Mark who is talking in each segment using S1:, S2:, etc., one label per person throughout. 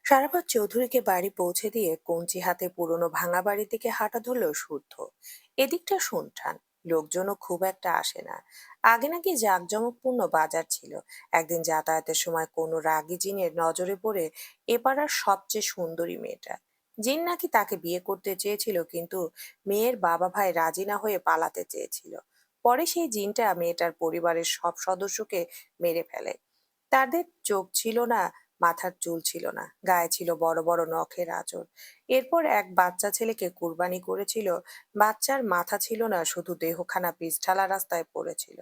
S1: সারাভাত চৌধুরীকে বাড়ি পৌঁছে দিয়ে কঞ্চি হাতে পুরনো ভাঙা বাড়ির দিকে হাঁটা ধরল শুদ্ধ। এদিকটা শুনশান, লোকজনও খুব একটা আসে না। আগে নাকি জাঁকজমকপূর্ণ বাজার ছিল। একদিন যাতায়াতের সময় কোনো রাগী জিনের নজরে পড়ে এ পাড়ার সবচেয়ে সুন্দরী মেয়েটা। জিন নাকি তাকে বিয়ে করতে চেয়েছিল, কিন্তু মেয়ের বাবা ভাই রাজি না হয়ে পালাতে চেয়েছিল। পরে সেই জিনটা মেয়েটার পরিবারের সব সদস্যকে মেরে ফেলে। তাদের চোখ ছিল না, মাথার চুল ছিল না, গায়ে ছিল বড় বড় নখের আঁচড়। এরপর এক বাচ্চা ছেলেকে কুরবানি করেছিল। বাচ্চার মাথা ছিল না, শুধু দেহখানা পিচ্ঢালা রাস্তায় পড়েছিল।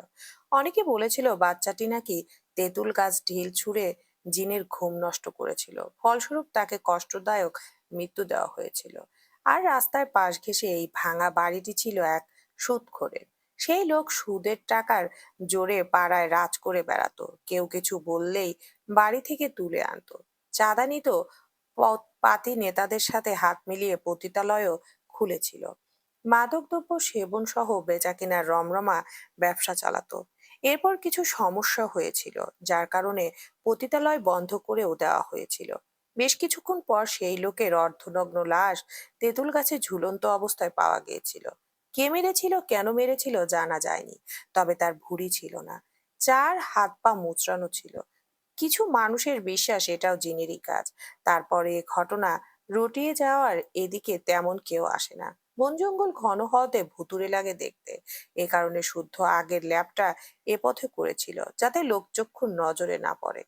S1: অনেকে বলেছিল বাচ্চাটি নাকি তেঁতুল গাছ ঢিল ছুঁড়ে জিনের ঘুম নষ্ট করেছিল, ফলস্বরূপ তাকে কষ্টদায়ক মৃত্যু দেওয়া হয়েছিল। আর রাস্তার পাশ ঘেঁষে এই ভাঙা বাড়িটি ছিল এক সুদখোরের। সেই লোক সুদের টাকার জোরে পাড়ায় রাজ করে বেড়াতো। কেউ কিছু বললেই বাড়ি থেকে তুলে আনতো, চাঁদা নিত। পাতি নেতাদের সাথে হাত মিলিয়ে পতিতালয়ও খুলেছিল। মাদকদ্রব্য সেবন সহ বেচাকেনার রমরমা ব্যবসা চালাতো। এরপর কিছু সমস্যা হয়েছিল, যার কারণে পতিতালয় বন্ধ করেও দেওয়া হয়েছিল। বেশ কিছুক্ষণ পর সেই লোকের অর্ধনগ্ন লাশ তেঁতুল গাছে ঝুলন্ত অবস্থায় পাওয়া গিয়েছিল। কে মেরেছিল, কেন মেরেছিল জানা যায়নি। তবে তার ভুঁড়ি ছিল না, চার হাত পা মুচড়ানো ছিল। কিছু মানুষের বিশ্বাস এটাও জিনেরই কাজ। তারপরে এ ঘটনা রটিয়ে যাওয়ার এদিকে তেমন কেউ আসে না। বন জঙ্গল ঘন হওয়াতে ভুতুড়ে লাগে দেখতে। এ কারণে শুদ্ধ আগের ল্যাবটা এ পথে করেছিল, যাতে লোকচক্ষুর নজরে না পড়ে।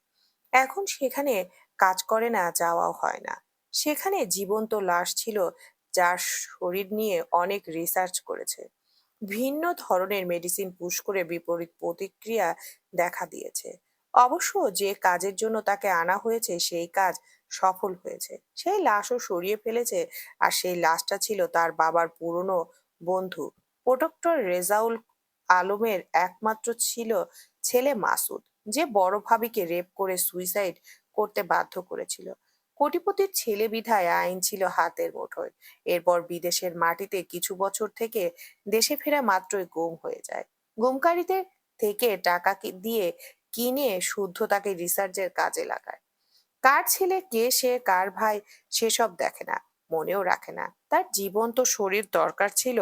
S1: এখন সেখানে কাজ করে না, যাওয়াও হয় না। সেখানে জীবন্ত লাশ ছিল, যার শরীর নিয়ে অনেক রিসার্চ করেছে। ভিন্ন ধরনের মেডিসিন পুশ করে বিপরীত প্রতিক্রিয়া দেখা দিয়েছে। অবশ্য যে কাজের জন্য তাকে আনা হয়েছে সেই কাজ সফল হয়েছে। সেই লাশও সরিয়ে ফেলেছে। আর সেই লাশটা ছিল তার বাবার পুরনো বন্ধু প্রোডক্টর রেজাউল আলমের একমাত্র ছিল ছেলে মাসুদ, যে বড় ভাবিকে রেপ করে সুইসাইড করতে বাধ্য করেছিল। কোটিপতির ছেলে বিধায় আইন ছিল হাতের মুঠোয়। এরপর বিদেশের মাটিতে কিছু বছর থেকে দেশে ফেরা মাত্রই গুম হয়ে যায়। গুমকারীদের থেকে টাকা দিয়ে কিনে শুদ্ধ তাকে রিসার্চের কাজে লাগায়। কার ছেলে, কে সে, কার ভাই, সেসব দেখে না, মনেও রাখে না। তার জীবন্ত শরীর দরকার ছিল,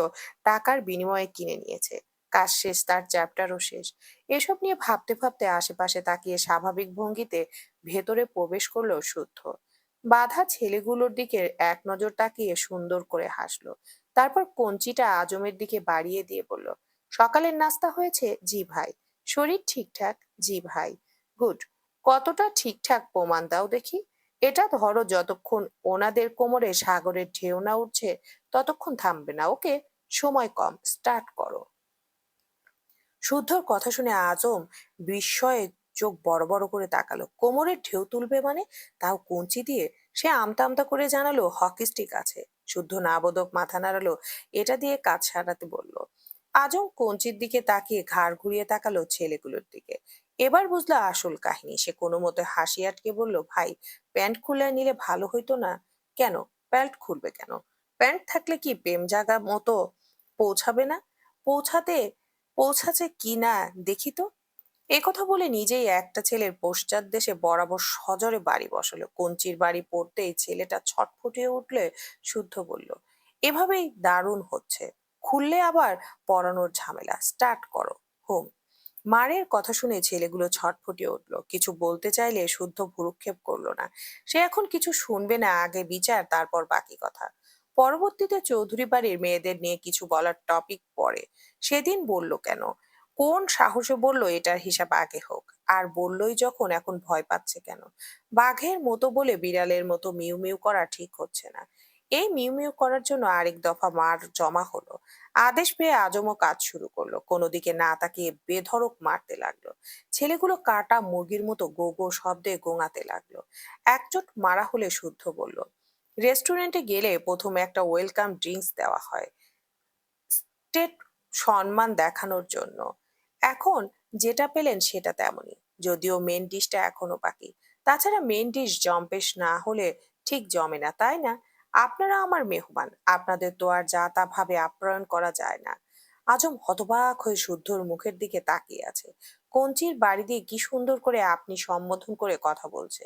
S1: টাকার বিনিময়ে কিনে নিয়েছে। কাজ শেষ, তার চ্যাপ্টারও শেষ। এসব নিয়ে ভাবতে ভাবতে আশেপাশে তাকিয়ে স্বাভাবিক ভঙ্গিতে ভেতরে প্রবেশ করলো শুদ্ধ। বাঁধা ছেলেগুলোর দিকে এক নজর তাকিয়ে সুন্দর করে হাসলো। তারপর কঞ্চিটা আজমের দিকে বাড়িয়ে দিয়ে বলল, সকালের নাস্তা হয়েছে? জি ভাই। শরীর ঠিকঠাক? জি ভাই। গুড। কতটা ঠিকঠাক প্রমাণ দাও দেখি। এটা ধরো, যতক্ষণ ওনাদের কোমরে সাগরের ঢেউ না উঠছে ততক্ষণ থামবে না, ওকে? সময় কম, স্টার্ট করো। শুদ্ধর কথা শুনে আজম বিস্ময়ে চোখ বড় বড় করে তাকালো। কোমরের ঢেউ তুলবে মানে? তাও কঞ্চি দিয়ে? সে আমতা আমতা করে জানালো, হকি স্টিক আছে। শুদ্ধ নাবোধক মাথা নাড়ালো। এটা দিয়ে কাজ সারাতে বলল। আজম কঞ্চির দিকে তাকিয়ে ঘাড় ঘুরিয়ে তাকালো ছেলেগুলোর দিকে। এবার বুঝলো আসল কাহিনী। সে কোনো মতে হাসি আটকে বলল, ভাই, প্যান্ট খুলে নিলে ভালো হইতো না? কেন? প্যান্ট খুলবে কেন? প্যান্ট থাকলে কি প্রেম জাগা মতো পৌঁছাবে না? পৌঁছাতে পৌঁছাচ্ছে কি না দেখি তো। একথা বলে নিজেই একটা ছেলের পশ্চাৎদেশে বরাবর সজোরে বাড়ি বসালো। কঞ্চির বাড়ি পড়তেই ছেলেটা ছটফটিয়ে উঠলে শুদ্ধ বলল, এভাবেই দারুণ হচ্ছে। খুললে আবার পড়ানোর ঝামেলা। স্টার্ট করো। হোম। মারের কথা শুনে ছেলেগুলো ছটফটিয়ে উঠল। কিছু বলতে চাইলে শুদ্ধ ভ্রুক্ষেপ করলো না। সে এখন কিছু শুনবে না, আগে বিচার, তারপর বাকি কথা। পরবর্তীতে চৌধুরী বাড়ির মেয়েদের নিয়ে কিছু বলার টপিক পড়ে। সেদিন বলল কেন, কোন সাহসে বলল, এটার হিসাব আগে হোক। আর বললই যখন, এখন ভয় পাচ্ছে কেন? বাঘের মতো বলে বিড়ালের মতো মিউ মিউ করা ঠিক হচ্ছে না। এই মিউ মিউ করার জন্য আরেক দফা মার জমা হলো। আদেশ পেয়ে আজমও কাজ শুরু করলো। কোনো দিকে না তাকিয়ে বেধড়ক মারতে লাগলো। ছেলেগুলো কাটা মুরগির মতো গো গো শব্দে গোঙাতে লাগলো। একচোট মারা হলে শুদ্ধ বলল, রেস্টুরেন্টে গেলে প্রথমে একটা ওয়েলকাম ড্রিঙ্কস দেওয়া হয়, স্টেট সম্মান দেখানোর জন্য। এখন যেটা পেলেন সেটা তেমনই, যদিও মেন ডিশটা এখনো বাকি। তাছাড়া মেন ডিশ জম্পেশ না হলে ঠিক জমে না, তাই না? আপনারা আমার মেহমান, আপনাদের তো আর যা তা ভাবে আপ্যায়ন করা যায় না। আজম হতবাক হয়ে শুদ্ধর মুখের দিকে তাকিয়ে আছে। কঞ্চির বাড়ি দিয়ে কি সুন্দর করে আপনি সম্বোধন করে কথা বলছে।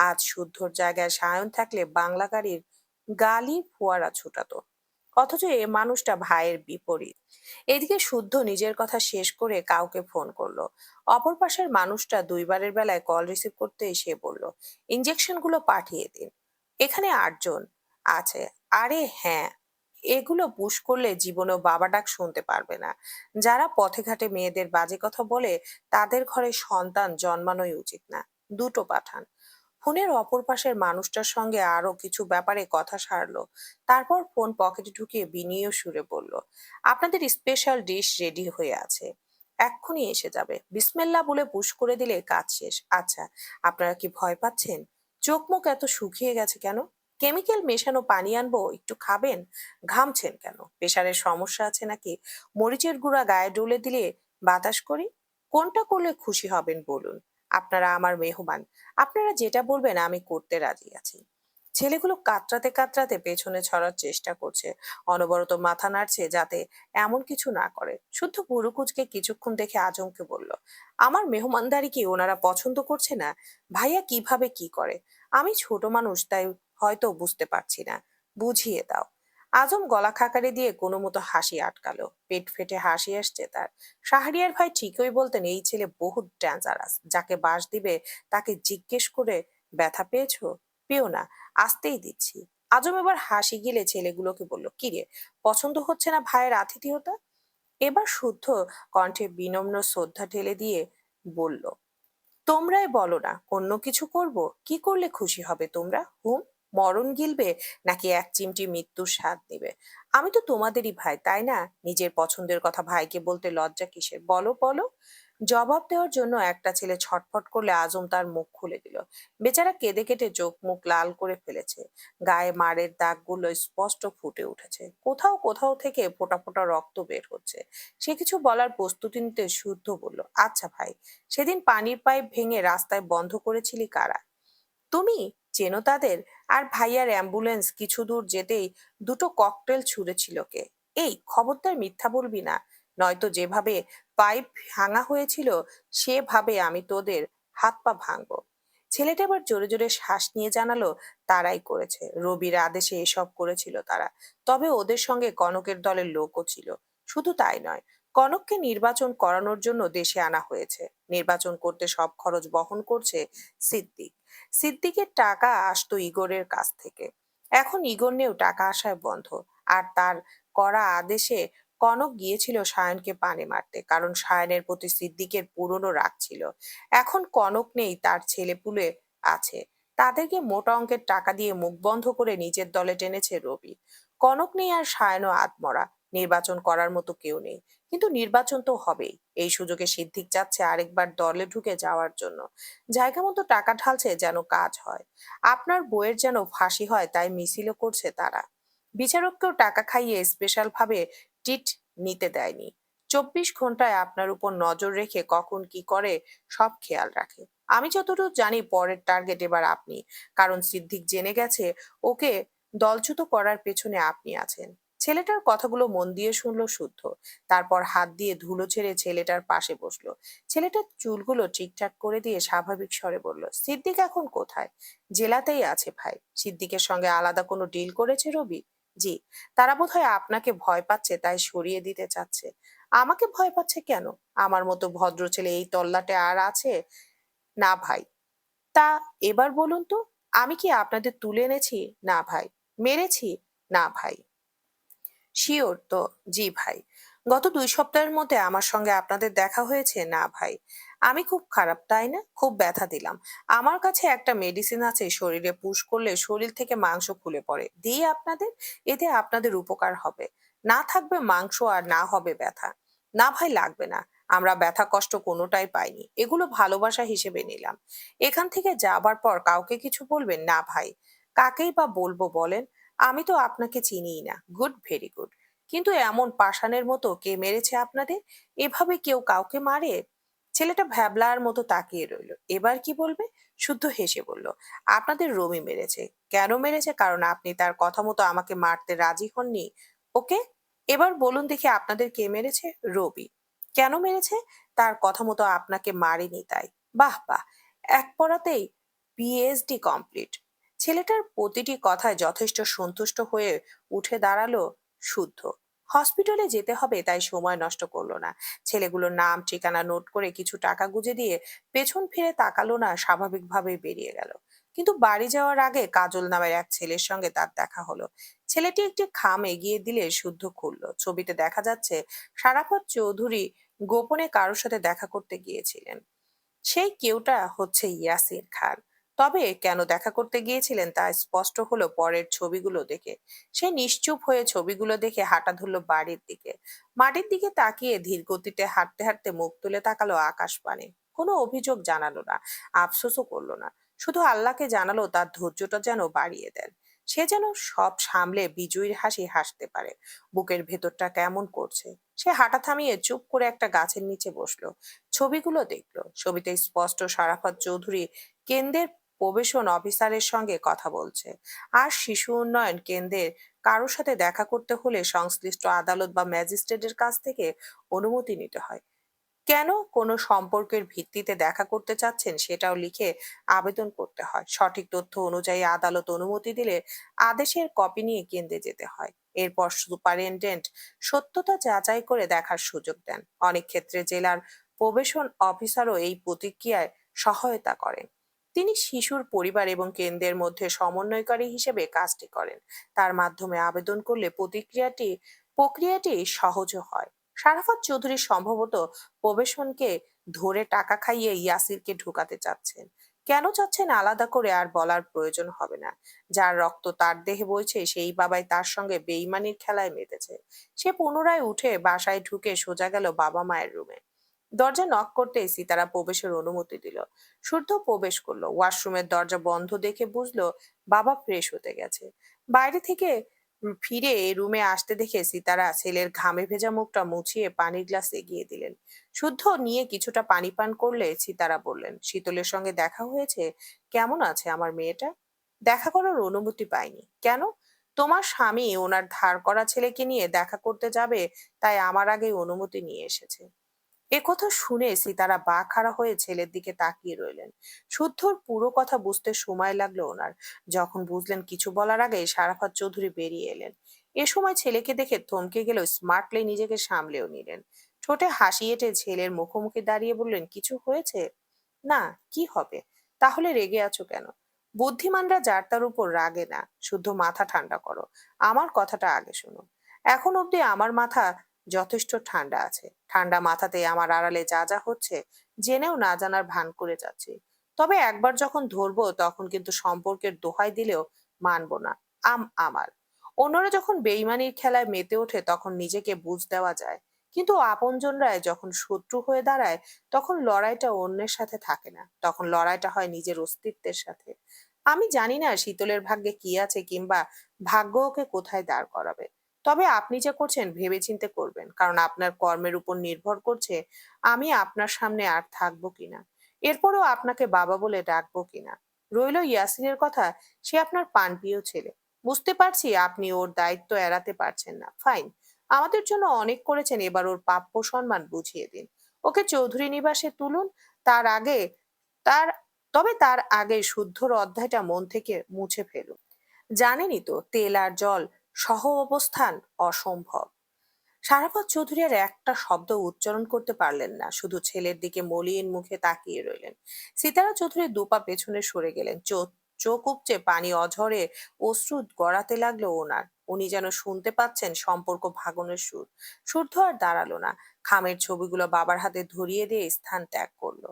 S1: আজ শুদ্ধর জায়গায় সায়ন থাকলে বাংলা গাড়ির গালি ফোয়ারা ছুটাতো। অথচ এ মানুষটা ভাইয়ের বিপরীত। এদিকে শুদ্ধ নিজের কথা শেষ করে কাউকে ফোন করলো। অপর পাশের মানুষটা দুইবারের বেলায় কল রিসিভ করতে এসে বলল, ইঞ্জেকশন গুলো পাঠিয়ে দিন। এখানে 8 জন আছে। আরে হ্যাঁ, এগুলো পুশ করলে জীবনেও বাবা ডাক শুনতে পারবে না। যারা পথে ঘাটে মেয়েদের বাজে কথা বলে তাদের ঘরে সন্তান জন্মানোই উচিত না। দুটো পাঠান। ফোনের অপর পাশের মানুষটার সঙ্গে আরো কিছু ব্যাপারে কথা সারলো। তারপর ফোন পকেটে ঢুকিয়ে বিনীয় সুরে বলল, আপনাদের স্পেশাল ডিশ রেডি হয়ে আছে, এক্ষুনি এসে যাবে। বিসমিল্লাহ বলে পুশ করে দিলে কাজ শেষ। আচ্ছা, আপনারা কি ভয় পাচ্ছেন? চোখ মুখ এত শুকিয়ে গেছে কেন? কেমিক্যাল মেশানো পানি আনবো, একটু খাবেন? ঘামছেন কেন? প্রেশারের সমস্যা আছে নাকি? মরিচের গুঁড়া গায়ে ডলে দিলে বাতাস করি? কোনটা করলে খুশি হবেন বলুন। আপনারা আমার মেহমান, আপনারা যেটা বলবেন আমি করতে রাজি আছি। ছেলেগুলো কাতরাতে কাতরাতে পেছনে ছড়ার চেষ্টা করছে, অনবরত মাথা নাড়ছে যাতে এমন কিছু না করে। শুদ্ধ বুড়ুকুচকে কিছুক্ষণ দেখে আজমকে বলল, আমার মেহমানদারি কি ওনারা পছন্দ করছে না? ভাইয়া কিভাবে কি করে? আমি ছোট মানুষ, তাই হয়তো বুঝতে পারছি না, বুঝিয়ে দাও। আজম গলা খাকারি দিয়ে কোনো মতো হাসি আটকালো। পেট ফেটে হাসি আসছে তার। শাহরিয়ার ভাই ঠিকই বলতেন, এই ছেলে বহুত ডেঞ্জারাস। যাকে বাস দিবে তাকে জিজ্ঞেস করে ব্যথা পেয়েছো? পেও না, আসতেই দিচ্ছি। আজম এবার হাসি গিলে ছেলেগুলোকে বলল, কিরে, পছন্দ হচ্ছে না ভাইয়ের আতিথেয়তা? এবার শুদ্ধ কণ্ঠে বিনম্র শ্রদ্ধা ঢেলে দিয়ে বলল, তোমরাই বলো না, অন্য কিছু করব? কি করলে খুশি হবে তোমরা? হুম, মরণ গিলবে নাকি এক চিমটি মৃত্যুর স্বাদ নিবে? আমি তো তোমাদেরই ভাই, তাই না? নিজের পছন্দের কথা ভাইকে বলতে লজ্জা কিসের? বলো বলো। জবাব দেওয়ার জন্য একটা ছেলে ছটফট করলে আজম তার মুখ খুলে দিল। বেচারা কেঁদে কেটে চোখ মুখ লাল করে ফেলেছে। গায়ে মারের দাগগুলো স্পষ্ট ফুটে উঠেছে। কোথাও কোথাও থেকে ফোঁটা ফোঁটা রক্ত বের হচ্ছে। সে কিছু বলার প্রস্তুতি নিতে শুদ্ধ বলল, আচ্ছা ভাই, সেদিন পানির পাইপ ভেঙে রাস্তায় বন্ধ করেছিলি কারা? তুমি চেনো তাদের? আর ভাইয়ার অ্যাম্বুলেন্স কিছু দূর যেতেই দুটো ককটেল ছুঁড়েছিল কে? এই খবরদার মিথ্যা বলবি না, নয়তো যেভাবে পাইপ ভাঙা হয়েছিল সেভাবে আমি তোদের হাত পা ভাঙবো। ছেলেটা আবার জোরে জোরে শ্বাস নিয়ে জানালো, তারাই করেছে, রবির আদেশে এসব করেছিল তারা। তবে ওদের সঙ্গে কনকের দলের লোকও ছিল। শুধু তাই নয়, কনককে নির্বাচন করানোর জন্য দেশে আনা হয়েছে। নির্বাচন করতে সব খরচ বহন করছে সিদ্দিক। সিদ্দিকের টাকা আসতো ইগোরের কাছ থেকে। এখন ইগোর নিয়েও টাকা আসায় বন্ধ। আর তার করা আদেশে কনক গিয়েছিল সায়নকে পানে মারতে, কারণ সায়নের প্রতি সিদ্দিকের পুরনো রাগ ছিল। এখন কনক নেই, তার ছেলেপুলে আছে। তাদেরকে মোটা অঙ্কের টাকা দিয়ে মুখ বন্ধ করে নিজের দলে টেনেছে রবি। কনক নেই আর সায়নও আত্মরা। নির্বাচন করার মতো কেউ নেই। কিন্তু নির্বাচন তো হবেই। এই সুযোগে সিদ্দিক চাচ্ছে আরেকবার দলে ঢুকে যাওয়ার জন্য। জায়গা মতো টাকা ঢালছে যেন কাজ হয়। আপনার বইয়ের যেন ফাঁসি হয়, তাই মিছিলও করছে তারা। বিচারককেও টাকা খাইয়ে স্পেশাল ভাবে টিট নিতে দেয়নি। 24 ঘন্টায় আপনার উপর নজর রেখে কখন কি করে সব খেয়াল রাখে। আমি যতটুকু জানি পরের টার্গেট এবার আপনি। কারণ সিদ্দিক জেনে গেছে ওকে দলচ্যুত করার পেছনে আপনি আছেন। ছেলেটার কথাগুলো মন দিয়ে শুনলো শুদ্ধ। তারপর হাত দিয়ে ধুলো ছেড়ে ছেলেটার পাশে বসলো। ছেলেটার চুলগুলো ঠিকঠাক করে দিয়ে স্বাভাবিক স্বরে বলল, সিদ্দিক এখন কোথায়? জেলাতেই আছে ভাই। সিদ্দিকের সঙ্গে আলাদা কোনো ডিল করেছে রবি? জি। তারা বোধহয় আপনাকে ভয় পাচ্ছে, তাই সরিয়ে দিতে চাচ্ছে। আমাকে ভয় পাচ্ছে কেন? আমার মতো ভদ্র ছেলে এই তল্লাটে আর আছে? না ভাই। তা এবার বলুন তো, আমি কি আপনাদের তুলে এনেছি? না ভাই। মেরেছি? না ভাই। শিওর তো? জি ভাই। গত 2 সপ্তাহের মধ্যে আমার সঙ্গে আপনাদের দেখা হয়েছে? না ভাই। আমি খুব খারাপ, তাই না? খুব ব্যথা দিলাম? আমার কাছে একটা মেডিসিন আছে, শরীরে পুশ করলে শরীর থেকে মাংস খুলে পড়ে, দিই আপনাদের। এতে আপনাদের উপকার হবে। না থাকবে মাংস আর না হবে ব্যথা। না ভাই, লাগবে না। আমরা ব্যথা কষ্ট কোনোটাই পাইনি, এগুলো ভালোবাসা হিসেবে নিলাম। এখান থেকে যাবার পর কাউকে কিছু বলবেন না ভাই। কাকেই বা বলবো বলেন? আমি তো আপনাকে চিনিই না। Good, very good. কিন্তু এমন পাষাণের মতো কে মেরেছে আপনাদের? এভাবে কেউ কাউকে মারে? ছেলেটা ভ্যাবলার মতো তাকিয়ে রইল। এবার কি বলবে? শুদ্ধ হেসে বলল, আপনাদের রমি মেরেছে। কেন মেরেছে? কারণ আপনি তার কথা মতো আমাকে মারতে রাজি হননি। ওকে, এবার বলুন দেখি আপনাদের কে মেরেছে? রবি। কেন মেরেছে? তার কথা মতো আপনাকে মারেনি তাই। বাহ বাহ, এক পড়াতেই পিএইচডি কমপ্লিট। ছেলেটার প্রতিটি কথায় যথেষ্ট সন্তুষ্ট হয়ে উঠে দাঁড়ালো শুদ্ধ। হসপিটালে যেতে হবে তাই সময় নষ্ট করলো না। ছেলেগুলোর নাম ঠিকানা নোট করে কিছু টাকা গুঁজে দিয়ে পেছন ফিরে তাকালো না, স্বাভাবিকভাবেই বেরিয়ে গেল। কিন্তু বাড়ি যাওয়ার আগে কাজল নামের এক ছেলের সঙ্গে তার দেখা হলো। ছেলেটি একটি খাম এগিয়ে দিলে শুদ্ধ খুলল। ছবিতে দেখা যাচ্ছে সারাফত চৌধুরী গোপনে কারোর সাথে দেখা করতে গিয়েছিলেন। সেই কেউটা হচ্ছে ইয়াসির খান। তবে কেন দেখা করতে গিয়েছিলেন তা স্পষ্ট হলো পরের ছবিগুলো দেখে। সে নিশ্চুপ হয়ে ছবিগুলো দেখে হাঁটা ধরল বাড়ির দিকে। মাটির দিকে তাকিয়ে ধীর গতিতে হাঁটতে হাঁটতে মুখ তুলে তাকালো আকাশ পানে। কোনো অভিযোগ জানালো না, আফসোসও করলো না। শুধু আল্লাহকে জানালো তার ধৈর্যটা যেন বাড়িয়ে দেন। সে যেন সব সামলে বিজয়ীর হাসি হাসতে পারে। বুকের ভেতরটা কেমন করছে। সে হাঁটা থামিয়ে চুপ করে একটা গাছের নিচে বসলো। ছবিগুলো দেখলো। ছবিতে স্পষ্ট সারাফত চৌধুরী কেন্দ্রের প্রবেশন অফিসারের সঙ্গে কথা বলছে। আর শিশু উন্নয়ন কেন্দ্রের কারোর সাথে দেখা করতে হলে সংশ্লিষ্ট আদালত বা ম্যাজিস্ট্রেটের কাছ থেকে অনুমতি নিতে হয়। কেন কোনো সম্পর্কের ভিত্তিতে দেখা করতে চাচ্ছেন সেটাও লিখে আবেদন করতে হয়। সঠিক তথ্য অনুযায়ী আদালত অনুমতি দিলে আদেশের কপি নিয়ে কেন্দ্রে যেতে হয়। এরপর সুপারিনটেন্ডেন্ট সত্যতা যাচাই করে দেখার সুযোগ দেন। অনেক ক্ষেত্রে জেলার প্রবেশন অফিসারও এই প্রতিক্রিয়ায় সহায়তা করেন। তিনি শিশুর পরিবার এবং কেন্দ্রের মধ্যে সমন্বয়কারী হিসেবে কাজটি করেন। তার মাধ্যমে আবেদন করলে প্রক্রিয়াটি সহজ হয়। সারাফত চৌধুরী সম্ভবত প্রবেশনকে ধরে টাকা খাইয়ে ইয়াসিরকে ঢুকাতে চাচ্ছেন। কেন চাচ্ছেন আলাদা করে আর বলার প্রয়োজন হবে না। যার রক্ত তার দেহে বইছে সেই বাবাই তার সঙ্গে বেইমানির খেলায় মেতেছে। সে পুনরায় উঠে বাসায় ঢুকে সোজা গেল বাবা মায়ের রুমে। দরজা নক করতেই সিতারা প্রবেশের অনুমতি দিল। শুদ্ধ প্রবেশ করলো। ওয়াশরুমের দরজা বন্ধ দেখে বুঝলো বাবা ফ্রেশ হতে গেছে। বাইরে থেকে ফিরে রুমে আসতে দেখে সিতারা ছেলের ঘামে ভেজা মুখটা মুছিয়ে পানির গ্লাস এগিয়ে দিলেন। শুদ্ধ নিয়ে কিছুটা পানি পান করলে সিতারা বললেন, শীতলের সঙ্গে দেখা হয়েছে? কেমন আছে আমার মেয়েটা? দেখা করার অনুমতি পাইনি কেন? তোমার স্বামী ওনার ধার করা ছেলেকে নিয়ে দেখা করতে যাবে, তাই আমার আগেই অনুমতি নিয়ে এসেছে। একথা শুনে সিতারা বাকহারা হয়ে ছেলের দিকে তাকিয়ে রইলেন। শুদ্ধর পুরো কথা বুঝতে সময় লাগলো ওনার। যখন বুঝলেন কিছু বলার আগে সারাফত চৌধুরী বেরিয়ে এলেন। এ সময় ছেলেকে দেখে থমকে গেলেও স্মার্টলি নিজেকে সামলেও নিলেন। ঠোঁটে হাসি এঁটে ছেলের মুখোমুখি দাঁড়িয়ে বললেন, কিছু হয়েছে? না, কি হবে? তাহলে রেগে আছো কেন? বুদ্ধিমানরা যার তার উপর রাগে না, শুদ্ধ মাথা ঠান্ডা করো। আমার কথাটা আগে শোনো। এখন অবধি আমার মাথা যথেষ্ট ঠান্ডা আছে। ঠান্ডা মাথাতে আমার আড়ালে যা যা হচ্ছে জেনেও না জানার ভান করে যাচ্ছি। তবে একবার যখন ধরবো তখন কিন্তু সম্পর্কের দোহাই দিলেও মানবো না। আমার অন্যরা যখন বেইমানির খেলায় মেতে ওঠে তখন নিজেকে বুঝ দেওয়া যায়, কিন্তু আপনজনরাই যখন শত্রু হয়ে দাঁড়ায় তখন লড়াইটা অন্যের সাথে থাকে না, তখন লড়াইটা হয় নিজের অস্তিত্বের সাথে। আমি জানি না শীতলের ভাগ্যে কি আছে কিংবা ভাগ্য ওকে কোথায় দাঁড় করাবে। তবে আপনি যা করছেন ভেবেচিন্তে করবেন, কারণ আপনার কর্মের উপর নির্ভর করছে আমি আপনার সামনে আর থাকবো কিনা, এরপরও আপনাকে বাবা বলে ডাকবো কিনা। রইল ইয়াসিনের কথা, সে আপনার পানপ্রিয় ছেলে। বুঝতে পারছি আপনি ওর দায়িত্ব এড়াতে পারছেন না, ফাইন। আমাদের জন্য অনেক করেছেন, এবার ওর প্রাপ্য সম্মান বুঝিয়ে দিন। ওকে চৌধুরী নিবাসে তুলুন। তার আগে তার তার আগে শুদ্ধর অধ্যায়টা মন থেকে মুছে ফেলুন। জানেনই তো তেল আর জল সহ অবস্থান অসম্ভব। সারাফত চৌধুরী আর একটা শব্দ উচ্চারণ করতে পারলেন না, শুধু ছেলের দিকে মলিন মুখে তাকিয়ে রইলেন। সিতারা চৌধুরী দুপা পেছনে সরে গেলেন। চোখ উপচে পানি অঝরে অশ্রু গড়াতে লাগলো ওনার। উনি যেন শুনতে পাচ্ছেন সম্পর্ক ভাঙনের সুর। শুদ্ধ আর দাঁড়ালো না। খামের ছবিগুলো বাবার হাতে ধরিয়ে দিয়ে স্থান ত্যাগ করলো।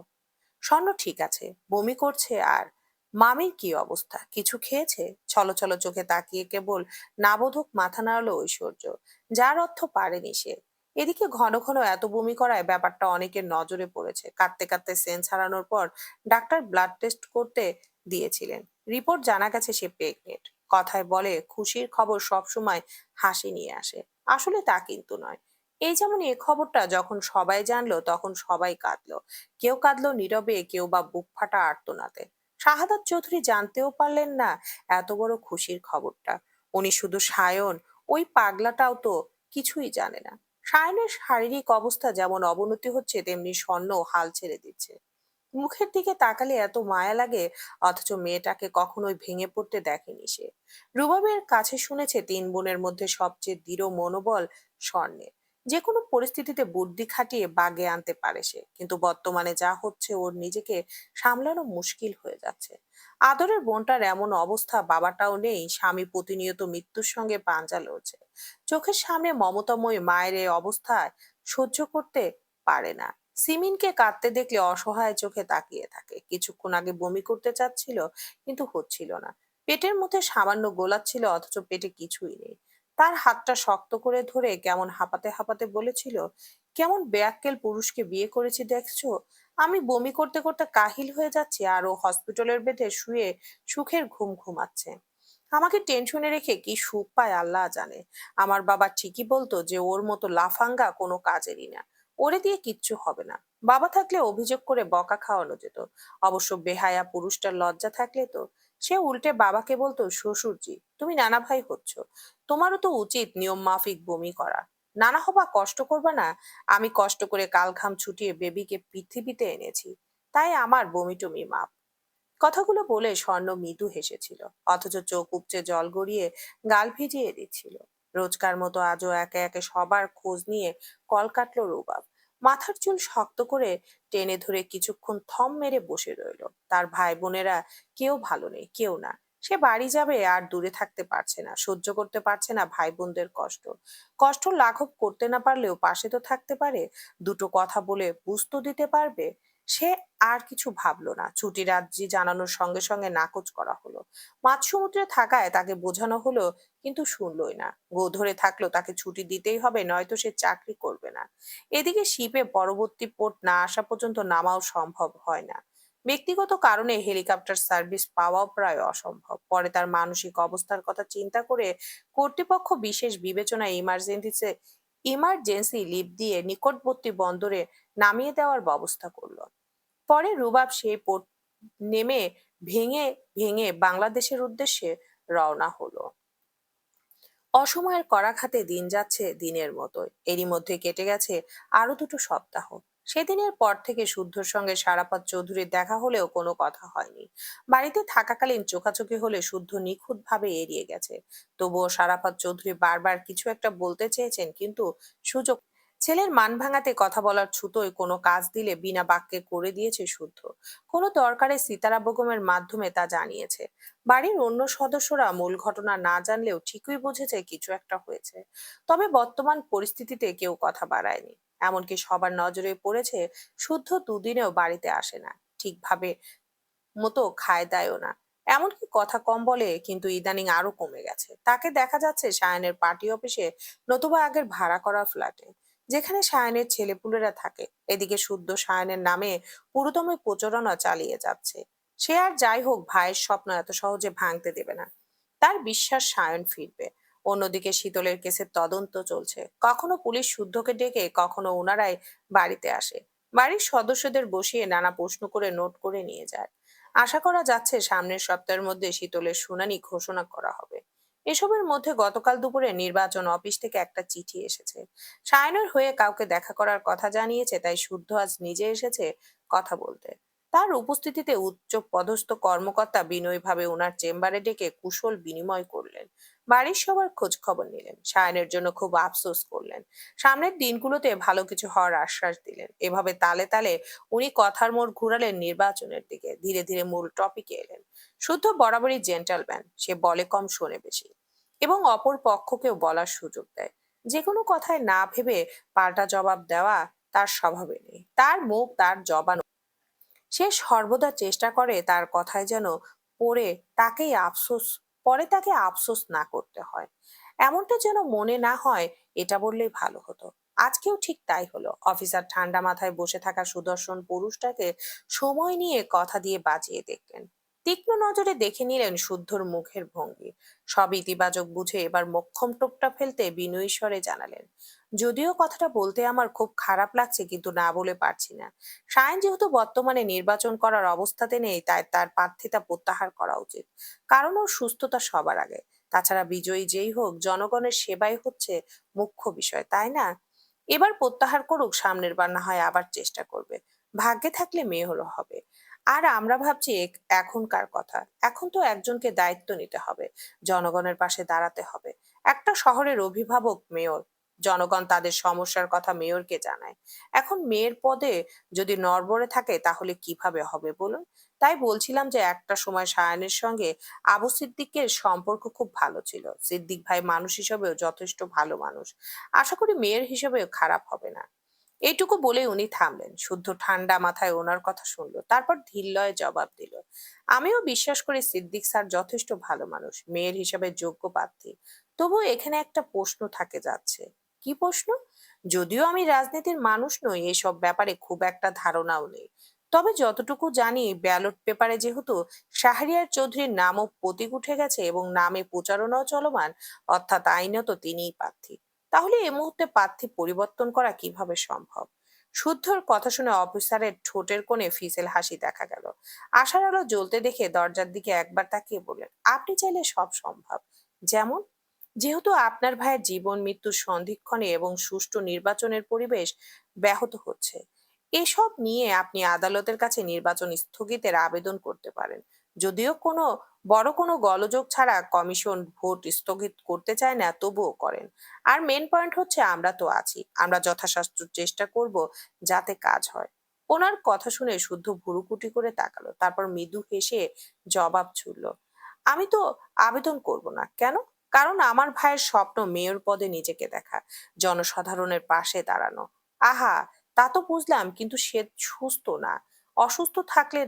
S1: স্বর্ণ ঠিক আছে, বমি করছে। আর মামির কি অবস্থা? কিছু খেয়েছে? ছলছল চোখে তাকিয়ে কেবল নাবোধক মাথা নাড়ালো ঐশ্বর্য। যার অর্থ পারেনি সে। এদিকে ঘন ঘন এত বমি করায় ব্যাপারটা অনেকের নজরে পড়েছে। কাঁদতে কাঁদতে সেন্স হারানোর পর ডাক্তার ব্লাড টেস্ট করতে দিয়েছিলেন। রিপোর্ট জানা গেছে সে প্রেগনেন্ট। কথায় বলে খুশির খবর সবসময় হাসি নিয়ে আসে, আসলে তা কিন্তু নয়। এই যেমন এ খবরটা যখন সবাই জানলো তখন সবাই কাঁদলো। কেউ কাঁদলো নীরবে, কেউ বা বুক ফাটা আর্তনাদে। শাহাদাত চৌধুরী জানতেও পারলেন না এত বড় খুশির খবরটা। উনি শুধু সায়ন, ওই পাগলাটাও তো কিছুই জানে না। সায়নের শারীরিক অবস্থা যেমন অবনতি হচ্ছে, তেমনি স্বর্ণ হাল ছেড়ে দিচ্ছে। মুখের দিকে তাকালে এত মায়া লাগে, অথচ মেয়েটাকে কখনোই ভেঙে পড়তে দেখেনি সে। রুবাবের কাছে শুনেছে তিন বোনের মধ্যে সবচেয়ে দৃঢ় মনোবল স্বর্ণের। যে কোনো পরিস্থিতিতে বুদ্ধি খাটিয়ে বাগে আনতে পারে সে, কিন্তু বর্তমানে যা হচ্ছে ওর নিজেকে সামলানো মুশকিল হয়ে যাচ্ছে। আদরের বোনটার এমন অবস্থা, বাবাটাও নেই, স্বামী প্রতিনিয়ত মৃত্যুর সঙ্গে পাঞ্জা লড়ছে। চোখের সামনে মমতাময়ী মায়ের এই অবস্থায় সহ্য করতে পারে না। সিমিনকে কাঁদতে দেখলে অসহায় চোখে তাকিয়ে থাকে। কিছুক্ষণ আগে বমি করতে চাচ্ছিল, কিন্তু হচ্ছিল না। পেটের মধ্যে সামান্য গোলাচ্ছিল, অথচ পেটে কিছুই নেই। তার হাতটা শক্ত করে ধরে কেমন হাঁপাতে হাঁপাতে বলেছিল, কেমন বেয়াক্কেল পুরুষকে বিয়ে করেছি দেখছো। আমি বমি করতে করতে কাহিল হয়ে যাচ্ছি, আর ও হসপিটালের বেডে শুয়ে সুখের ঘুম ঘুমাচ্ছে। আমাকে টেনশনে রেখে কি সুখ পায় আল্লাহ জানে। আমার বাবা ঠিকই বলতো যে ওর মতো লাফাঙ্গা কোনো কাজেরই না, ওরে দিয়ে কিচ্ছু হবে না। বাবা থাকলে অভিযোগ করে বকা খাওয়ানো যেত। অবশ্য বেহায়া পুরুষটার লজ্জা থাকলে তো সে উল্টে বাবাকে বলতো, শ্বশুরজি তুমি নানা ভাই হচ্ছ, তোমারও তো উচিত নিয়ম মাফিক বমি করা। নানা হবা কষ্ট করবা না। আমি কষ্ট করে কাল ঘাম ছুটিয়ে বেবিকে পৃথিবীতে এনেছি, তাই আমার বমি টমি মাপ। কথাগুলো বলে স্বর্ণ মৃদু হেসেছিল, অথচ চোখ উপচে জল গড়িয়ে গাল ভিজিয়ে দিচ্ছিল। রোজকার মতো আজও একে একে সবার খোঁজ নিয়ে কল কাটলো রুবাব। মাথার চুল শক্ত করে টেনে ধরে কিছুক্ষণ থম মেরে বসে রইলো। তার ভাই বোনেরা কেউ ভালো নেই, কেউ না। সে বাড়ি যাবে আর দূরে থাকতে পারছে না, সহ্য করতে পারছে না ভাই বোনদের কষ্ট। কষ্ট লাঘব করতে না পারলেও পাশে তো থাকতে পারে, দুটো কথা বলে বুঝতো দিতে পারবে। সে আর কিছু ভাবলো না। ছুটির আর্জি জানানোর সঙ্গে সঙ্গে নাকচ করা হলো। মাঝ সমুদ্রে থাকায় তাকে বোঝানো হলো, কিন্তু শুনলই না। গো ধরে থাকলো তাকে ছুটি দিতেই হবে, নয়তো সে চাকরি করবে না। এদিকে শিপে পরবর্তী পোর্ট না আসা পর্যন্ত নামাও সম্ভব হয় না। ব্যক্তিগত কারণে হেলিকপ্টার সার্ভিস পাওয়াও প্রায় অসম্ভব। পরে তার মানসিক অবস্থার কথা চিন্তা করে কর্তৃপক্ষ বিশেষ বিবেচনায় ইমার্জেন্সি লিভ দিয়ে নিকটবর্তী বন্দরে নামিয়ে দেওয়ার ব্যবস্থা করলো। পরে রুবাব সেই পোর্ট নেমে ভেঙে ভেঙে বাংলাদেশের উদ্দেশ্যে রওনা হলো। অসময়ের করাঘাতে দিন যাচ্ছে দিনের মতোই। এরই মধ্যে কেটে গেছে আরো দুটো সপ্তাহ। সেদিনের পর থেকে শুদ্ধর সঙ্গে সারাপাত চৌধুরীর দেখা হলেও কোনো কথা হয়নি। বাড়িতে থাকাকালীন চোখাচোখি হলে শুদ্ধ নিখুঁত ভাবে এড়িয়ে গেছে। তবুও সারাপাত চৌধুরী বারবার কিছু একটা বলতে চেয়েছেন, কিন্তু সুযোগ। ছেলের মান ভাঙাতে কথা বলার ছুতোয় কোনো কাজ দিলে বিনা বাক্যে করে দিয়েছে শুদ্ধ। কোনো দরকারে সিতারা বেগমের মাধ্যমে তা জানিয়েছে। বাড়ির অন্য সদস্যরা মূল ঘটনা না জানলেও ঠিকই বুঝেছে কিছু একটা হয়েছে। তবে বর্তমান পরিস্থিতিতে কেউ কথা বাড়ায়নি। এমনকি সবার নজরে পড়েছে শুদ্ধ দুদিনেও বাড়িতে আসে না, ঠিকভাবে মতো খায় দায়ও না। এমনকি কথা কম বলে, কিন্তু ইদানিং আরো কমে গেছে। তাকে দেখা যাচ্ছে সায়নের পার্টি অফিসে, নতুবা আগের ভাড়া করা ফ্ল্যাটে, যেখানে সায়নের ছেলেপুলেরা থাকে। এদিকে শুদ্ধ সায়নের নামে পুরোদমে প্রচারণা চালিয়ে যাচ্ছে। সে আর যাই হোক, ভাইয়ের স্বপ্ন এত সহজে ভাঙতে দেবে না। তার বিশ্বাস সায়ন ফিরবে। অন্যদিকে শীতলের কেসের তদন্ত চলছে। কখনো পুলিশ শুদ্ধকে ডেকে, কখনো ওনারাই বাড়িতে আসে। বাড়ির সদস্যদের বসিয়ে নানা প্রশ্ন করে নোট করে নিয়ে যায়। আশা করা যাচ্ছে সামনের সপ্তাহের মধ্যে শীতলের শুনানি ঘোষণা করা হবে। এসবের মধ্যে গতকাল দুপুরে নির্বাচন অফিস থেকে একটা চিঠি এসেছে। সায়নের হয়ে কাউকে দেখা করার কথা জানিয়েছে, তাই শুদ্ধ আজ নিজে এসেছে কথা বলতে। তার উপস্থিতিতে উচ্চ পদস্থ কর্মকর্তা বিনয়ীভাবে ওনার চেম্বারে ডেকে কুশল বিনিময় করলেন। বাড়ির সবার খোঁজ খবর নিলেন। সায়নের জন্য খুব আফসোস করলেন। সামনের দিনগুলোতে ভালো কিছু হওয়ার আশ্বাস দিলেন। এভাবে তালে তালে উনি কথার মোড় ঘুরালেন নির্বাচনের দিকে। ধীরে ধীরে মূল টপিকে এলেন। শুদ্ধ বরাবরই জেন্টালম্যান, সে বলে কম শোনে বেশি, এবং অপর পক্ষকেও বলার সুযোগ দেয়। যে কোনো কথায় না ভেবে পাল্টা জবাব দেওয়া তার স্বভাবে নেই। তার মুখ তার জবান। সে সর্বদা চেষ্টা করে তার কথায় যেন পড়ে তাকেই আফসোস পরে তাকে আফসোস না করতে হয়। এমনটা যেন মনে না হয়, এটা বললেই ভালো হতো। আজকেও ঠিক তাই হলো। অফিসার ঠান্ডা মাথায় বসে থাকা সুদর্শন পুরুষটাকে সময় নিয়ে কথা দিয়ে বাজিয়ে দেখলেন। তীক্ষ্ণ নজরে দেখে নিলেন শুদ্ধর মুখের ভঙ্গি। সব ইতিবাচক বুঝে এবার মোক্ষম টোপটা ফেলতে বিনয়ী স্বরে জানালেন, যদিও কথাটা বলতে আমার খুব খারাপ লাগছে, কিন্তু না বলে পারছি না। সায়ন যেহেতু বর্তমানে নির্বাচন করার অবস্থাতে নেই, তাই তার প্রার্থিতা প্রত্যাহার করা উচিত। কারণ ওর সুস্থতা সবার আগে। তাছাড়া বিজয়ী যেই হোক, জনগণের সেবাই হচ্ছে মুখ্য বিষয়, তাই না? এবার প্রত্যাহার করুক, সামনের বার না হয় আবার চেষ্টা করবে। ভাগ্যে থাকলে মেয়রও হবে। আর আমরা ভাবছি এখনকার কথা। এখন তো একজনকে দায়িত্ব নিতে হবে, জনগণের পাশে দাঁড়াতে হবে। একটা শহরের অভিভাবক মেয়র, জনগণ তাদের সমস্যার কথা মেয়রকে জানায়। এখন মেয়র পদে যদি নড়বড়ে থাকে তাহলে কিভাবে হবে বলুন? তাই বলছিলাম যে একটা সময় সায়ানের সঙ্গে আবু সিদ্দিকের সম্পর্ক খুব ভালো ছিল। সিদ্দিক ভাই মানুষ হিসেবেও যথেষ্ট ভালো মানুষ। আশা করি মেয়ের হিসেবেও খারাপ হবে না। এইটুকু বলে উনি থামলেন। শুদ্ধ ঠান্ডা মাথায় ওনার কথা শুনলো, তারপর ধীর লয়ে জবাব দিল, আমিও বিশ্বাস করি সিদ্দিক স্যার যথেষ্ট ভালো মানুষ, মেয়ের হিসাবে যোগ্য প্রার্থী। তবুও এখানে একটা প্রশ্ন থাকে যাচ্ছে। কি প্রশ্ন? যদিও আমি রাজনীতির মানুষ নই, এসব ব্যাপারে খুব একটা ধারণাও নেই, তবে যতটুকু জানি ব্যালট পেপারে যেহেতু শাহরিয়ার চৌধুরীর নামও প্রতীক উঠে গেছে এবং নামে প্রচারণাও চলমান, অর্থাৎ আইনত তিনিই প্রার্থী। তাহলে এই মুহূর্তে প্রার্থী পরিবর্তন করা কিভাবে সম্ভব? শুদ্ধর কথা শুনে অফিসারের ঠোঁটের কোণে ফিসেল হাসি দেখা গেল। আশার আলো জ্বলতে দেখে দরজার দিকে একবার তাকিয়ে বললেন, আপনি চাইলে সব সম্ভব। যেমন? যেহেতু আপনার ভাইয়ের জীবন মৃত্যুর সন্ধিক্ষণে এবং সুষ্ঠু নির্বাচনের পরিবেশ ব্যাহত হচ্ছে, এসব নিয়ে আপনি আদালতের কাছে নির্বাচন স্থগিতের আবেদন করতে পারেন। যদিও কোনো গোলযোগ ছাড়া কমিশন ভোট স্থগিত করতে চায় না, তবুও করেন। আর মেন পয়েন্ট হচ্ছে আমরা তো আছি, আমরা যথাসাধ্য চেষ্টা করব যাতে কাজ হয়। ওনার কথা শুনে শুদ্ধ ভুরুকুটি করে তাকালো, তারপর মৃদু হেসে জবাব ছুড়ল, আমি তো আবেদন করব না। কেন? কারণ আমার ভাইয়ের স্বপ্ন মেয়র পদে নিজেকে দেখা, জনসাধারণের পাশে দাঁড়ানো। আহা, তা তো বুঝলাম, কিন্তু সে সুস্থ না।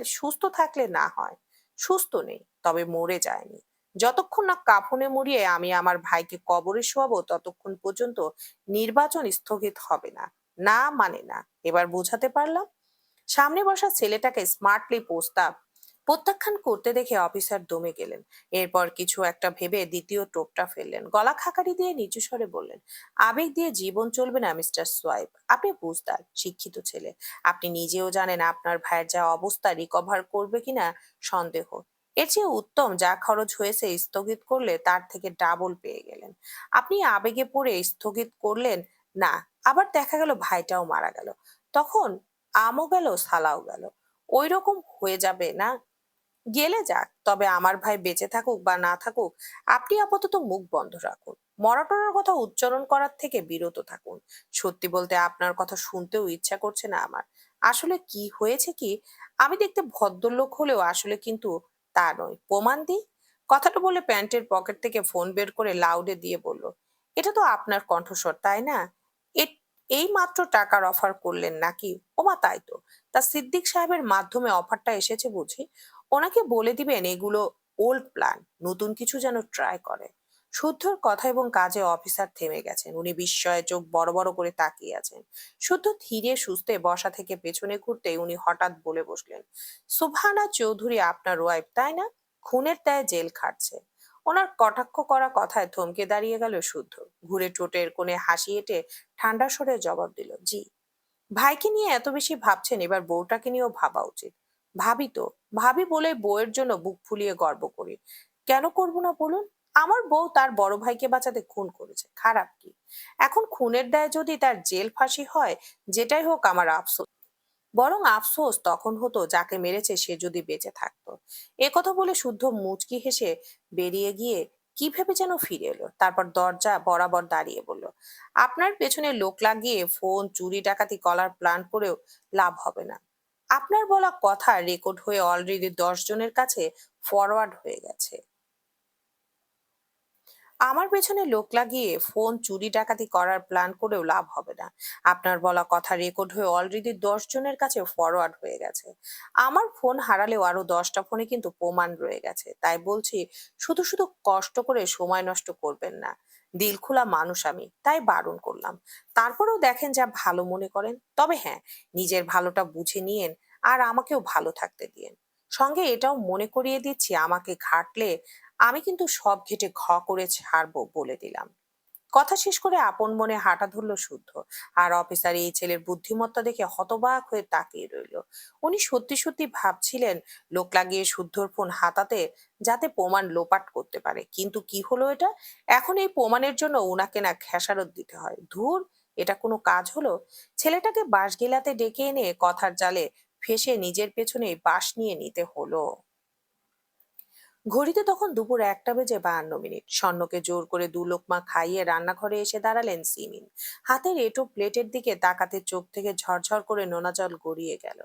S1: সুস্থ থাকলে না হয়। সুস্থ নেই, তবে মরে যায়নি। যতক্ষণ না কাফনে মুড়িয়ে আমি আমার ভাইকে কবরে শোয়াবো ততক্ষণ পর্যন্ত নির্বাচন স্থগিত হবে না। না মানে না। এবার বোঝাতে পারলাম? সামনে বসা ছেলেটাকে স্মার্টলি প্রত্যাখ্যান করতে দেখে অফিসার দমে গেলেন। এরপর কিছু একটা ভেবে দ্বিতীয় টোপটা ফেললেন, গলা খাকারি দিয়ে নিচু স্বরে বললেন, আবেগ দিয়ে জীবন চলবে না মিস্টার সোয়াইপ। আপনি বুঝদার, শিক্ষিত ছেলে। আপনি নিজেও জানেন আপনার ভাইয়ের যা অবস্থা, রিকভার করবে কিনা সন্দেহ। এর চেয়ে উত্তম যা খরচ হয়েছে স্থগিত করলে তার থেকে ডাবল পেয়ে গেলেন। আপনি আবেগে পড়ে স্থগিত করলেন না, আবার দেখা গেল ভাইটাও মারা গেল। তখন আমও গেল, সালাও গেল। ওই রকম হয়ে যাবে না? গেলে যাক, তবে আমার ভাই বেঁচে থাকুক বা না থাকুক, আপনি আপাতত মুখ বন্ধ রাখুন। মরাটরার কথা উচ্চারণ করার থেকে বিরত থাকুন। সত্যি বলতে আপনার কথা শুনতেও ইচ্ছা করছে না আমার। আসলে কি হয়েছে কি, আমি দেখতে ভদ্রলোক হলেও আসলে কিন্তু তা নয়। প্রমাণ দিই। কথাটা বলে প্যান্টের পকেট থেকে ফোন বের করে লাউডে দিয়ে বলল, এটা তো আপনার কণ্ঠস্বর, তাই না? এ- এই মাত্র টাকার অফার করলেন নাকি? ওমা, তাই তো। তা সিদ্দিক সাহেবের মাধ্যমে অফারটা এসেছে বুঝি? ওনাকে বলে দিবেন এগুলো ওল্ড প্ল্যান, নতুন কিছু যেন ট্রাই করে। শুদ্ধর কথা এবং কাজে অফিসার থেমে গেছেন। উনি বিস্ময়ে চোখ বড় বড় করে তাকিয়ে আছেন। শুদ্ধ ধীরে সুস্থে বসা থেকে পেছনে ঘুরতে উনি হঠাৎ বলে বসলেন, সুবহানা চৌধুরী আপনার ওয়াইফ, তাই না? খুনের দায়ে জেল খাটছে। ওনার কটাক্ষ করা কথায় থমকে দাঁড়িয়ে গেল শুদ্ধ। ঘুরে ঠোঁটের কোণে হাসি এঁটে ঠান্ডা স্বরে জবাব দিল, জি। ভাইকে নিয়ে এত বেশি ভাবছেন, এবার বউটাকে নিয়েও ভাবা উচিত। ভাবি তো, ভাবি বলে বউয়ের জন্য বুক ফুলিয়ে গর্ব করি। কেন করব না বলুন? আমার বউ তার বড় ভাইকে বাঁচাতে খুন করেছে, খারাপ কি? এখন খুনের দায়ে যদি তার জেল ফাঁসি হয়, যেটাই হোক আমার আফসোস। বরং আফসোস তখন হতো যাকে মেরেছে সে যদি বেঁচে থাকতো। এ কথা বলে শুদ্ধ মুচকি হেসে বেরিয়ে গিয়ে কি ভেবে যেন ফিরে এলো, তারপর দরজা বরাবর দাঁড়িয়ে বলল, আপনার পেছনে লোক লাগিয়ে ফোন চুরি ডাকাতি করার প্ল্যান করেও লাভ হবে না। আপনার বলা কথা রেকর্ড হয়ে অলরেডি 10 জনের কাছে ফরওয়ার্ড হয়ে গেছে। আমার পেছনে লোক লাগিয়ে ফোন চুরি ডাকাতি করার প্ল্যান করেও লাভ হবে না। আপনার বলা কথা রেকর্ড হয়ে অলরেডি 10 জনের কাছে ফরওয়ার্ড হয়ে গেছে। আমার ফোন হারালেও আরো 10টা ফোনে কিন্তু প্রমাণ রয়ে গেছে। তাই বলছি, শুধু শুধু কষ্ট করে সময় নষ্ট করবেন না। দিল খোলা মানুষ আমি, তাই বারণ করলাম। তারপরেও দেখেন যা ভালো মনে করেন। তবে হ্যাঁ, নিজের ভালোটা বুঝে নিয়েন আর আমাকেও ভালো থাকতে দিয়েন। সঙ্গে এটাও মনে করিয়ে দিচ্ছি, আমাকে ঘাটলে আমি কিন্তু সব ঘেটে করে ছাড়বো বলে দিলাম। কথা শেষ করে আপন মনে হাঁটা ধরলো শুদ্ধ। আর অফিসার এই ছেলের বুদ্ধিমত্তা দেখে হতবাক হয়ে তাকিয়ে রইল। উনি সত্যি সত্যি ভাবছিলেন লোক লাগিয়ে শুদ্ধর ফোন হাতাতে, যাতে প্রমাণ লোপাট করতে পারে। কিন্তু কি হলো এটা? এখন এই প্রমাণের জন্য উনাকে না খেসারত দিতে হয়। ধুর, এটা কোনো কাজ হলো? ছেলেটাকে বাঁশ গিলাতে ডেকে এনে কথার জালে ফেঁসে নিজের পেছনে বাঁশ নিয়ে নিতে হলো। ঘড়িতে তখন দুপুর 1:52। স্বর্ণকে জোর করে দু লোকমা খাইয়ে রান্নাঘরে এসে দাঁড়ালেন সিমিন। হাতের এঁটো প্লেটের দিকে তাকাতে চোখ থেকে ঝরঝর করে নোনা জল গড়িয়ে গেল।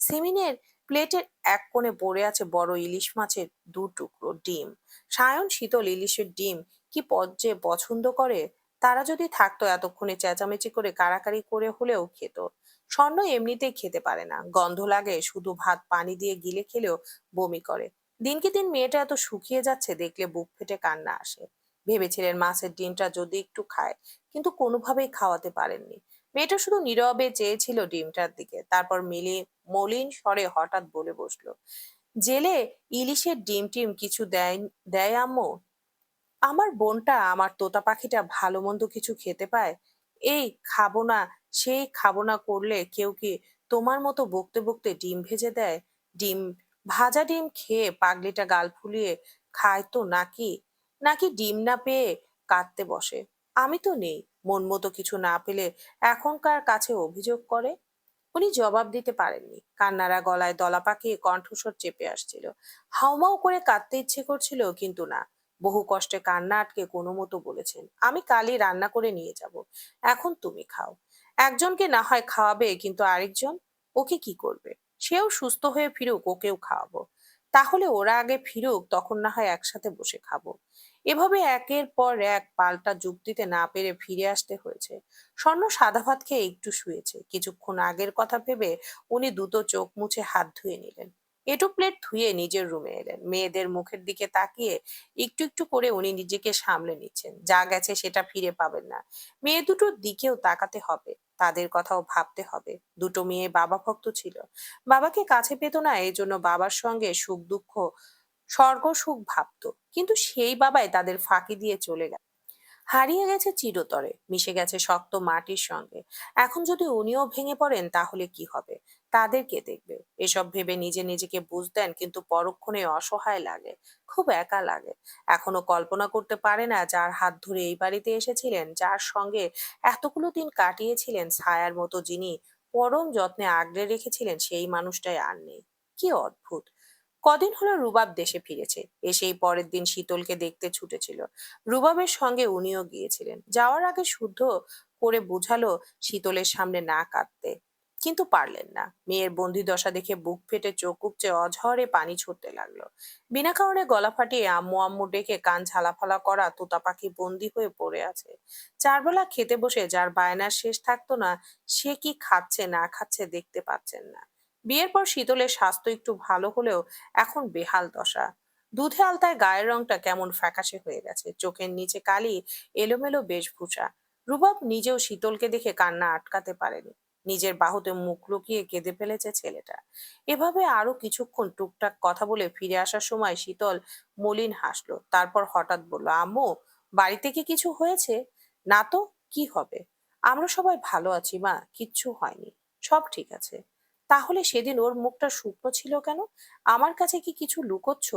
S1: সিমিনের প্লেটের এক কোণে পড়ে আছে বড় ইলিশ মাছের দু টুকরো ডিম। সায়ন শীতল ইলিশের ডিম কি যে পছন্দ করে! তারা যদি থাকতো এতক্ষণে চেঁচামেচি করে কাড়াকাড়ি করে হলেও খেত। স্বর্ণ এমনিতেই খেতে পারে না, গন্ধ লাগে, শুধু ভাত পানি দিয়ে গিলে খেলেও বমি করে। দিনকে দিন মেয়েটা এত শুকিয়ে যাচ্ছে দেখলে বুক ফেটে কান্না আসে। ভেবেছিলেন মাছের ডিমটা যদি একটু খায়, কিন্তু কোনোভাবেই খাওয়াতে পারেননি। মেয়েটা শুধু নীরবে চেয়েছিল ডিমটার দিকে, তারপর মলিন স্বরে হঠাৎ বলে বসলো, জেলে ইলিশের ডিম টিম কিছু দেয়? দেয় আম্মু? আমার বোনটা, আমার তোতা পাখিটা ভালো মন্দ কিছু খেতে পায়? এই খাবো না, সেই খাবো না করলে কেউ কি তোমার মতো বকতে বকতে ডিম ভেজে দেয়? ডিম ভাজা ডিম খেয়ে পাগলিটা গাল ফুলিয়ে খায় তো, নাকি নাকি ডিম না পেয়ে কাঁদতে বসে? আমি তো নেই, মন মতো কিছু না পেলে এখনকার কাছে অভিযোগ করে। উনি জবাব দিতে পারেননি। কান্নারা গলায় দলা পাকিয়ে কণ্ঠস্বর চেপে আসছিল। হাউমাউ করে কাঁদতে ইচ্ছে করছিল, কিন্তু না। বহু কষ্টে কান্না আটকে কোনো মতো বলেছেন, আমি কালই রান্না করে নিয়ে যাব, এখন তুমি খাও। একজনকে না হয় খাওয়াবে, কিন্তু আরেকজন, ওকে কি করবে? সেও সুস্থ হয়ে ফিরুক, ওকেও খাওয়াবো। তাহলে ওরা আগে ফিরুক, তখন না হয় একসাথে বসে খাবো। এভাবে একের পর এক পাল্টা যুক্তিতে না পেরে ফিরে আসতে হয়েছে। স্বর্ণ সাদা ভাত খেয়ে একটু শুয়েছে। কিছুক্ষণ আগের কথা ভেবে উনি দ্রুত চোখ মুছে হাত ধুয়ে নিলেন। এঁটো প্লেট ধুয়ে নিজের রুমে এলেন। মেয়েদের মুখের দিকে তাকিয়ে একটু একটু করে উনি নিজেকে সামলে নিচ্ছেন। যা গেছে সেটা ফিরে পাবেন না। মেয়ে দুটোর দিকেও তাকাতে হবে, তাদের কথাও ভাবতে হবে। দুটো মেয়ে বাবা ভক্ত ছিল, বাবাকে কাছে পেত না, এই জন্য বাবার সঙ্গে সুখ দুঃখ স্বর্গ সুখ ভাবতো। কিন্তু সেই বাবাই তাদের ফাঁকি দিয়ে চলে গেল, হারিয়ে গেছে চিরতরে, মিশে গেছে শক্ত মাটির সঙ্গে। এখন যদি উনিও ভেঙে পড়েন তাহলে কি হবে? তাদের কে দেখবে? এসব ভেবে নিজে নিজেকে বুঝ দেন, কিন্তু পরক্ষণে অসহায় লাগে, খুব একা লাগে। এখনো কল্পনা করতে পারে না যার হাত ধরে এই বাড়িতে এসেছিলেন, যার সঙ্গে এতগুলো দিন কাটিয়েছিলেন, ছায়ার মতো যিনি পরম যত্নে আগলে রেখেছিলেন, সেই মানুষটাই আর নেই। কি অদ্ভুত! কদিন হলো রুবাব দেশে ফিরেছে। এসেই পরের দিন শীতলকে দেখতে ছুটেছিল। রুবাবের সঙ্গে উনিও গিয়েছিলেন। যাওয়ার আগে শুদ্ধ করে বোঝালো শীতলের সামনে না কাঁদতে, কিন্তু পারলেন না। মেয়ের বন্দি দশা দেখে বুক ফেটে চোখ উপচে অঝরে পানি ছুটতে লাগলো। বিনা কারণে গলা ফাটিয়ে আম্মু আম্মু ডেকে কান ঝালাফালা করা তোতা পাখি বন্দি হয়ে পড়ে আছে। চারবেলা খেতে বসে যার বায়নার শেষ থাকতো না, সে কি খাচ্ছে না খাচ্ছে দেখতে পাচ্ছেন না। বিয়ের পর শীতলের স্বাস্থ্য একটু ভালো হলেও এখন বেহাল দশা। দুধে আলতায় গায়ের রংটা কেমন ফ্যাকাশে হয়ে গেছে, চোখের নিচে কালি, এলোমেলো বেশভূষা। রুবাব নিজেও শীতলকে দেখে কান্না আটকাতে পারেনি। নিজের বাহুতে মুখ লুকিয়ে কেঁদে ফেলেছে ছেলেটা। এভাবে আরো কিছুক্ষণ টুকটাক কথা বলে ফিরে আসার সময় শীতল মলিন হাসলো, তারপর হঠাৎ বলল, আম্মু, বাড়িতে কি কিছু হয়েছে? না তো, কি হবে? আমরা সবাই ভালো আছি মা, কিচ্ছু হয়নি, সব ঠিক আছে। তাহলে সেদিন ওর মুখটা শুকনো ছিল কেন? আমার কাছে কি কিছু লুকোচ্ছ?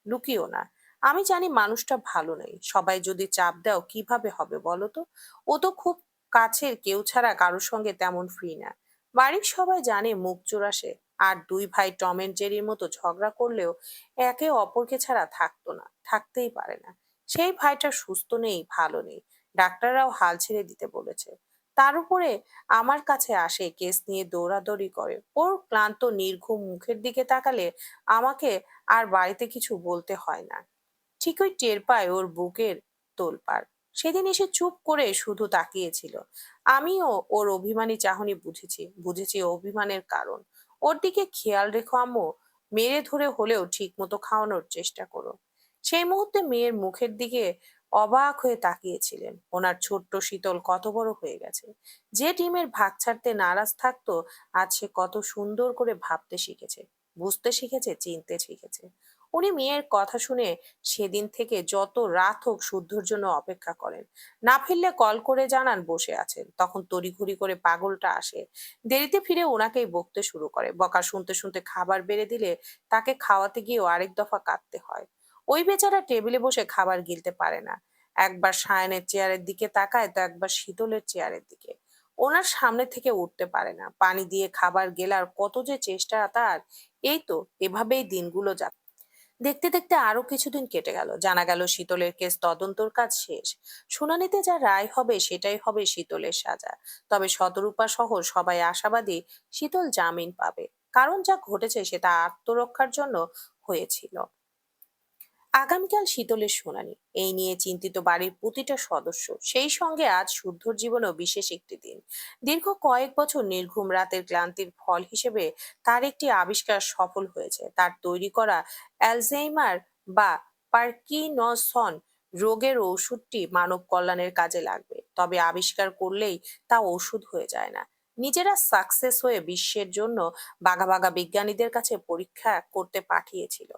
S1: লুকিও না। আমি জানি মানুষটা ভালো নেই, সবাই যদি চাপ দাও কিভাবে হবে বলো তো? ও তো খুব কাছের কেউ ছাড়া কারোর সঙ্গে তেমন ফ্রি না। বাড়ির সবাই জানে মুখ চোরাসে। আর দুই ভাই টম এন্ড জেরির মতো ঝগড়া করলেও একে অপরকে ছাড়া থাকতো না, থাকতেই পারে না। সেই ভাইটা সুস্থ নেই, ভালো নেই, ডাক্তাররাও হাল ছেড়ে দিতে বলেছে। তার উপরে আমার কাছে আসে, কেস নিয়ে দৌড়াদৌড়ি করে। ওর ক্লান্ত নির্ঘুম মুখের দিকে তাকালে আমাকে আর বাড়িতে কিছু বলতে হয় না। ঠিকই টের পায় ওর বুকের তোলপাড়। সেদিন এসে চুপ করে শুধু তাকিয়েছিল। আমিও ওর অভিমানী চাহনি বুঝেছি, বুঝেছি অভিমানের কারণ। ওর দিকে খেয়াল রেখো আম্মু, মেরে ধরে হলেও ঠিক মতো খাওয়ানোর চেষ্টা করো। সেই মুহূর্তে মেয়ের মুখের দিকে অবাক হয়ে তাকিয়েছিলেন। ওনার ছোট্ট শীতল কত বড় হয়ে গেছে। যে ডিমের ভাগ ছাড়তে নারাজ থাকতো, আজ সে কত সুন্দর করে ভাবতে শিখেছে, বুঝতে শিখেছে, চিনতে শিখেছে। উনি মেয়ের কথা শুনে সেদিন থেকে যত রাত হোক শুদ্ধর জন্য অপেক্ষা করেন। না ফিরলে কল করে জানান বসে আছেন। তখন তড়িঘড়ি করে পাগলটা আসে। দেরিতে ফিরে ওনাকেই বকতে শুরু করে। বকা শুনতে শুনতে খাবার বেড়ে দিলে তাকে খাওয়াতে গিয়েও আরেক দফা কাঁদতে হয়। ওই বেচারা টেবিলে বসে খাবার গিলতে পারে না। একবার সায়নের চেয়ারের দিকে তাকায় তো একবার শীতলের চেয়ারের দিকে। ওনার সামনে থেকে উঠতে পারে না। পানি দিয়ে খাবার গেলার কত যে চেষ্টা তার। এই তো এভাবেই দিনগুলো যাচ্ছে। দেখতে দেখতে আরো কিছুদিন কেটে গেল। জানা গেল শীতলের কেস তদন্তর কাজ শেষ। শুনানিতে যা রায় হবে সেটাই হবে শীতলের সাজা। তবে শতরূপা সহ সবাই আশাবাদী শীতল জামিন পাবে, কারণ যা ঘটেছে সেটা আত্মরক্ষার জন্য হয়েছিল। আগামীকাল শীতলের শুনানি, এই নিয়ে চিন্তিত বাড়ির প্রতিটা সদস্য। সেই সঙ্গে আজ শুদ্ধর জীবনেও বিশেষ একটি দিন। দীর্ঘ কয়েক বছর নির্ঘুম রাতের ক্লান্তির ফল হিসেবে তার একটি আবিষ্কার সফল হয়েছে। তার তৈরি করা অ্যালঝেইমার বা পার্কিনসন রোগের ওষুধটি মানব কল্যাণের কাজে লাগবে। তবে আবিষ্কার করলেই তা ওষুধ হয়ে যায় না। নিজেরা সাকসেস হয়ে বিশ্বের জন্য বাঘা বাঘা বিজ্ঞানীদের কাছে পরীক্ষা করতে পাঠিয়েছিল।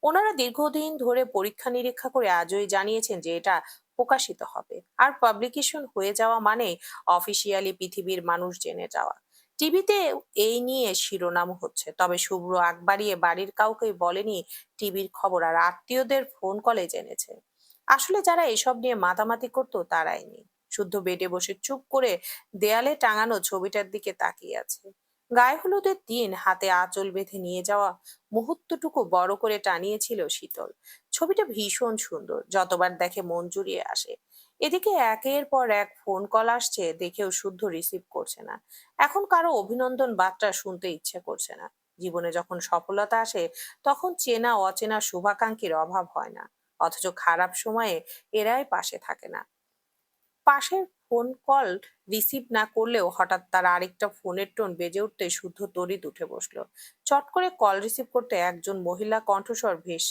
S1: ওনারা দীর্ঘদিন ধরে পরীক্ষা নিরীক্ষা করে আজই জানিয়েছেন যে এটা প্রকাশিত হবে। আর পাবলিকেশন হয়ে যাওয়া মানে অফিসিয়ালি পৃথিবীর মানুষ জেনে যাওয়া। টিভিতে এই নিয়ে শিরোনাম হচ্ছে, তবে শুভ্র আগ বাড়িয়ে বাড়ির কাউকে বলেনি টিভির খবর, আর আত্মীয়দের ফোন কলে জেনেছে। আসলে যারা এসব নিয়ে মাতামাতি করতো তারাই নেই। শুদ্ধ বেডে বসে চুপ করে দেয়ালে টাঙানো ছবিটার দিকে তাকিয়ে আছে। গায়ে হলুদের দিন হাতে আঁচল বেঁধে নিয়ে যাওয়া মুহূর্তটুকু বড় করে টানিয়েছিল শীতল। ছবিটা ভীষণ সুন্দর, যতবার দেখে মন জুড়িয়ে আসে। এদিকে একের পর এক ফোন কল আসছে, দেখেও শুদ্ধ রিসিভ করছে না। এখন কারো অভিনন্দন বার্তা শুনতে ইচ্ছে করছে না। জীবনে যখন সফলতা আসে তখন চেনা অচেনা শুভাকাঙ্ক্ষীর অভাব হয় না, অথচ খারাপ সময়ে এরাই পাশে থাকে না। পাশের ফোন কল রিসিভ না করলেও হঠাৎ তার আরেকটা ফোনের টোন বেজে উঠতে শুদ্ধ তড়িৎ উঠে বসলো। চট করে কল রিসিভ করতে একজন মহিলা কণ্ঠস্বর ভেস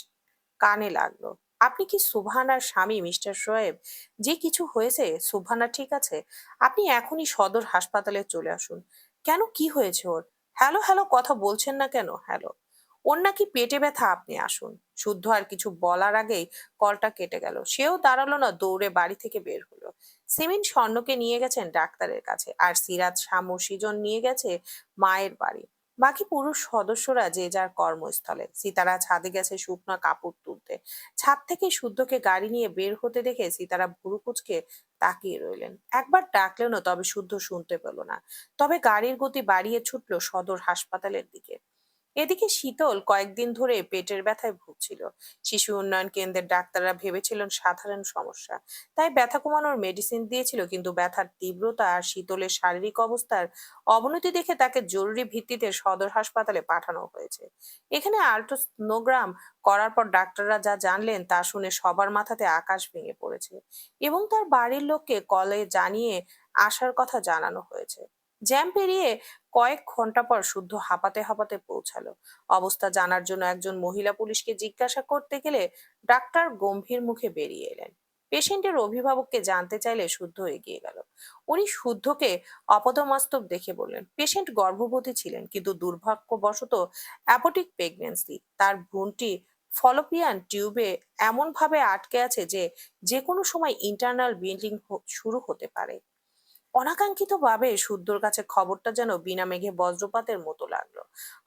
S1: কানে লাগলো। আপনি কি সুবহানার স্বামী মিস্টার শোয়েব? যে কিছু হয়েছে? সুবহানা ঠিক আছে? আপনি এখনই সদর হাসপাতালে চলে আসুন। কেন, কি হয়েছে ওর? হ্যালো হ্যালো কথা বলছেন না কেন? হ্যালো। ওর নাকি পেটে ব্যথা, আপনি আসুন। শুদ্ধ আর কিছু বলার আগেই কলটা কেটে গেল। সেও দাঁড়ালো না, দৌড়ে বাড়ি থেকে বের হলো। সিমিন স্বর্ণকে নিয়ে গেছেন ডাক্তারের কাছে, আর সিরাজ শামু সৃজন নিয়ে গেছে মায়ের বাড়ি। বাকি পুরুষ সদস্যরা যে যার কর্মস্থলে। সিতারা ছাদে গেছে শুকনো কাপড় তুলতে। ছাদ থেকে শুদ্ধকে গাড়ি নিয়ে বের হতে দেখে সিতারা ভুরু কুঁচকে তাকিয়ে রইলেন। একবার ডাকলেনও, তবে শুদ্ধ শুনতে পেল না। তবে গাড়ির গতি বাড়িয়ে ছুটলো সদর হাসপাতালের দিকে। এদিকে শীতল কয়েকদিন ধরে পেটের ব্যথায় ভুগছিল। শিশু উন্নয়ন কেন্দ্রের ডাক্তাররা ভেবেছিলেন সাধারণ সমস্যা, তাই ব্যথা কমানোর মেডিসিন দিয়েছিল। কিন্তু ব্যথার তীব্রতা আর শীতলের শারীরিক অবস্থার অবনতি দেখে তাকে জরুরি ভিত্তিতে সদর হাসপাতালে পাঠানো হয়েছে। এখানে আল্ট্রাসোনোগ্রাম করার পর ডাক্তাররা যা জানলেন তা শুনে সবার মাথাতে আকাশ ভেঙে পড়েছে, এবং তার বাড়ির লোককে কলে জানিয়ে আসার কথা জানানো হয়েছে। জ্যাম পেরিয়ে কয়েক ঘন্টা পর শুদ্ধ হাঁপাতে হাঁপাতে পৌঁছালো। অবস্থা জানার জন্য একজন মহিলা পুলিশকে জিজ্ঞাসা করতে গেলে ডাক্তার গম্ভীর মুখে বেরিয়ে এলেন। পেশেন্টের অভিভাবককে জানতে চাইলে শুদ্ধ এগিয়ে গেল। উনি শুদ্ধকে অপদমস্তক দেখে বললেন, পেশেন্ট গর্ভবতী ছিলেন, কিন্তু দুর্ভাগ্যবশত অ্যাবর্টিক প্রেগন্যান্সি। তার ভ্রূণটি ফলোপিয়ান টিউবে এমন ভাবে আটকে আছে যে যে কোনো সময় ইন্টারনাল ব্লিডিং শুরু হতে পারে। অনাকাঙ্ক্ষিতভাবে শুদ্ধর কাছে খবরটা যেন বিনা মেঘে বজ্রপাতের মতো লাগলো।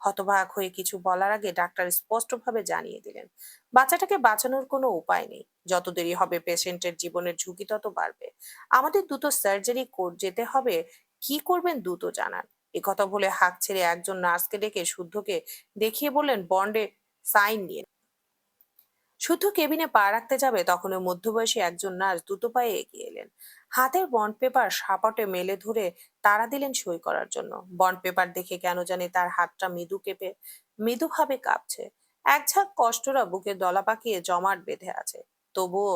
S1: হতবাক হয়ে কিছু বলার আগে ডাক্তার স্পষ্টভাবে জানিয়ে দিলেন, বাচ্চাটাকে বাঁচানোর কোনো উপায় নেই। যত দেরি হবে পেশেন্টের জীবনের ঝুঁকি তত বাড়বে। আমাদের দ্রুত সার্জারি যেতে হবে। কি করবেন দ্রুত জানান। একথা বলে হাঁক ছেড়ে একজন নার্সকে ডেকে শুদ্ধকে দেখিয়ে বললেন, বন্ডে সাইন নিয়ে। শুদ্ধ কেবিনে পা রাখতে যাবে তখনই মধ্যবয়সী একজন নার্স দ্রুত পায়ে এগিয়ে এলেন। হাতের বন্ড পেপার সাপটে মেলে ধরে তাড়া দিলেন সই করার জন্য। বন্ড পেপার দেখে কেন জানি তার হাতটা মৃদুভাবে কাঁপছে। এক ঝাঁক কষ্টরা বুকে দলা পাকিয়ে জমাট বেঁধে আছে। তবুও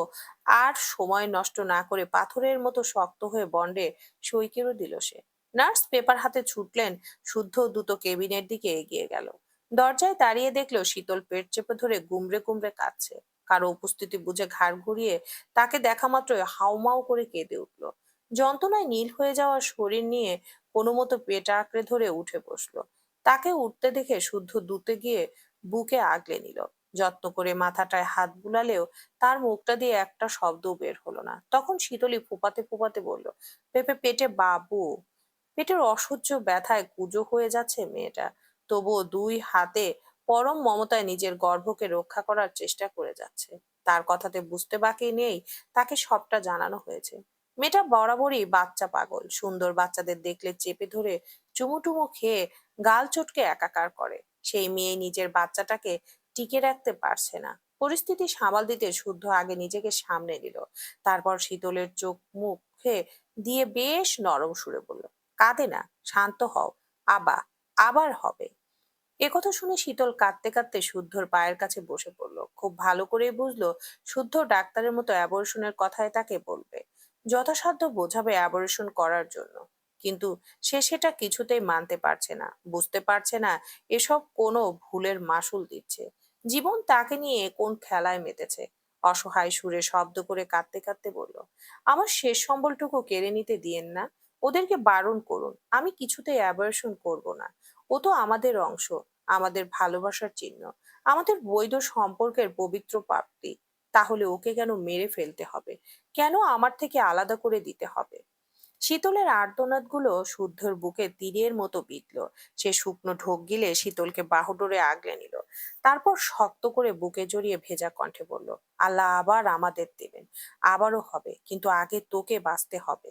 S1: আর সময় নষ্ট না করে পাথরের মতো শক্ত হয়ে বন্ডে সই করে দিল সে। নার্স পেপার হাতে ছুটলেন। শুদ্ধ দ্রুত কেবিনের দিকে এগিয়ে গেল। দরজায় দাঁড়িয়ে দেখলো শীতল পেট চেপে ধরে গুমড়ে গুমড়ে কাঁদছে। কারো উপস্থিতি বুঝে ঘাড় ঘুরিয়ে তাকে দেখা মাত্রই হাউমাউ করে কেঁদে উঠলো। যন্ত্রণায় নীল হয়ে যাওয়া শরীর নিয়ে কোনো মতো পেট আঁকড়ে ধরে উঠে বসলো। তাকে উঠতে দেখে শুদ্ধ দ্রুতে গিয়ে বুকে আগলে নিল। যত্ন করে মাথাটায় হাত বুলালেও তার মুখটা দিয়ে একটা শব্দও বের হলো না। তখন শীতলী ফুপাতে ফুপাতে বলল, পেপে পেটে বাবু। পেটের অসহ্য ব্যথায় কুঁজো হয়ে যাচ্ছে মেয়েটা, তবুও দুই হাতে পরম মমতায় নিজের গর্ভকে রক্ষা করার চেষ্টা করে যাচ্ছে। তার কথাতে বুঝতে বাকি নেই তাকে সবটা জানানো হয়েছে। মেয়েটা বরাবরই বাচ্চা পাগল, সুন্দর বাচ্চাদের দেখলে চেপে ধরে চুমু টুমু খেয়ে গাল চটকে একাকার করে। সেই মেয়ে নিজের বাচ্চাটাকে টিকে রাখতে পারছে না। পরিস্থিতি সামাল দিতে শুদ্ধ আগে নিজেকে সামনে নিল, তারপর শীতলের চোখ মুখে দিয়ে বেশ নরম সুরে বলল, কাঁদে না, শান্ত হও, আবা আবার হবে। একথা শুনে শীতল কাঁদতে কাঁদতে শুদ্ধর পায়ের কাছে বসে পড়ল। খুব ভালো করেই বুঝলো শুদ্ধ ডাক্তারের মতো অ্যাবর্শনের কথাই তাকে বলবে, যথাসাধ্য বোঝাবে অ্যাবর্শন করার জন্য। কিন্তু সে সেটা কিছুতেই মানতে পারছে না, বুঝতে পারছে না এসব কোনো ভুলের মাসুল দিচ্ছে। জীবন তাকে নিয়ে কোন খেলায় মেতেছে। অসহায় সুরে শব্দ করে কাঁদতে কাঁদতে বলল, আমার শেষ সম্বলটুকু কেড়ে নিতে দিয়েন না, ওদেরকে বারণ করুন, আমি কিছুতেই অ্যাবর্শন করব না। ও তো আমাদের অংশ, আমাদের ভালোবাসার চিহ্ন, আমাদের বৈধ সম্পর্কের পবিত্র প্রাপ্তি। তাহলে ওকে কেন মেরে ফেলতে হবে? কেন আমার থেকে আলাদা করে দিতে হবে? শীতলের আর্তনাদ গুলো শুদ্ধর বুকে তীরের মতো বিঁধল। সে শুকনো ঢোক গিলে শীতলকে বাহুডোরে আগলে নিল। তারপর শক্ত করে বুকে জড়িয়ে ভেজা কণ্ঠে বলল, আল্লাহ আবার আমাদের দেবেন, আবারও হবে, কিন্তু আগে তোকে বাঁচতে হবে।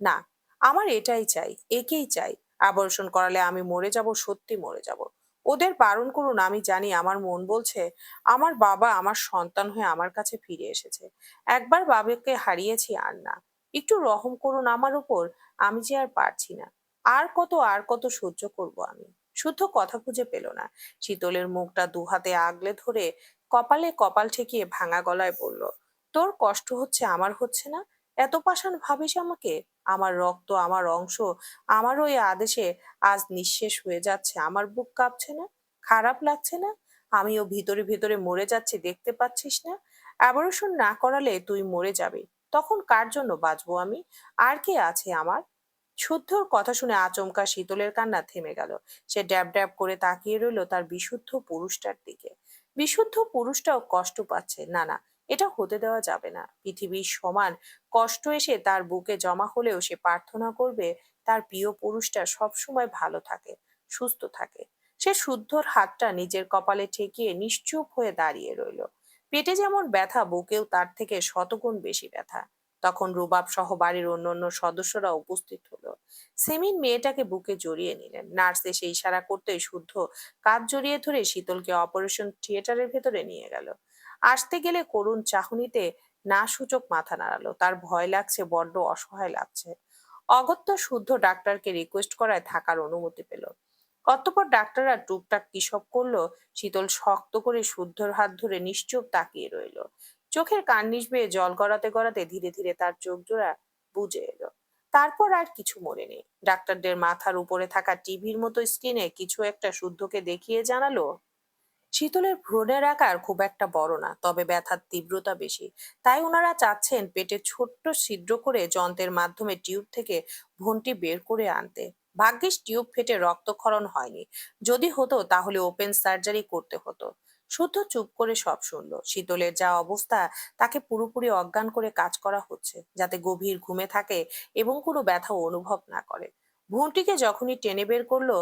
S1: না, আমার এটাই চাই, একেই চাই। আবর্ষণ করালে আমি মরে যাব, সত্যি মরে যাব। ওদের বারণ করুন, আমি জানি আমার মন বলছে আমার বাবা আমার সন্তান হয়ে আমার কাছে ফিরে এসেছে। একবার বাবাকে হারিয়েছি, আর না। একটু রহম করুন আমার উপর, আমি যে আর পারছি না। আর কত সহ্য করব আমি? শুদ্ধ কথা খুঁজে পেল না। শীতলের মুখটা দুহাতে আগলে ধরে কপালে কপাল ঠেকিয়ে ভাঙা গলায় বলল, তোর কষ্ট হচ্ছে, আমার হচ্ছে না? এত পাষাণ ভাবিস আমাকে? আমার রক্ত, আমার অংশ, আমার ওই আদেশে আজ নিঃশেষ হয়ে যাচ্ছে, আমার বুক কাঁপছে না? খারাপ লাগছে না? আমিও ভিতরে ভিতরে মরে যাচ্ছি, দেখতে পাচ্ছিস না? অ্যাবর্শন না করালে তুই মরে যাবি, তখন কার জন্য বাঁচবো আমি? আর কে আছে আমার? শুদ্ধর কথা শুনে আচমকা শীতলের কান্না থেমে গেল। সে ড্যাব ড্যাব করে তাকিয়ে রইল তার বিশুদ্ধ পুরুষটার দিকে। বিশুদ্ধ পুরুষটাও কষ্ট পাচ্ছে। না না, এটা হতে দেওয়া যাবে না। পৃথিবীর সমান কষ্ট এসে তার বুকে জমা হলেও সে প্রার্থনা করবে তার প্রিয় পুরুষটা সবসময় ভালো থাকে, সুস্থ থাকে। সে শুদ্ধর হাতটা নিজের কপালে ঠেকিয়ে নিশ্চুপ হয়ে দাঁড়িয়ে রইল। পেটে যেমন ব্যথা, বুকেও তার থেকে শতগুণ বেশি ব্যথা। তখন রুবাব সহ বাড়ির অন্যান্য সদস্যরা উপস্থিত হলো। সেমিন মেয়েটাকে বুকে জড়িয়ে নিলেন। নার্স এসে ইশারা করতেই শুদ্ধ কাঁধ জড়িয়ে ধরে শীতলকে অপারেশন থিয়েটারের ভেতরে নিয়ে গেল। আসতে গেলে করুণ চাহনিতে না সূচক মাথা নাড়ালো। তার ভয় লাগছে, বড্ড অসহায় লাগছে। অগত্যা শুদ্ধ ডাক্তারকে রিকোয়েস্ট করায় থাকার অনুমতি পেল। অতঃপর ডাক্তাররা টুকটাক কি সব করলো। শীতল শক্ত করে শুদ্ধর হাত ধরে নিশ্চুপ তাকিয়ে রইল। চোখের কার্নিশ বেয়ে জল গড়াতে গড়াতে ধীরে ধীরে তার চোখ জোড়া বুজে এলো। তারপর আর কিছু মনে নেই। ডাক্তারদের মাথার উপরে থাকা টিভির মতো স্ক্রিনে কিছু একটা শুদ্ধকে দেখিয়ে জানালো, শীতলের ভ্রূণের আকার খুব একটা বড় না, তবে ব্যথার তীব্রতা বেশি। তাই ওনারা চাচ্ছেন পেটে ছোট্ট ছিদ্র করে যন্ত্রের মাধ্যমে টিউব থেকে ভ্রূণটি বের করে আনতে। ভাগ্যিস টিউব ফেটে রক্তক্ষরণ হয়নি। যদি হতো তাহলে ওপেন সার্জারি করতে হতো। শুদ্ধ চুপ করে সব শুনলো। শীতলের যা অবস্থা, তাকে পুরোপুরি অজ্ঞান করে কাজ করা হচ্ছে, যাতে গভীর ঘুমে থাকে এবং কোনো ব্যথা অনুভব না করে। ভ্রূণটিকে যখনই টেনে বের করলো,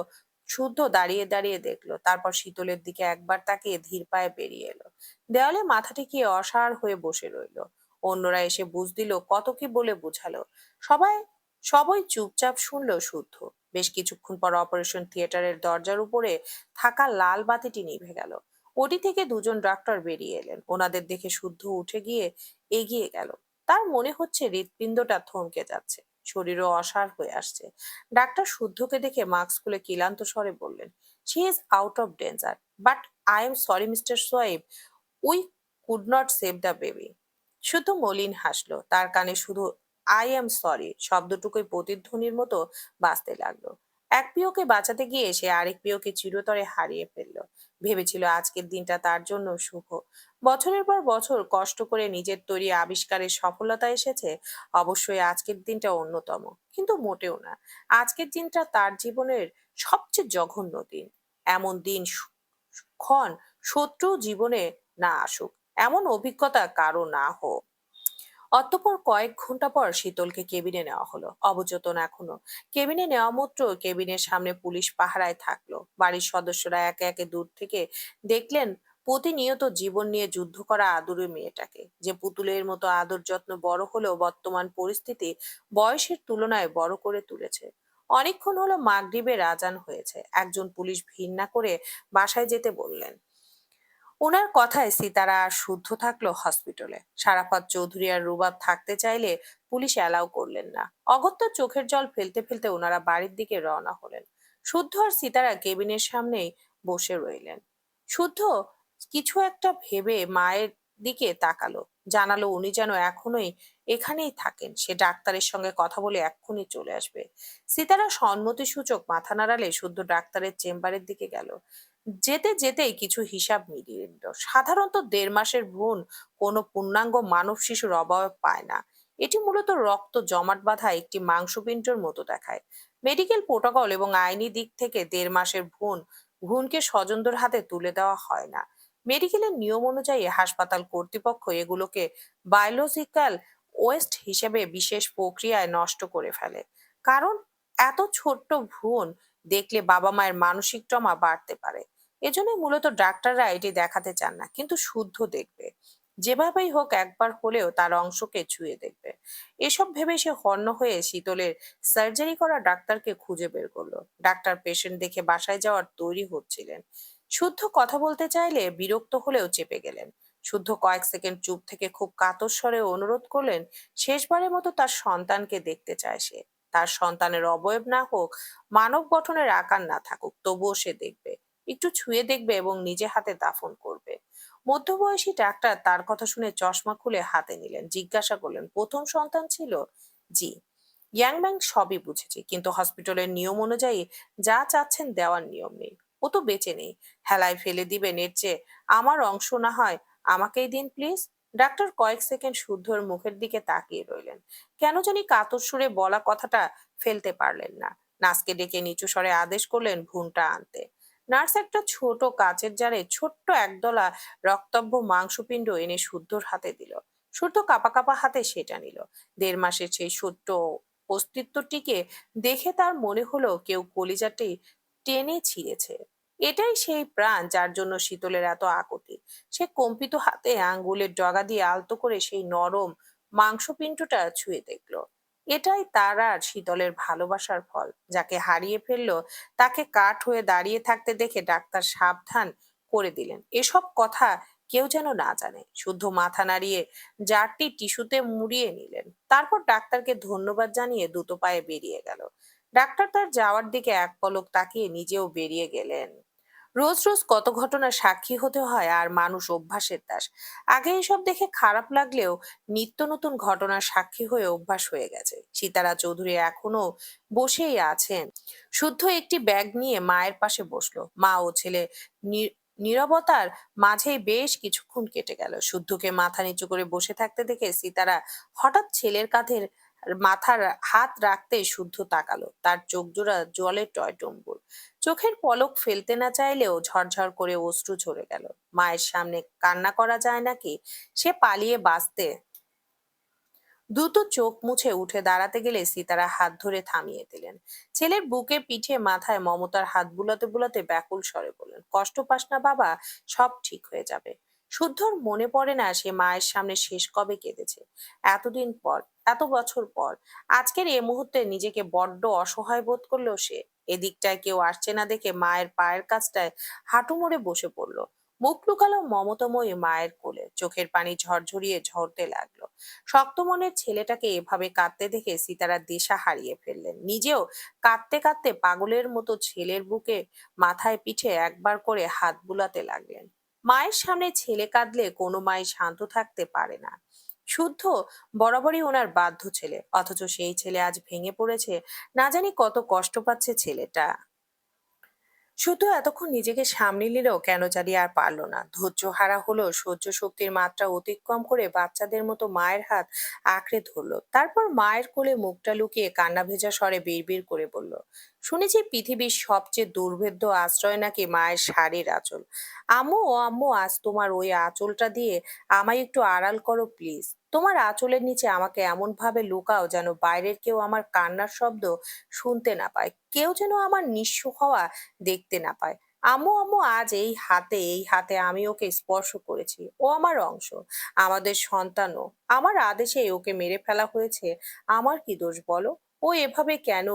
S1: শুদ্ধ দাঁড়িয়ে দাঁড়িয়ে দেখলো, তারপর শীতলের দিকে একবার তাকিয়ে ধীর পায়ে বেরিয়ে এলো। দেওয়ালে মাথা ঠেকিয়ে অসাড় হয়ে বসে রইলো। অন্যরা এসে বুঝ দিল, কত কি বলে বোঝালো। সবাই সবাই চুপচাপ শুনলো শুদ্ধ। বেশ কিছুক্ষণ পর অপারেশন থিয়েটারের দরজার উপরে থাকা লাল বাতিটি নিভে গেল। ওটি থেকে দুজন ডাক্তার বেরিয়ে এলেন। ওনাদের দেখে শুদ্ধ উঠে গিয়ে এগিয়ে গেল। তার মনে হচ্ছে হৃৎপিণ্ডটা থমকে যাচ্ছে, শরীরও অসাড় হয়ে আসছে। ডাক্তার শুদ্ধকে দেখে মাস্ক খুলে ক্লান্ত স্বরে বললেন, she is out of danger, but I am sorry mister Shoaib, we could not save the baby. শুধু মলিন হাসলো। তার কানে শুধু আই এম সরি শব্দটুকুই প্রতিধ্বনির মতো বাজতে লাগলো। এক প্রিয়কে বাঁচাতে গিয়ে সে আরেক প্রিয়কে চিরতরে হারিয়ে ফেললো। ভেবেছিল আজকের দিনটা তার জন্য শুভ। বছরের পর বছর কষ্ট করে নিজের তৈরি আবিষ্কারের সফলতা এসেছে। অবশ্যই আজকের দিনটা অন্যতম, কিন্তু মোটেও না। আজকের দিনটা তার জীবনের সবচেয়ে জঘন্য দিন। এমন দিন ক্ষণ শত্রু জীবনে না আসুক, এমন অভিজ্ঞতা কারো না হোক। অতঃপর কয়েক ঘন্টা পর শীতলকে কেবিনে নেওয়া হলো, অবচেতন এখনো। কেবিনে নেওয়া মাত্র কেবিনের সামনে পুলিশ পাহারায় থাকলো। বাড়ির সদস্যরা একে একে দূর থেকে দেখলেন প্রতিনিয়ত জীবন নিয়ে যুদ্ধ করা আদুরে মেয়েটাকে, যে পুতুলের মতো আদর যত্ন বড় হলেও বর্তমান পরিস্থিতি বয়সের তুলনায় বড় করে তুলেছে। অনেকক্ষণ হলো মাগরিবের আজান হয়েছে, একজন পুলিশ ভিড় না করে বাসায় যেতে বললেন। ওনার কথায় সিতারা আর শুদ্ধ থাকলো হসপিটালে। সারাফাত চৌধুরী আর রুবাব থাকতে চাইলে পুলিশ অ্যালাউ করলেন না। অগত্যা চোখের জল ফেলতে ফেলতে ওনারা বাড়ির দিকে রওনা হলেন। শুদ্ধ আর সিতারা কেবিনের সামনেই বসে রইলেন। শুদ্ধ কিছু একটা ভেবে মায়ের দিকে তাকালো, জানালো উনি যেন এখনোই এখানেই থাকেন, সে ডাক্তারের সঙ্গে কথা বলে এক্ষুনি চলে আসবে। সিতারা সম্মতি সূচক মাথা নাড়ালে শুদ্ধ ডাক্তারের চেম্বারের দিকে গেল। যেতে যেতেই কিছু হিসাব মিলিয়ে নিল। সাধারণত 1.5 মাসের ভ্রূণ কোনো পূর্ণাঙ্গ মানব শিশুর অবয়ব পায় না। এটি মূলত রক্ত জমাট বাঁধা একটি মাংসপিণ্ডের মতো দেখায়। মেডিকেল প্রোটোকল এবং আইনি দিক থেকে 1.5 মাসের ভ্রূণকে স্বজনদের হাতে তুলে দেওয়া হয় না। মেডিকেলের নিয়ম অনুযায়ী হাসপাতাল কর্তৃপক্ষ এগুলোকে বায়োলজিক্যাল ওয়েস্ট হিসেবে বিশেষ প্রক্রিয়ায় নষ্ট করে ফেলে। কারণ এত ছোট্ট ভ্রূণ দেখলে বাবা মায়ের মানসিক ট্রমা বাড়তে পারে। এজন্যই মূলত ডাক্তাররা এটি দেখাতে চান না, কিন্তু শুদ্ধ দেখবে। যেভাবেই হোক একবার হলেও তার অংশকে ছুঁয়ে দেখবে। এসব ভেবে সে হন্য হয়ে শীতলের সার্জারি করা ডাক্তারকে খুঁজে বের করলো। ডাক্তার পেশেন্ট দেখে বাসায় যাওয়ার তৈরি হচ্ছিলেন। শুদ্ধ কথা বলতে চাইলে বিরক্ত হলেও চেপে গেলেন। শুদ্ধ কয়েক সেকেন্ড চুপ থেকে খুব কাতর স্বরে অনুরোধ করলেন, শেষবারের মতো তার সন্তানকে দেখতে চায় সে। তার সন্তানের অবয়ব না হোক, মানব গঠনের আকার না থাকুক, তবুও সে দেখবে, একটু ছুঁয়ে দেখবে এবং নিজে হাতে দাফন করবে। মধ্যবয়সী ডাক্তার তার কথা শুনে চশমা খুলে হাতে নিলেন, জিজ্ঞাসা করলেন, প্রথম সন্তান ছিল? জি। ইয়াং ম্যান সবই বুঝেছি, কিন্তু হসপিটালের নিয়ম অনুযায়ী যা চাচ্ছেন দেওয়ার নিয়ম নেই। ও তো বেঁচে নেই, হেলায় ফেলে দিবেন এর চেয়ে আমার অংশ না হয় আমাকেই দিন প্লিজ। ডাক্তার কয়েক সেকেন্ড শুদ্ধর মুখের দিকে তাকিয়ে রইলেন। কেন জানি কাতর সুরে বলা কথাটা ফেলতে পারলেন না। নার্সকে ডেকে নিচু স্বরে আদেশ করলেন ভ্রূণটা আনতে। নার্স একটা ছোট কাচের জারে ছোট্ট একদলা রক্তাভ মাংসপিণ্ড এনে শুদ্ধর হাতে দিল। শুদ্ধ কাঁপা কাঁপা হাতে সেটা নিল। 1.5 মাসের সেই ছোট্ট অস্তিত্বটিকে দেখে তার মনে হলো কেউ কলিজাটি টেনে ছিঁড়েছে। এটাই সেই প্রাণ যার জন্য শীতলের এত আকুতি। সে কম্পিত হাতে আঙ্গুলের ডগা দিয়ে আলতো করে সেই নরম মাংসপিণ্ডটা ছুঁয়ে দেখলো। এটাই তার আর শীতলের ভালোবাসার ফল। যাকে হারিয়ে ফেললো তাকে কাঠ হয়ে দাঁড়িয়ে থাকতে দেখে ডাক্তার সাবধান করে দিলেন, এসব কথা কেউ যেন না জানে। শুদ্ধ মাথা নাড়িয়ে জারটি টিস্যুতে মুড়িয়ে নিলেন, তারপর ডাক্তারকে ধন্যবাদ জানিয়ে দ্রুত পায়ে বেরিয়ে গেল। ডাক্তার তার যাওয়ার দিকে এক পলক তাকিয়ে নিজেও বেরিয়ে গেলেন। রোজ রোজ কত ঘটনার সাক্ষী হতে হয়, আর মানুষ অভ্যাসের দাস। আগে এসব দেখে খারাপ লাগলেও নিত্য নতুন ঘটনার সাক্ষী হয়ে অভ্যাস হয়ে গেছে। সীতারা চৌধুরী এখনো বসেই আছেন। শুদ্ধ একটি ব্যাগ নিয়ে মায়ের পাশে বসলো। মা ও ছেলে নীরবতার মাঝেই বেশ কিছুক্ষণ কেটে গেল। শুদ্ধকে মাথা নিচু করে বসে থাকতে দেখে সীতারা হঠাৎ ছেলের কাঁধের মাথার হাত রাখতে শুদ্ধ তাকালো। তার চোখ জোড়া জলে টয়টম্বুর। চোখের পলক ফেলতে না চাইলেও ঝরঝর করে অশ্রু ঝরে গেল। মায়ের সামনে কান্না করা যায় নাকি? সে পালিয়ে বাঁচতে দ্রুত চোখ মুছে উঠে দাঁড়াতে গেলে সীতারা হাত ধরে থামিয়ে দিলেন। ছেলের বুকে পিঠে মাথায় মমতার হাত বুলাতে বুলাতে ব্যাকুল স্বরে বললেন, কষ্ট পাস না বাবা, সব ঠিক হয়ে যাবে। শুদ্ধর মনে পড়ে না সে মায়ের সামনে শেষ কবে কেঁদেছে। এতদিন পর, এত বছর পর। আজকের এই মুহূর্তে নিজেকে বড্ড অসহায় বোধ করলো সে। এদিকটায় কেউ আসছে না দেখে মায়ের পায়ের কাছটায় হাঁটু মুড়ে বসে পড়লো। মুখ লুকালো মমতাময়ী মায়ের কোলে, চোখের পানি ঝরঝরিয়ে ঝরতে লাগলো। শক্ত মনের ছেলেটাকে এভাবে কাঁদতে দেখে সীতারা দিশা হারিয়ে ফেললেন। নিজেও কাঁদতে কাঁদতে পাগলের মতো ছেলের বুকে মাথায় পিঠে একবার করে হাত বুলাতে লাগলেন। মায়ের সামনে ছেলে কাঁদলে কোনো মাই শান্ত থাকতে পারে না। শুদ্ধ বরাবরই ওনার বাধ্য ছেলে, অথচ সেই ছেলে আজ ভেঙে পড়েছে। না জানি কত কষ্ট পাচ্ছে ছেলেটা। শুধু এতক্ষণ নিজেকে সামনে নিলেও কেন জানি আর পারলো না। ধৈর্য হারা হলো, সহ্য শক্তির মাত্রা অতিক্রম করে বাচ্চাদের মতো মায়ের হাত আঁকড়ে ধরলো। তারপর মায়ের কোলে মুখটা লুকিয়ে কান্না ভেজা স্বরে বিড়বিড় করে বলল, শুনেছি পৃথিবীর সবচেয়ে দুর্ভেদ্য আশ্রয় নাকি মায়ের শাড়ির আঁচল। আম্মু ও আম্মু, আজ তোমার ওই আঁচলটা দিয়ে আমায় একটু আড়াল করো প্লিজ। তোমার আঁচলের নিচে আমাকে এমন ভাবে লুকাও যেন বাইরের কেউ আমার কান্নার শব্দ শুনতে না পায়, কেউ যেন আমার নিঃস্ব হওয়া দেখতে না পায়। আম্মু আম্মু আজ এই হাতে আমি ওকে স্পর্শ করেছি, ও আমার অংশ, আমাদের সন্তানও। আমার আদেশে ওকে মেরে ফেলা হয়েছে। আমার কি দোষ বলো? ও এভাবে কেন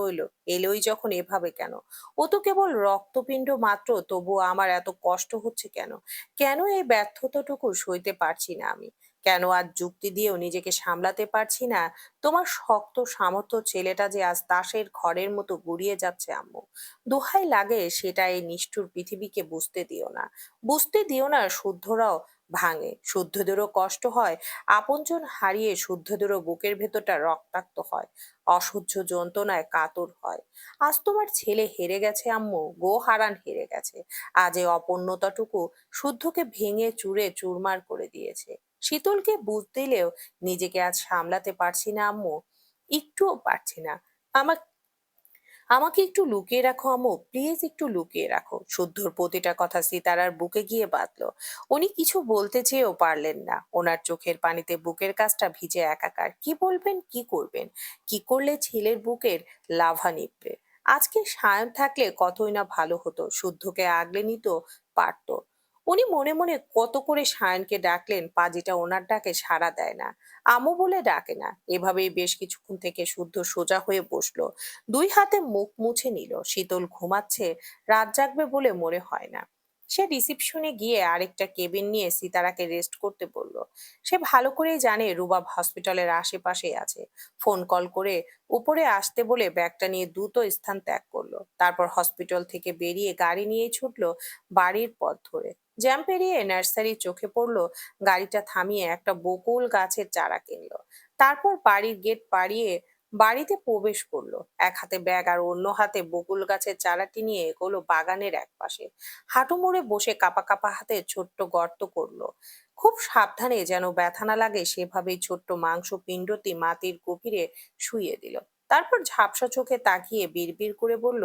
S1: এলোই যখন এভাবে কেন? ও তো কেবল রক্তপিণ্ড মাত্র, তবুও আমার এত কষ্ট হচ্ছে কেন? কেন এই ব্যর্থতাটুকু সইতে পারছি না আমি? কেন আজ যুক্তি দিয়েও নিজেকে সামলাতে পারছি না? তোমার শক্ত সামর্থ্য ছেলেটা যে আজ তাসের ঘরের মতো গুড়িয়ে যাচ্ছে আম্মু। দোহাই লাগে সেটা এই নিষ্ঠুর পৃথিবীকে বুঝতে দিও না। বুঝতে দিও না শুদ্ধরাও ভাঙে, শুদ্ধদেরও কষ্ট হয়। আপনজন হারিয়ে শুদ্ধদেরও বুকের ভেতরটা রক্তাক্ত হয়, অসহ্য যন্ত্রণায় কাতর হয়। আজ তোমার ছেলে হেরে গেছে আম্মু, গো হারান হেরে গেছে। আজ এই অপূর্ণতাটুকু শুদ্ধকে ভেঙে চুরে চুরমার করে দিয়েছে। শীতলকে বুঝ দিলেও নিজেকে আজ সামলাতে পারছি না আম্মু, একটুও পারছি না। আমার আমাকে একটু লুকিয়ে রাখো আম্মু, প্লিজ একটু লুকিয়ে রাখো। শুদ্ধর প্রতিটা কথা সিতারার বুকে গিয়ে বাঁধলো। উনি কিছু বলতে চেয়েও পারলেন না, ওনার চোখের পানিতে বুকের কাছটা ভিজে একাকার। কি বলবেন, কি করবেন? কি করলে ছেলের বুকের লাভা নিভবে? আজকে সায়ন থাকলে কতই না ভালো হতো, শুদ্ধকে আগলে নিত পারতো। উনি মনে মনে কত করে সায়নকে ডাকলেন, পাজিটা ওনার ডাকে সাড়া দেয় না, আমু বলে ডাকে না। এভাবেই বেশ কিছুক্ষণ থেকে শুদ্ধ সোজা হয়ে বসলো, দুই হাতে মুখ মুছে নিল। শীতল ঘুমাচ্ছে, রাত জাগবে বলে মনে হয় না। সে রিসিপশনে গিয়ে আরেকটা কেবিন নিয়ে সিতারাকে রেস্ট করতে বলল। সে ভালো করেই জানে রুবাব হসপিটালের আশেপাশেই আছে। ফোন কল করে উপরে আসতে বলে ব্যাগটা নিয়ে দ্রুত স্থান ত্যাগ করলো। তারপর হসপিটাল থেকে বেরিয়ে গাড়ি নিয়ে ছুটলো বাড়ির পথ ধরে। জ্যাম পেরিয়ে নার্সারি চোখে পড়লো, গাড়িটা থামিয়ে একটা বকুল গাছের চারা কিনলো। তারপর বাড়ির গেট পাড়িয়ে বাড়িতে প্রবেশ করলো। এক হাতে ব্যাগ আর অন্য হাতে বকুল গাছের চারাটি নিয়ে এগোলো বাগানের এক পাশে। হাঁটু মুড়ে বসে কাপা কাপা হাতে ছোট্ট গর্ত করলো। খুব সাবধানে, যেন ব্যথা না লাগে সেভাবেই ছোট্ট মাংস পিণ্ডটি মাটির গভীরে শুইয়ে দিল। তারপর ঝাপসা চোখে তাকিয়ে বিড়বিড় করে বলল,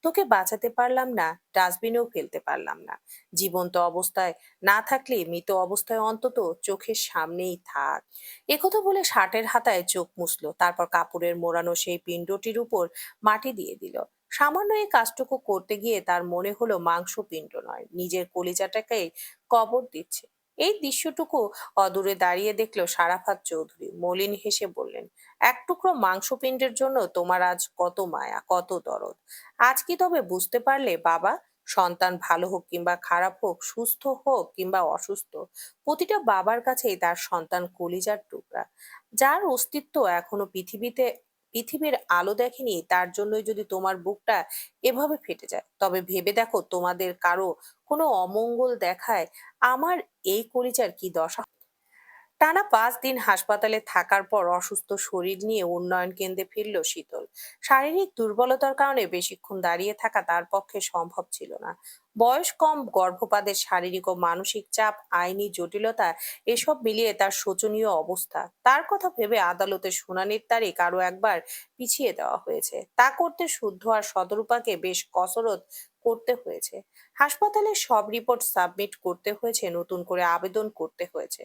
S1: তোকে বাঁচাতে পারলাম না, ডাস্টবিনেও ফেলতে পারলাম না। জীবন্ত অবস্থায় না থাকলে মৃত অবস্থায় অন্তত চোখের সামনেই থাক। একথা বলে শার্টের হাতায় চোখ মুছলো, তারপর কাপড়ের মোড়ানো সেই পিণ্ডটির উপর মাটি দিয়ে দিল। সামান্য এই কাজটুকু করতে গিয়ে তার মনে হলো মাংস পিণ্ড নয়, নিজের কলিজাটাকে কবর দিচ্ছে। এই দৃশ্যটুকু অদূরে দাঁড়িয়ে দেখলো সারাফাত চৌধুরী। মলিন হেসে বললেন, এক টুকরো মাংসপিণ্ডের জন্য তোমার আজ কত মায়া, কত দরদ। আজ কি তবে বুঝতে পারলে বাবা? সন্তান ভালো হোক কিংবা খারাপ হোক, সুস্থ হোক কিংবা অসুস্থ, প্রতিটা বাবার কাছেই তার সন্তান কলিজার টুকরা। যার অস্তিত্ব এখনো পৃথিবীর আলো দেখেনি, তার জন্যই যদি তোমার বুকটা এভাবে ফেটে যায়, তবে ভেবে দেখো তোমাদের কারো কোনো অমঙ্গল দেখায় আমার এই কলিজার কি দশা। টানা 5 দিন হাসপাতালে থাকার পর অসুস্থ শরীর নিয়ে উন্নয়ন কেন্দ্রে ফিরল শীতল। শারীরিক দুর্বলতার কারণে বেশিক্ষণ দাঁড়িয়ে থাকা তার পক্ষে সম্ভব ছিল না। বয়স কম, গর্ভপাতের শারীরিক ও মানসিক চাপ, আইনি জটিলতা, এসব মিলিয়ে তার শোচনীয় অবস্থা। তার কথা ভেবে আদালতের শুনানির তারিখ আরো একবার পিছিয়ে দেওয়া হয়েছে। তা করতে শুদ্ধ আর সদরূপাকে বেশ কসরত করতে হয়েছে। হাসপাতালের সব রিপোর্ট সাবমিট করতে হয়েছে, নতুন করে আবেদন করতে হয়েছে।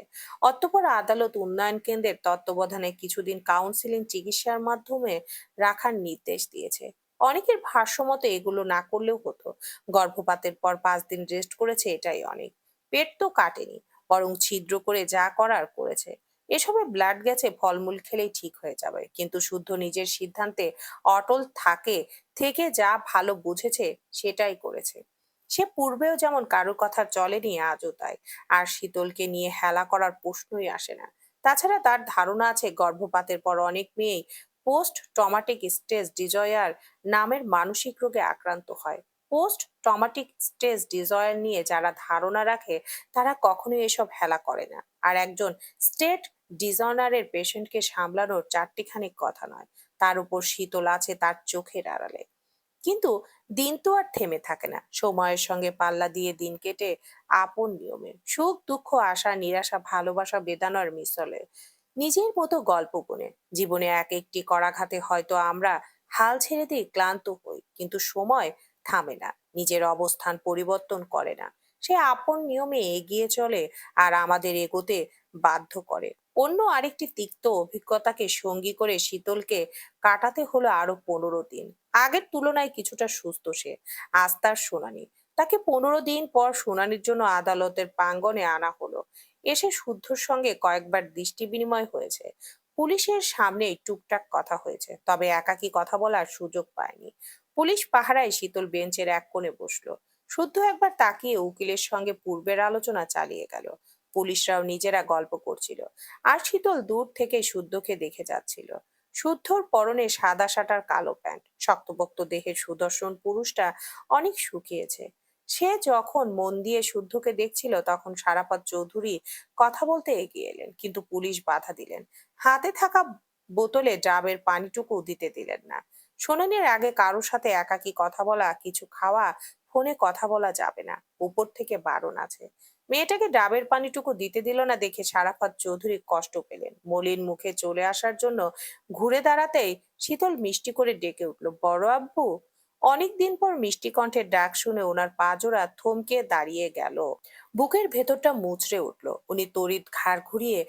S1: অতঃপর আদালত উন্নয়ন কেন্দ্রের তত্ত্বাবধানে কিছুদিন কাউন্সিলিং চিকিৎসার মাধ্যমে রাখার নির্দেশ দিয়েছে। অনেকের ভাষ্যমতে এগুলো না করলেও হতো। গর্ভপাতের পর 5 দিন রেস্ট করেছে, এটাই অনেক। পেট তো কাটেনি, বরং ছিদ্র করে যা করার করেছে। এসবে ব্লাড গেছে, ফলমূল খেলেই ঠিক হয়ে যাবে। কিন্তু শুদ্ধ নিজের সিদ্ধান্তে অটল থেকে যা ভালো বুঝেছে সেটাই করেছে। সে পূর্বেও যেমন কারোর কথা চলেনি, আজও তাই। আর শীতলকে নিয়ে হেলা করার প্রশ্নই আসে না। তাছাড়া তার ধারণা আছে গর্ভপাতের পর অনেক মেয়েই পোস্ট ট্রমাটিক স্ট্রেস ডিজয়ার নামের মানসিক রোগে আক্রান্ত হয়। পোস্ট ট্রমাটিক স্ট্রেস ডিজয়ার নিয়ে যারা ধারণা রাখে, তারা কখনোই এসব হেলা করে না। আর একজন স্টেট ডিজঅনারের পেশেন্টকে সামলানোর চারটিখানি কথা নয়। তার উপর শীতল আছে তার চোখের আড়ালে। কিন্তু দিন তো আর থেমে থাকে না। সময়ের সঙ্গে পাল্লা দিয়ে দিন কেটে আপন নিয়মে সুখ দুঃখ আশা নিরাশা ভালোবাসা বেদনার মিশলে নিজের মতো গল্প বনে জীবনে এক একটি করাঘাতে হয়তো আমরা হাল ছেড়ে দিয়ে ক্লান্ত হই, কিন্তু সময় থামে না, নিজের অবস্থান পরিবর্তন করে না। সে আপন নিয়মে এগিয়ে চলে আর আমাদের এগোতে বাধ্য করে। অন্য আরেকটি তিক্ত অভিজ্ঞতাকে সঙ্গী করে শীতলকে কাটাতে হলো আরো 15 দিন। আগের তুলনায় কিছুটা সুস্থ সে। আজ তার শুনানি, তাকে 15 দিন পর শুনানির জন্য আদালতের প্রাঙ্গণে আনা হলো। এসে শুদ্ধর সঙ্গে কয়েকবার দৃষ্টি বিনিময় হয়েছে। পুলিশের সামনে টুকটাক কথা হয়েছে, তবে একাকী কথা বলার সুযোগ পায়নি। পুলিশ পাহারায় শীতল বেঞ্চের এক কোণে বসলো। শুদ্ধ একবার তাকিয়ে উকিলের সঙ্গে পূর্বের আলোচনা চালিয়ে গেল। পুলিশরাও নিজেরা গল্প করছিল, আর শীতল দূর থেকে শুদ্ধকে দেখে যাচ্ছিল। শুদ্ধর পরনে সাদা শাটার কালো প্যান্ট, শক্তপোক্ত দেহের সুদর্শন পুরুষটা অনেক শুকিয়েছে। সে যখন মন দিয়ে শুদ্ধকে দেখছিল, তখন সারাপাত চৌধুরী কথা বলতে এগিয়ে এলেন, কিন্তু পুলিশ বাধা দিলেন। হাতে থাকা বোতলে ডাবের পানিটুকু দিতে দিলেন না। শুনানির আগে কারোর সাথে একাকী কথা বলা, কিছু খাওয়া, ফোনে কথা বলা যাবে না, উপর থেকে বারণ আছে। মেয়েটাকে ডাবের পানিটুকু দিতে দিল না দেখে সারাফাত চৌধুরী কষ্ট পেলেন। মলিন মুখে চলে আসার জন্য ঘুরে দাঁড়াতেই শীতল মিষ্টি করে ডেকে উঠল, বড় আব্বু। অনেকদিন পর মিষ্টি কণ্ঠের ডাক শুনে ওনার পা জোড়া থমকে দাঁড়িয়ে গেল। বুকের ভেতরটা মুচড়ে উঠল। উনি তড়িৎ ঘাড় ঘুরিয়ে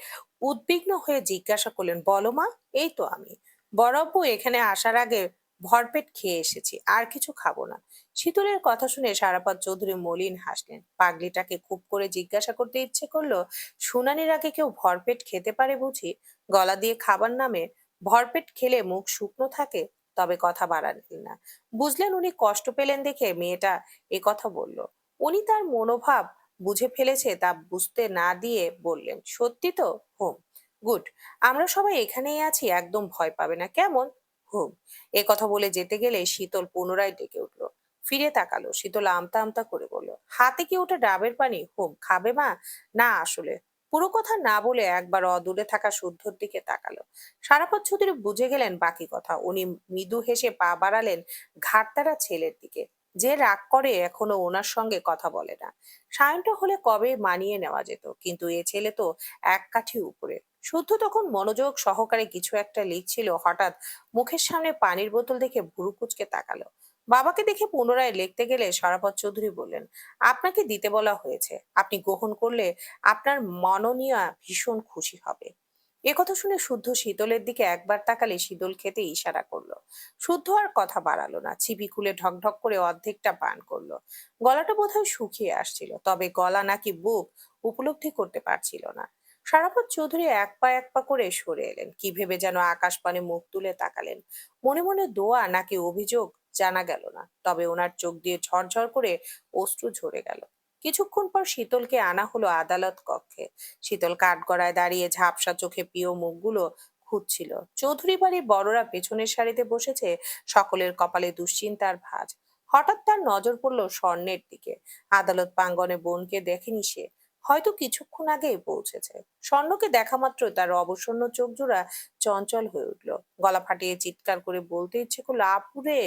S1: উদ্বিগ্ন হয়ে জিজ্ঞাসা করলেন, বলো মা। এই তো আমি। বড় আব্বু, এখানে আসার আগে ভরপেট খেয়ে এসেছি, আর কিছু খাবো না। শীতলের কথা শুনে সারাপাত চৌধুরী মলিন হাসলেন। পাগলিটাকে খুব করে জিজ্ঞাসা করতে ইচ্ছে করলো, শুনানির আগে কেউ ভরপেট খেতে পারে বুঝি? গলা দিয়ে খাবার নামে। ভরপেট খেলে মুখ শুকনো থাকে। তবে কথা বাড়ালেন না। বুঝলেন উনি কষ্ট পেলেন দেখে মেয়েটা এ কথা বলল। উনি তার মনোভাব বুঝে ফেলেছে তা বুঝতে না দিয়ে বললেন, সত্যি তো? হুম। গুড। আমরা সবাই এখানেই আছি, একদম ভয় পাবে না, কেমন? হুম। এ কথা বলে যেতে গেলে শীতল পুনরায় ডেকে উঠল। ফিরে তাকালো। শীতল আমতা আমতা করে বলল, হাতে কি ওটা ডাবের পানি? হুম, খাবে মা? না আসলে। পুরো কথা না বলে একবার অদূরে থাকা শুদ্ধর দিকে তাকালো। সারাপত চৌধুরী বুঝে গেলেন বাকি কথা। উনি মৃদু হেসে পা বাড়ালেন ঘাড়তারা ছেলের দিকে, যে রাগ করে এখনো ওনার সঙ্গে কথা বলে না। সায়নটা হলে কবে মানিয়ে নেওয়া যেত, কিন্তু এ ছেলে তো এক কাঠি উপরে। শুদ্ধ তখন মনোযোগ সহকারে কিছু একটা লিখছিল। হঠাৎ মুখের সামনে পানির বোতল দেখে ভুরু কুঁচকে তাকালো। বাবাকে দেখে পুনরায় লিখতে গেলে শরাফত চৌধুরী বললেন, আপনাকে দিতে বলা হয়েছে, আপনি গ্রহণ করলে আপনার মনোনিয়া ভীষণ খুশি হবে। একথা শুনে শুদ্ধ শীতলের দিকে একবার তাকালে শীতল খেতে ইশারা করলো। শুদ্ধ আর কথা বাড়ালো না, চিবি খুলে ঢকঢক করে অর্ধেকটা পান করলো। গলাটা বোধহয় শুকিয়ে আসছিল, তবে গলা নাকি বুক উপলব্ধি করতে পারছিল না। সারাপত চৌধুরী এক পা করে সরে এলেন। কি ভেবে যেন আকাশ পানে মুখ তুলে তাকালেন। মনে মনে দোয়া নাকি অভিযোগ জানা গেল না, তবে ওনার চোখ দিয়ে ঝরঝর করে অশ্রু ঝরে গেল। কিছুক্ষণ পর শীতলকে আনা হলো আদালত কক্ষে। শীতল কাঠগড়ায় দাঁড়িয়ে ঝাপসা চোখে প্রিয় মুখগুলো খুঁজছিল। চৌধুরী বাড়ির বড়রা পেছনের সারিতে বসেছে, সকলের কপালে দুশ্চিন্তার ভাঁজ। হঠাৎ তার নজর পড়লো স্বর্ণের দিকে। আদালত প্রাঙ্গণে বোনকে দেখেনি সে, হয়তো কিছুক্ষণ আগেই পৌঁছেছে। স্বর্ণকে দেখা মাত্র তার অবসন্ন চোখ জোড়া চঞ্চল হয়ে উঠল। গলা ফাটিয়ে চিৎকার করে বলতে ইচ্ছে করলো, আপুরে,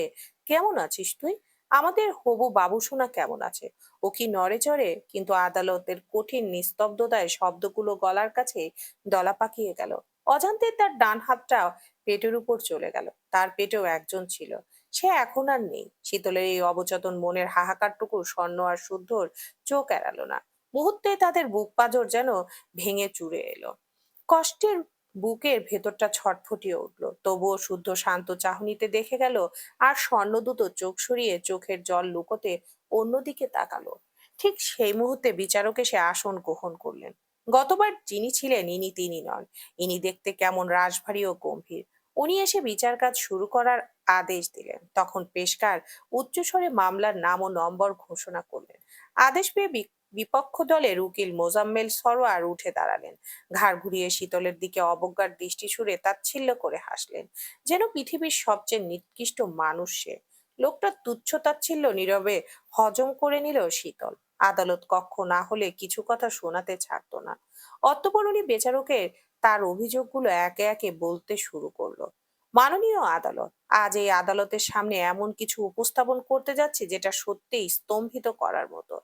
S1: কেমন আছিস তুই? আমাদের হবু বাবু সোনা কেমন আছে? ও কি নড়ে চড়ে? কিন্তু আদালতের কঠিন নিস্তব্ধতায় শব্দগুলো গলার কাছে দলা পাকিয়ে গেল। অজান্তে তার ডান হাতটা পেটের উপর চলে গেল। তার পেটেও একজন ছিল, সে এখন আর নেই। শীতলের এই অবচেতন মনের হাহাকারটুকু স্বর্ণ আর শুদ্ধর চোখ এড়ালো না। মুহূর্তে তাদের বুক পাঁজর যেন ভেঙে চুরে এলো। কষ্টের বুকের ভেতরটা ছটফটিয়ে উঠল। তবুও শুদ্ধ শান্ত চাহনিতে দেখে গেল, আর স্বর্ণদূত চোখ সরিয়ে চোখের জল লুকোতে অন্যদিকে তাকালো। ঠিক সেই মুহূর্তে বিচারক এসে আসন গ্রহণ করলেন। গতবার যিনি ছিলেন ইনি তিনি নন। ইনি দেখতে কেমন রাশভারী ও গম্ভীর। উনি এসে বিচার কাজ শুরু করার আদেশ দিলেন। তখন পেশকার উচ্চস্বরে মামলার নাম ও নম্বর ঘোষণা করলেন। আদেশ পেয়ে বিপক্ষ দলের উকিল মোজাম্মেল সরোয়ার উঠে দাঁড়ালেন। ঘাড় ঘুরিয়ে শীতলের দিকে অবজ্ঞার দৃষ্টি ছুড়ে তাচ্ছিল্য করে হাসলেন, যেন পৃথিবীর সবচেয়ে নিকৃষ্ট মানুষ সে। লোকটা তুচ্ছ তাচ্ছিল্য নীরবে হজম করে নিল শীতল। আদালত কক্ষ না হলে কিছু কথা শোনাতে ছাড়তো না। অতঃপর উনি বেচারকের তার অভিযোগগুলো একে একে বলতে শুরু করলো। মাননীয় আদালত, আজ এই আদালতের সামনে এমন কিছু উপস্থাপন করতে যাচ্ছি যেটা সত্যিই স্তম্ভিত করার মতো।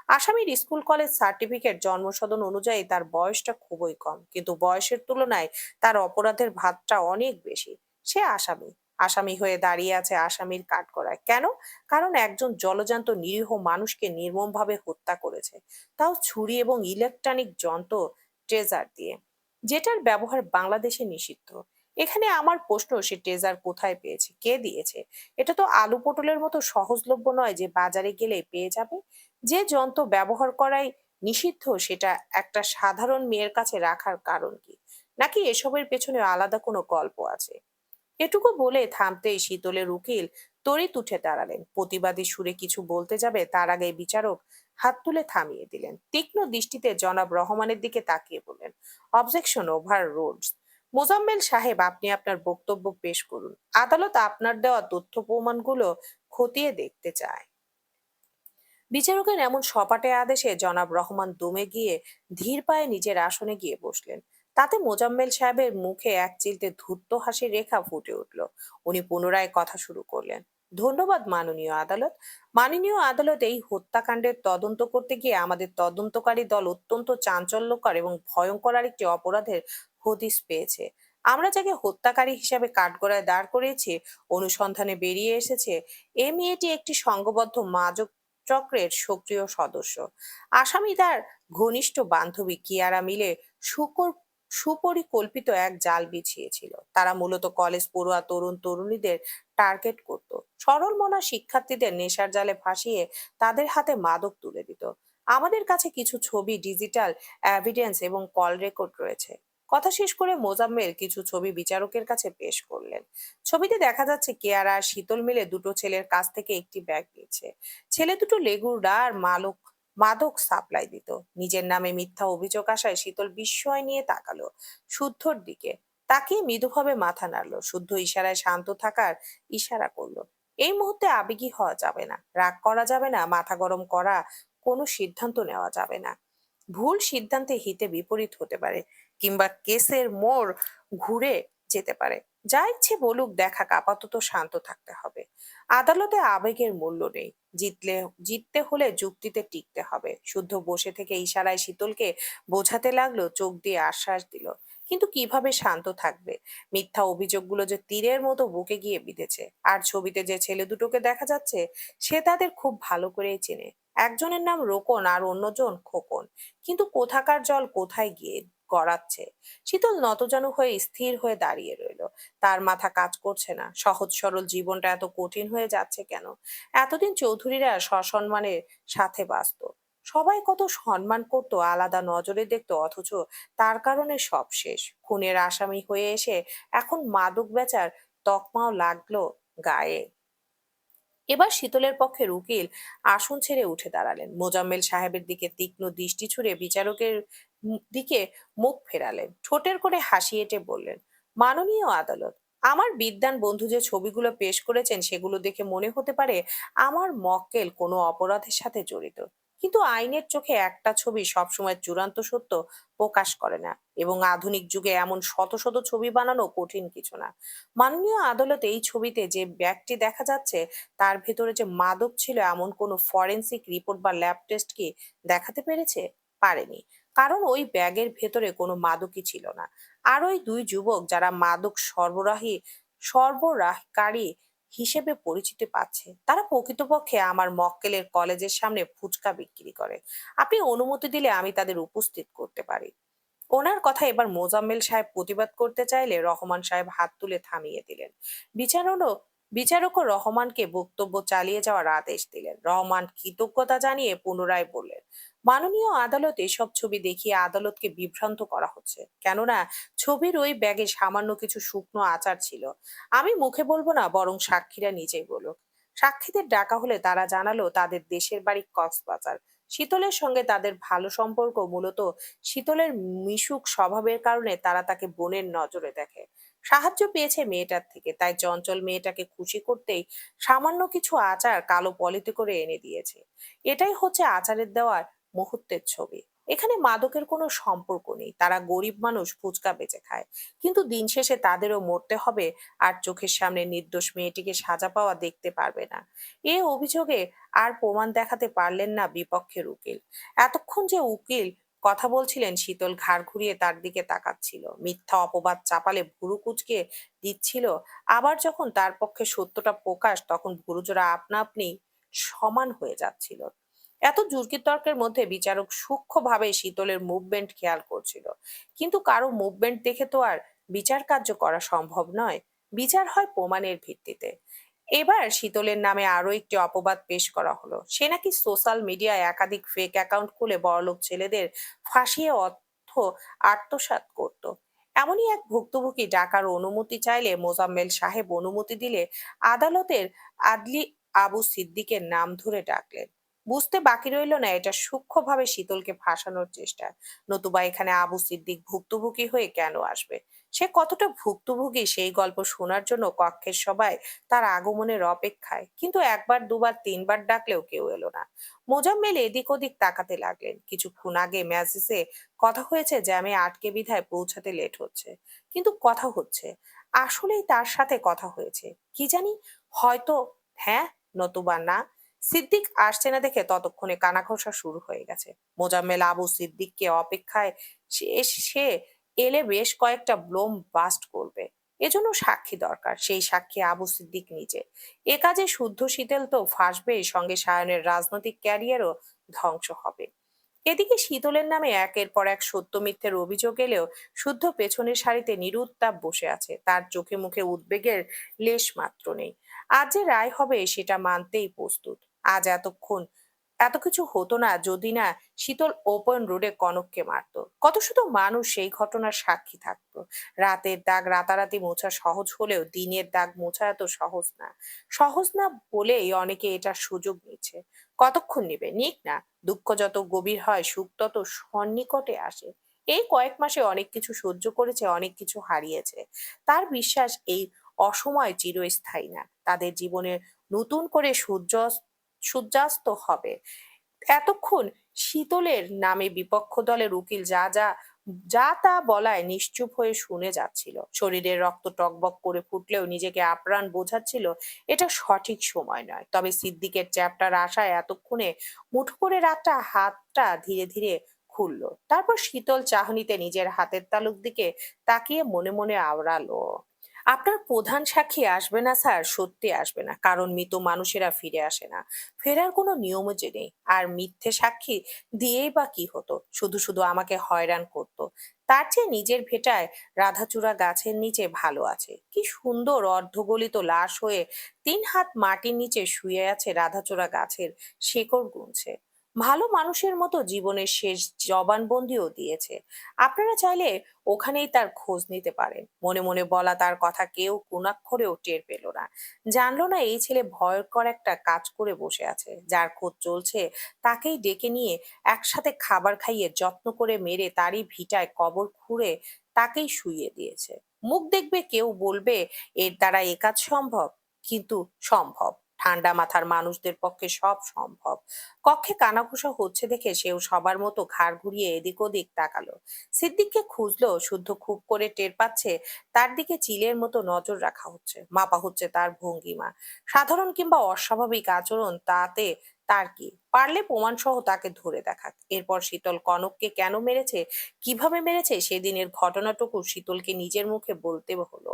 S1: আসামির স্কুল কলেজ সার্টিফিকেট জন্মসদন অনুযায়ী তার বয়সটা খুবই কম, কিন্তু বয়সের তুলনায় তার অপরাধের ভাতটা অনেক বেশি। সে আসামি, আসামি হয়ে দাঁড়িয়ে আছে আসামির কাঠগড়ায়। কেন? কারণ একজন জলজান্ত নিরীহ মানুষকে নির্মমভাবে হত্যা করেছে, তাও ছুরি এবং ইলেকট্রনিক যন্ত্র ট্রেজার দিয়ে, যেটার ব্যবহার বাংলাদেশে নিষিদ্ধ। এখানে আমার প্রশ্ন, সে ট্রেজার কোথায় পেয়েছে, কে দিয়েছে? এটা তো আলু পটলের মতো সহজলভ্য নয় যে বাজারে গেলে পেয়ে যাবে। যে যন্ত্র ব্যবহার করাই নিষিদ্ধ সেটা একটা সাধারণ মেয়ের কাছে রাখার কারণ কি? নাকি এসবের পেছনে আলাদা কোনো গল্প আছে? এটুকু বলে থামতেই শীতলের উকিল তড়িৎ উঠে দাঁড়ালেন। প্রতিবাদী সুরে কিছু বলতে যাবে তার আগে বিচারক হাত তুলে থামিয়ে দিলেন। তীক্ষ্ণ দৃষ্টিতে জনাব রহমানের দিকে তাকিয়ে বললেন, অবজেকশন ওভার রুলস। মোজাম্মেল সাহেব, আপনি আপনার বক্তব্য পেশ করুন। আদালত আপনার দেওয়া তথ্য প্রমাণগুলো খতিয়ে দেখতে চায়। বিচারকের এমন সপাটে আদেশে জনাব রহমান দমে গিয়ে ধীর পায়ে নিজের আসনে গিয়ে বসলেন। তাতে মোজাম্মেল সাহেবের মুখে এক চিলতে ধূর্ত হাসির রেখা ফুটে উঠল। উনি পুনরায় কথা শুরু করলেন, ধন্যবাদ মাননীয় আদালত। মাননীয় আদালত, এই হত্যাকাণ্ডের তদন্ত করতে গিয়ে আমাদের তদন্তকারী দল অত্যন্ত চাঞ্চল্যকর এবং ভয়ঙ্কর আরেকটি অপরাধের হদিশ পেয়েছে। আমরা যাকে হত্যাকারী হিসাবে কাঠগড়ায় দাঁড় করিয়েছি, অনুসন্ধানে বেরিয়ে এসেছে এ মেয়েটি একটি সংঘবদ্ধ মাদক চক্রের সক্রিয় সদস্য। আসামি তার ঘনিষ্ঠ বান্ধবী কিয়ারা মিলে সুকর সুপরিকল্পিত এক জাল বিছিয়েছিল। তারা মূলত কলেজ পড়ুয়া তরুণ তরুণীদের টার্গেট করত, সরল মনা শিক্ষার্থীদের নেশার জালে ফাঁসিয়ে তাদের হাতে মাদক তুলে দিত। আমাদের কাছে কিছু ছবি, ডিজিটাল এভিডেন্স এবং কল রেকর্ড রয়েছে। কথা শেষ করে মোজাম্মেল কিছু ছবি বিচারকের কাছে পেশ করলেন। ছবিতে দেখা যাচ্ছে কেয়ারা আর শীতল মিলে দুটো ছেলের কাছ থেকে একটি ব্যাগ নিচ্ছে। ছেলে দুটো লেগুড়া আর মাদক সাপ্লাই দিত। নিজের নামে মিথ্যা অভিযোগ আসায় শীতল বিস্ময় নিয়ে তাকালো শুদ্ধর দিকে। তাকিয়ে মৃদুভাবে মাথা নাড়লো। শুদ্ধ ইশারায় শান্ত থাকার ইশারা করলো। এই মুহূর্তে আবেগী হওয়া যাবে না, রাগ করা যাবে না, মাথা গরম করা কোনো সিদ্ধান্ত নেওয়া যাবে না। ভুল সিদ্ধান্তে হিতে বিপরীত হতে পারে, কিংবা কেসের মোড় ঘুরে যেতে পারে। যা ইচ্ছে বলুক, দেখা আপাতত শান্ত থাকতে হবে। আদালতে আবেগের মূল্য নেই। জিতলে জিততে হলে যুক্তিতে টিকতে হবে। শুদ্ধ বসে থেকে ইশারায় শীতলকে বোঝাতে লাগলো, চোখ দিয়ে আশ্বাস দিল। কিন্তু কিভাবে শান্ত থাকবে? মিথ্যা অভিযোগগুলো যে তীরের মতো বুকে গিয়ে বিঁধেছে। আর ছবিতে যে ছেলে দুটোকে দেখা যাচ্ছে, সে তাদের খুব ভালো করেই চেনে। একজনের নাম রোকন আর অন্যজন খোকন। কিন্তু কোথাকার জল কোথায় গিয়ে গড়াচ্ছে? শীতল নতজানু হয়ে স্থির হয়ে দাঁড়িয়ে রইল। তার মাথা কাজ করছে না। সহজ সরল জীবনটা এত কঠিন হয়ে যাচ্ছে কেন? এতদিন চৌধুরীরা সসম্মানের সাথে বাঁচত, সবাই কত সম্মান করত, আলাদা নজরে দেখতো, অথচ তার কারণে সব শেষ। খুনের আসামি হয়ে এসে এখন মাদক বেচার তকমাও লাগলো গায়ে। এবার শীতলের পক্ষের উকিল আসন ছেড়ে উঠে দাঁড়ালেন। মোজাম্মেল সাহেবের দিকে তীক্ষ্ণ দৃষ্টি ছুড়ে বিচারকের দিকে মুখ ফেরালেন। ঠোঁটের করে হাসি এঁটে বললেন, মাননীয় আদালত, আমার বিদ্বান বন্ধু যে ছবিগুলো পেশ করেছেন সেগুলো দেখে মনে হতে পারে আমার মক্কেল কোনো অপরাধের সাথে জড়িত। কিন্তু আইনের চোখে একটা ছবি সবসময় চূড়ান্ত সত্য প্রকাশ করে না, এবং আধুনিক যুগে এমন শত শত ছবি বানানো কঠিন কিছু না। মাননীয় আদালত, এই ছবিতে যে ব্যাগটি দেখা যাচ্ছে তার ভেতরে যে মাদক ছিল এমন কোনো ফরেনসিক রিপোর্ট বা ল্যাব টেস্ট কি দেখাতে পেরেছে? পারেনি। কারণ ওই ব্যাগের ভেতরে কোনো মাদকই ছিল না। আর ওই দুই যুবক যারা মাদক সরবরাহকারী হিসেবে পরিচিতি পাচ্ছে, তারা প্রকৃতপক্ষে আমার মক্কেলের কলেজের সামনে ফুচকা বিক্রি করে। আপনি অনুমতি দিলে আমি তাদের উপস্থিত করতে পারি। ওনার কথা এবার মোজাম্মেল সাহেব প্রতিবাদ করতে চাইলে রহমান সাহেব হাত তুলে থামিয়ে দিলেন। বিচারকও বিচারকও রহমানকে বক্তব্য চালিয়ে যাওয়ার আদেশ দিলেন। রহমান কৃতজ্ঞতা জানিয়ে পুনরায় বললেন, মাননীয় আদালত, এসব ছবি দেখিয়ে আদালতকে বিভ্রান্ত করা হচ্ছে। কেননা ছবির ওই ব্যাগে সামান্য কিছু শুকনো আচার ছিল। আমি মুখে বলবো না, বরং সাক্ষীরা নিজেই বলুক। সাক্ষীদের ডাকা হলে তারা জানালো তাদের দেশের বাড়ি কক্সবাজার। শীতলের সঙ্গে তাদের ভালো সম্পর্ক মূলত শীতলের মিশুক স্বভাবের কারণে তারা তাকে বোনের নজরে দেখে। সাহায্য পেয়েছে মেয়েটার থেকে, তাই চঞ্চল মেয়েটাকে খুশি করতেই সামান্য কিছু আচার কালো পলিতে করে এনে দিয়েছে। এটাই হচ্ছে আচারের দেওয়ার মুহূর্তের ছবি। এখানে মাদকের কোনো সম্পর্ক নেই। তারা গরিব মানুষ, ফুচকা বেচে খায়। কিন্তু দিন শেষে তাদেরও মরতে হবে, আর চোখের সামনে নির্দোষ মেয়েটিকে সাজা পাওয়া দেখতে পারবে না। এ অভিযোগে আর প্রমাণ দেখাতে পারলেন না বিপক্ষের উকিল। এতক্ষণ যে উকিল কথা বলছিলেন, শীতল ঘাড় ঘুরিয়ে তার দিকে তাকাচ্ছিল। মিথ্যা অপবাদ চাপালে ভুরু কুঁচকে দিচ্ছিল, আবার যখন তার পক্ষে সত্যটা প্রকাশ তখন ভুরুজোড়া আপনা আপনি সমান হয়ে যাচ্ছিল। এত যুক্তিতর্কের মধ্যে বিচারক সূক্ষ্মভাবে শীতলের মুভমেন্ট খেয়াল করছিল। কিন্তু কারো মুভমেন্ট দেখে তো আর বিচার কার্য করা সম্ভব নয়। বিচার হয় প্রমাণের ভিত্তিতে। এবার শীতলের নামে আরো একটি অপবাদ পেশ করা হলো। সে নাকি সোশ্যাল মিডিয়ায় একাধিক ফেক অ্যাকাউন্ট খুলে বড়লোক ছেলেদের ফাঁসিয়ে অর্থ আত্মসাৎ করত। এমনই এক ভুক্তভোগী ডাকার অনুমতি চাইলে মোজাম্মেল সাহেব অনুমতি দিলে আদালতের আদলি আবু সিদ্দিকের নাম ধরে ডাকলেন। বুঝতে বাকি রইল না এটা সূক্ষ্মভাবে শীতলকে ফাঁসানোর চেষ্টা। নতুবা এখানে আবু সিদ্দিক ভুক্তভোগী হয়ে কেন আসবে? সে কতটা ভুক্তভোগী সেই গল্প শোনার জন্য কক্ষের সবাই তার আগমনের অপেক্ষায়, কিন্তু একবার দুবার তিনবার ডাকলেও কেউ এলো না। মোজাম্মেল এদিক ওদিক তাকাতে লাগলেন। কিছুক্ষণ আগে ম্যাজিসে কথা হয়েছে জ্যামে আটকে বিধায় পৌঁছাতে লেট হচ্ছে, কিন্তু কথা হচ্ছে। আসলেই তার সাথে কথা হয়েছে কি জানি, হয়তো হ্যাঁ নতুবা না। সিদ্দিক আসছে না দেখে ততক্ষণে কানাঘোষা শুরু হয়ে গেছে। মোজাম্মেল আবু সিদ্দিককে অপেক্ষায়। সে এলে বেশ কয়েকটা ব্লোম বাস্ট করবে। এজন্য সাক্ষী দরকার, সেই সাক্ষী আবু সিদ্দিক নিজে। এ কাজে শুদ্ধ শীতল তো ফাঁসবেই, সঙ্গে সায়নের রাজনৈতিক ক্যারিয়ারও ধ্বংস হবে। এদিকে শীতলের নামে একের পর এক সত্য মিথ্যের অভিযোগ এলেও শুদ্ধ পেছনের সারিতে নিরুত্তাপ বসে আছে। তার চোখে মুখে উদ্বেগের লেশ মাত্র নেই। আজ যে রায় হবে সেটা মানতেই প্রস্তুত। আজ এত কিছু হতো না যদি না শীতল ওপেন রোডে কনককে মারতো। কত শুধু মানুষ সেই ঘটনার সাক্ষী থাকতো। রাতের দাগ রাতারাতি মোছা সহজ হলেও দিনের দাগ মোছা এত সহজ না। সহজ না বলেই অনেকে এটার সুযোগ নিচ্ছে। কতক্ষণ নিবে, নিক না। দুঃখ যত গভীর হয় সুখ তত সন্নিকটে আসে। এই কয়েক মাসে অনেক কিছু সহ্য করেছে, অনেক কিছু হারিয়েছে। তার বিশ্বাস এই অসময় চিরস্থায়ী না। তাদের জীবনে নতুন করে সূর্যাস্ত হবে। এতক্ষণ শীতলের নামে বিপক্ষ দলের উকিল যা যা যা তা বলায় নিশ্চুপ হয়ে শুনে যাচ্ছিল। শরীরের রক্ত টকবক করে ফুটলেও নিজেকে আপ্রাণ বোঝাচ্ছিল এটা সঠিক সময় নয়। তবে সিদ্দিকের চ্যাপ্টার আশায় এতক্ষণে মুঠো করে রাখটা হাতটা ধীরে ধীরে খুললো। তারপর শীতল চাহনিতে নিজের হাতের তালুর দিকে তাকিয়ে মনে মনে আওড়ালো, আপনার প্রধান সাক্ষী আসবে না স্যার, সত্যি আসবে না, কারণ মৃত মানুষেরা ফিরে আসে না। ফেরার কোনো নিয়মও যে নেই। আর মিথ্যে সাক্ষী দিয়েই বা কি হতো? শুধু শুধু আমাকে হয়রান করতো। তার চেয়ে নিজের ভেটায় রাধাচূড়া গাছের নিচে ভালো আছে। কি সুন্দর অর্ধগলিত লাশ হয়ে 3 হাত মাটির নিচে শুয়ে আছে রাধাচূড়া গাছের শেকড় গুনছে। ভালো মানুষের মতো জীবনের শেষ জবানবন্দিও দিয়েছে। আপনারা চাইলে ওখানেই তার খোঁজ নিতে পারেন। মনে মনে বলা তার কথা কেউ কোনাক্ষরেও টের পেল না। জানলো না এই ছেলে ভয়ঙ্কর একটা কাজ করে বসে আছে। যার খোঁজ চলছে তাকেই ডেকে নিয়ে একসাথে খাবার খাইয়ে যত্ন করে মেরে তারই ভিটায় কবর খুঁড়ে তাকেই শুইয়ে দিয়েছে। মুখ দেখবে কেউ বলবে এর দ্বারা এ কাজ সম্ভব, কিন্তু সম্ভব। ঠান্ডা মাথার মানুষদের পক্ষে সব সম্ভব। কক্ষে কানাঘুষা হচ্ছে দেখে সেও সবার মতো ঘাড় ঘুরিয়ে এদিক ওদিক তাকালো। সিদ্দিককে খুঁজলো, শুদ্ধ খুব করে টের পাচ্ছে তার দিকে চিলের মতো নজর রাখা হচ্ছে, মাপা হচ্ছে তার ভঙ্গিমা। সাধারণ কিংবা অস্বাভাবিক আচরণ তাতে তার কি, পারলে প্রমাণ সহ তাকে ধরে দেখাক। এরপর শীতল কনককে কেন মেরেছে, কিভাবে মেরেছে সেদিনের ঘটনাটুকু শীতলকে নিজের মুখে বলতে হলো।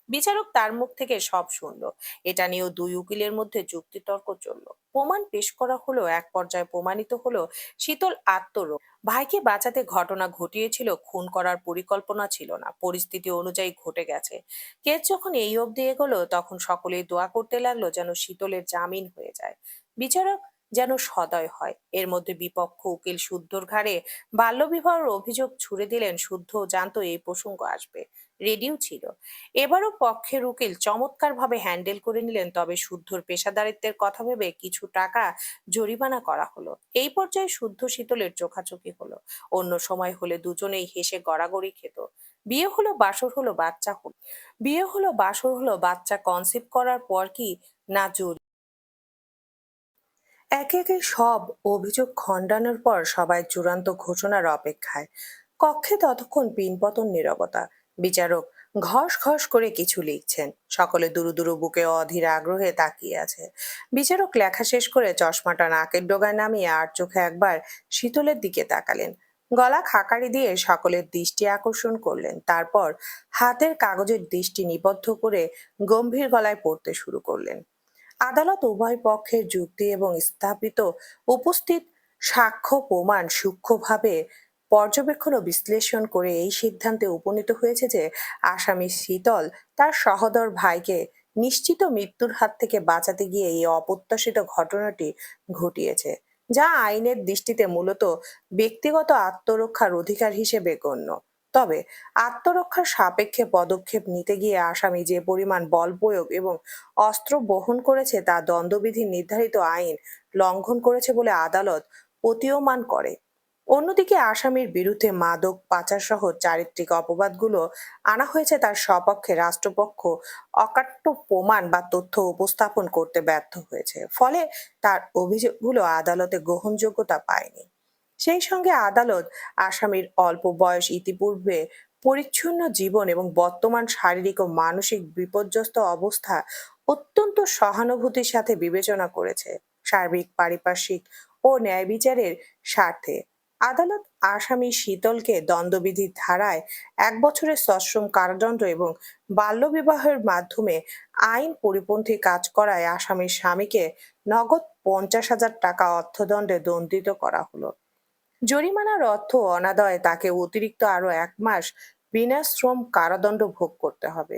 S1: বিচারক তার মুখ থেকে সব শুনলো। এটা নিয়েও দুই উকিলের মধ্যে যুক্তিতর্ক চললো। প্রমাণ পেশ করা হলো। এক পর্যায়ে প্রমাণিত হলো শীতল আত্মরোগ। ভাইকে বাঁচাতে ঘটনা ঘটিয়েছিল, খুন করার পরিকল্পনা ছিল না, পরিস্থিতি অনুযায়ী ঘটে গেছে। কেস যখন এই অবধি এগোলো তখন সকলেই দোয়া করতে লাগলো যেন শীতলের জামিন হয়ে যায়। বিচারক যেন সদয় হয়। এর মধ্যে বিপক্ষ উকিল শুদ্ধর ঘাড়ে বাল্যবিবাহের অভিযোগ ছুড়ে দিলেন। শুদ্ধ জানতো এই প্রসঙ্গ আসবে, রেডিও ছিল। এবারও পক্ষের উকিল চমৎকার ভাবে হ্যান্ডেল করে নিলেন। তবে শুদ্ধর পেশাদারিত্বের কথা ভেবে কিছু টাকা জরিমানা করা হলো। এই পর্যায়ে শুদ্ধ শীতলের চোখাচোখি হলো। অন্য সময় হলে দুজনেই হেসে গড়াগড়ি খেত। বিয়ে হলো, বাসর হলো, বাচ্চা হলো। বিয়ে হলো, বাসর হলো, বাচ্চা কনসিভ করার পর কি না একে একে সব অভিযোগ খণ্ডানোর পর সবাই চূড়ান্ত ঘোষণার অপেক্ষায়। কক্ষে ততক্ষণ পিনপতন নীরবতা। বিচারক ঘস ঘস করে কিছু লিখছেন। সকলে দুরু দুরু বুকে অধীর আগ্রহে তাকিয়ে আছে। বিচারক লেখা শেষ করে চশমাটা নাকের ডগায় নামিয়ে আর চোখে একবার শীতলের দিকে তাকালেন। গলা খাকারি দিয়ে সকলের দৃষ্টি আকর্ষণ করলেন। তারপর হাতের কাগজের দৃষ্টি নিবদ্ধ করে গম্ভীর গলায় পড়তে শুরু করলেন। আদালত উভয় পক্ষের যুক্তি এবং স্থাপিত উপস্থিত সাক্ষ্য প্রমাণ সূক্ষ্মভাবে পর্যবেক্ষণ ও বিশ্লেষণ করে এই সিদ্ধান্তে উপনীত হয়েছে যে আসামি শীতল তার সহোদর ভাইকে নিশ্চিত মৃত্যুর হাত থেকে বাঁচাতে গিয়ে এই অপ্রত্যাশিত ঘটনাটি ঘটিয়েছে, যা আইনের দৃষ্টিতে মূলত ব্যক্তিগত আত্মরক্ষার অধিকার হিসেবে গণ্য। তবে আত্মরক্ষার সাপেক্ষে পদক্ষেপ নিতে গিয়ে আসামি যে পরিমাণ বল প্রয়োগ এবং অস্ত্র বহন করেছে তা দণ্ডবিধির নির্ধারিত আইন লঙ্ঘন করেছে বলে আদালত প্রতীয়মান করে। অন্যদিকে আসামির বিরুদ্ধে মাদক পাচার সহ চারিত্রিক অপবাদগুলো আনা হয়েছে তার সপক্ষে রাষ্ট্রপক্ষ অকাট্য প্রমাণ বা তথ্য উপস্থাপন করতে ব্যর্থ হয়েছে, ফলে তার অভিযোগগুলো আদালতে গ্রহণযোগ্যতা পায়নি। সেই সঙ্গে আদালত আসামির অল্প বয়স, ইতিপূর্বে পরিচ্ছন্ন জীবন এবং বর্তমান শারীরিক ও মানসিক বিপর্যস্ত অবস্থা অত্যন্ত সহানুভূতির সাথে বিবেচনা করেছে। সার্বিক পারিপার্শ্বিক ও ন্যায় বিচারের স্বার্থে আদালত আসামি শীতলকে দণ্ডবিধির ধারায় 1 বছরের সশ্রম কারাদণ্ড এবং বাল্যবিবাহের মাধ্যমে আইন পরিপন্থী কাজ করায় আসামির স্বামীকে নগদ 50,000 টাকা অর্থদণ্ডে দণ্ডিত করা হলো। জরিমানার অর্থ অনাদায়ে তাকে অতিরিক্ত আরো 1 মাস বিনাশ্রম কারাদণ্ড ভোগ করতে হবে।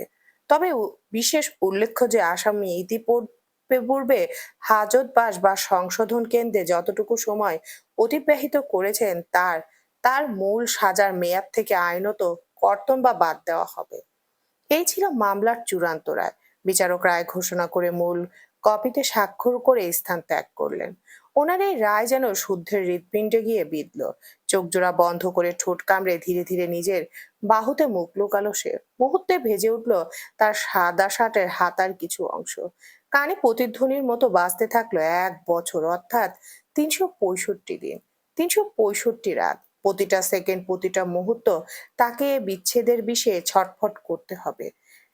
S1: তবে বিশেষ উল্লেখ্য যে আসামি ইতিপূর্বে হাজতবাস বা সংশোধন কেন্দ্রে যতটুকু সময় অতিবাহিত করেছেন তার তার মূল সাজার মেয়াদ থেকে আইনত কর্তন বা বাদ দেওয়া হবে। এই ছিল মামলার চূড়ান্ত রায়। বিচারক রায় ঘোষণা করে মূল কপিতে স্বাক্ষর করে স্থান ত্যাগ করলেন। ওনার এই রায় যেন শুদ্ধের হৃৎপিণ্ডে গিয়ে বিঁধল। চোখজোড়া বন্ধ করে ঠোঁট কামড়ে ধীরে ধীরে নিজের বাহুতে মুখ লুকালো সে। মুহূর্তে ভেজে উঠল তার সাদা শার্টের হাতার কিছু অংশ। কানে প্রতিধ্বনির মতো বাজতে থাকলো 1 বছর, অর্থাৎ 365 দিন, 365 রাত। প্রতিটা সেকেন্ড, প্রতিটা মুহূর্ত তাকে বিচ্ছেদের বিষে ছটফট করতে হবে।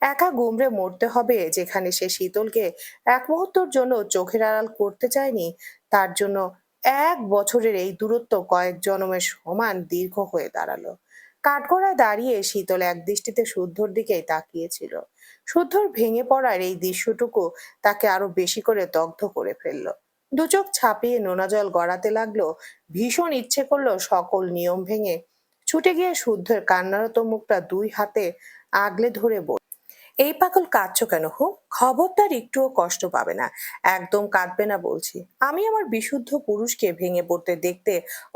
S1: একা গুমড়ে মরতে হবে। যেখানে সে শীতলকে এক মুহূর্তের জন্য চোখের আড়াল করতে চায়নি, তার জন্য 1 বছরের এই দূরত্ব কয়েক জন্মের সমান দীর্ঘ হয়ে দাঁড়ালো। কাঠগড়ায় দাঁড়িয়ে শীতল এক দৃষ্টিতে শুদ্ধর দিকেই তাকিয়েছিল। শুদ্ধর ভেঙে পড়ার এই দৃশ্যটুকু তাকে আরো বেশি করে দগ্ধ করে ফেললো। দুচোখ ছাপিয়ে নোনা জল গড়াতে লাগলো। ভীষণ ইচ্ছে করলো সকল নিয়ম ভেঙে ছুটে গিয়ে শুদ্ধের কান্নারত মুখটা 2 হাতে আগলে ধরে এই পাগল কাঁদছো কেন হো? খবরদার একটুও কষ্ট পাবে না, একদম কাঁদবে না বলছি। আমি আমার বিশুদ্ধ পুরুষকে ভেঙে পড়তে দেখতে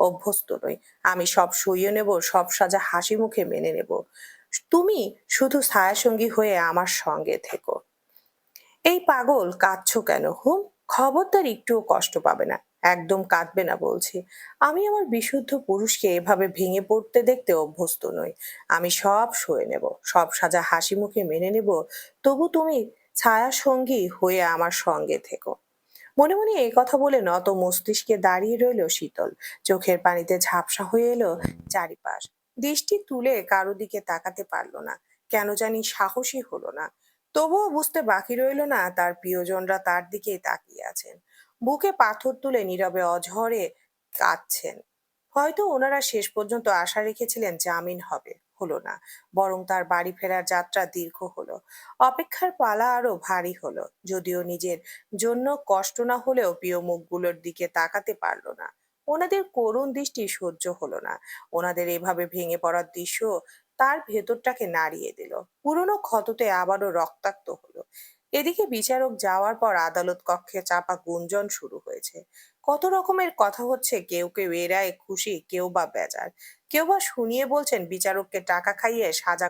S1: অভ্যস্ত নই। আমি সব সইয়ে নেব, সব সাজা হাসি মুখে মেনে নেব। তুমি শুধু ছায়াসঙ্গী হয়ে আমার সঙ্গে থেকো। এই পাগল কাঁদছো কেন হুম? খবরদার একটুও কষ্ট পাবে না, একদম কাঁদবে না বলছি। আমি আমার বিশুদ্ধ পুরুষকে এভাবে ভেঙে পড়তে দেখতে অভ্যস্ত নই। আমি সব সয়ে নেব, সব সাজা হাসি মুখে মেনে নেব। তবু তুমি ছায়া সঙ্গী হয়ে আমার সঙ্গে থেকো। মনে মনে এই কথা বলে নত মস্তিষ্কে দাঁড়িয়ে রইল শীতল। চোখের পানিতে ঝাপসা হয়ে এলো চারিপাশ। দৃষ্টি তুলে কারো দিকে তাকাতে পারলো না, কেন জানি সাহসী হলো না। তবুও বুঝতে বাকি রইল না তার প্রিয়জনরা তার দিকেই তাকিয়ে আছেন, বুকে পাথর তুলে নীরবে অঝরে কাঁদছেন। হয়তো ওনারা শেষ পর্যন্ত আশা রেখেছিলেন জামিন হবে, হলো না। বরং তার বাড়ি ফেরার যাত্রা দীর্ঘ হলো। অপেক্ষার পালা আরো ভারী হলো। যদিও নিজের জন্য কষ্ট না হলেও প্রিয় মুখগুলোর দিকে তাকাতে পারলো না। ওনাদের করুণ দৃষ্টি সহ্য হলো না। ওনাদের এভাবে ভেঙে পড়ার দৃশ্য তার ভেতরটাকে নাড়িয়ে দিল। পুরনো ক্ষততে আবারও রক্তাক্ত হলো। এদিকে বিচারক যাওয়ার পর আদালত কক্ষে চাপা গুঞ্জন শুরু হয়েছে। কত রকমের কথা হচ্ছে, কেউ কেউ এড়ায় খুশি, কেউ বা বেজার, কেউ বা শুনিয়ে বলছেন বিচারককে টাকা খাইয়ে সাজা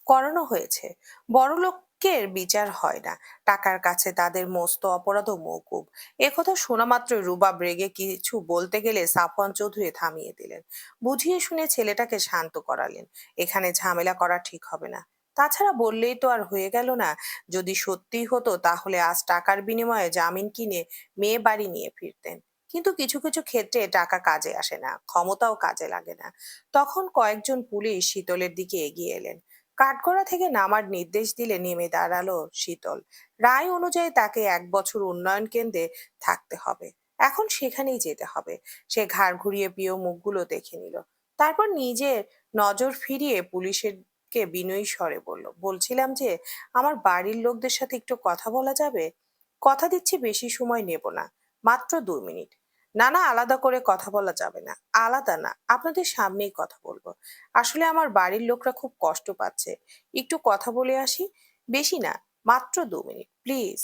S1: করানো হয়েছে। বড়লোকের বিচার হয় না, টাকার কাছে তাদের মস্ত অপরাধও মওকুফ। একথা শোনা মাত্র রুবাব রেগে কিছু বলতে গেলে সাফওয়ান চৌধুরী থামিয়ে দিলেন। বুঝিয়ে শুনে ছেলেটাকে শান্ত করালেন। এখানে ঝামেলা করা ঠিক হবে না। তাছাড়া বললেই তো আর হয়ে গেল না। যদি সত্যিই হতো তাহলে আজ টাকার বিনিময়ে জামিন কিনে মেয়ে বাড়ি নিয়ে ফিরতেন। কিন্তু কিছু কিছু ক্ষেত্রে টাকা কাজে আসে না, ক্ষমতাও কাজে লাগে না। তখন কয়েকজন পুলিশ শীতলের দিকে এগিয়ে এলেন। কাঠগড়া থেকে নামার নির্দেশ দিলে নেমে দাঁড়ালো শীতল। রায় অনুযায়ী তাকে 1 বছর উন্নয়ন কেন্দ্রে থাকতে হবে। এখন সেখানেই যেতে হবে। সে ঘাড় ঘুরিয়ে প্রিয় মুখগুলো দেখে নিল। তারপর নিজের নজর ফিরিয়ে পুলিশের কে বিনয়ী স্বরে বলল, বলছিলাম যে আমার বাড়ির লোকদের সাথে একটু কথা বলা যাবে? কথা দিচ্ছি বেশি সময় নেব না, মাত্র 2 মিনিট। না, না, আলাদা করে কথা বলা যাবে না। আলাদা না, আপনাদের সামনেই কথা বলবো। আসলে আমার বাড়ির লোকরা খুব কষ্ট পাচ্ছে। একটু কথা বলে আসি। বেশি না, মাত্র ২ মিনিট প্লিজ।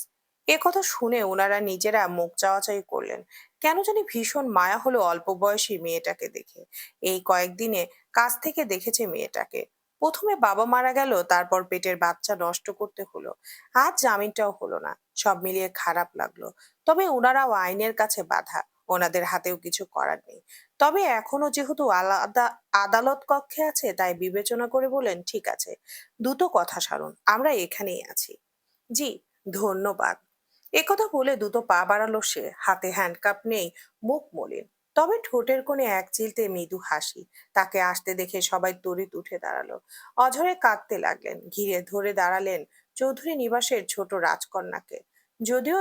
S1: কথা শুনে ওনারা নিজেরা মুখ চাওয়াচাই করলেন। কেন জানি ভীষণ মায়া হলো অল্প বয়সী মেয়েটাকে দেখে। এই কয়েকদিনে কাছ থেকে দেখেছে মেয়েটাকে। প্রথমে বাবা মারা গেল, তারপর পেটের বাচ্চা নষ্ট করতে হলো। আজ জামিনটাও হলো না। সব মিলিয়ে খারাপ লাগলো। তবে ওনারাও আইনের কাছে বাঁধা। ওনাদের হাতেও কিছু করার নেই। তবে এখনো যেহেতু আলাদা আদালত কক্ষে আছে, তাই বিবেচনা করে বলেন, ঠিক আছে, দ্রুত কথা সারুন, আমরা এখানেই আছি। জি, ধন্যবাদ। একথা বলে দুটো পা বাড়ালো সে। হাতে হ্যান্ডকাপ নেই, মুখ মলিন। তবে ঠোঁটের কোণে এক চিলতে মৃদু হাসি। তাকে আসতে দেখে সবাই তড়িৎ উঠে দাঁড়ালো। অঝরে কাঁদতে লাগলেন। ঘিরে ধরে দাঁড়ালেন চৌধুরী নিবাসের ছোট রাজকন্যাকে। যদিও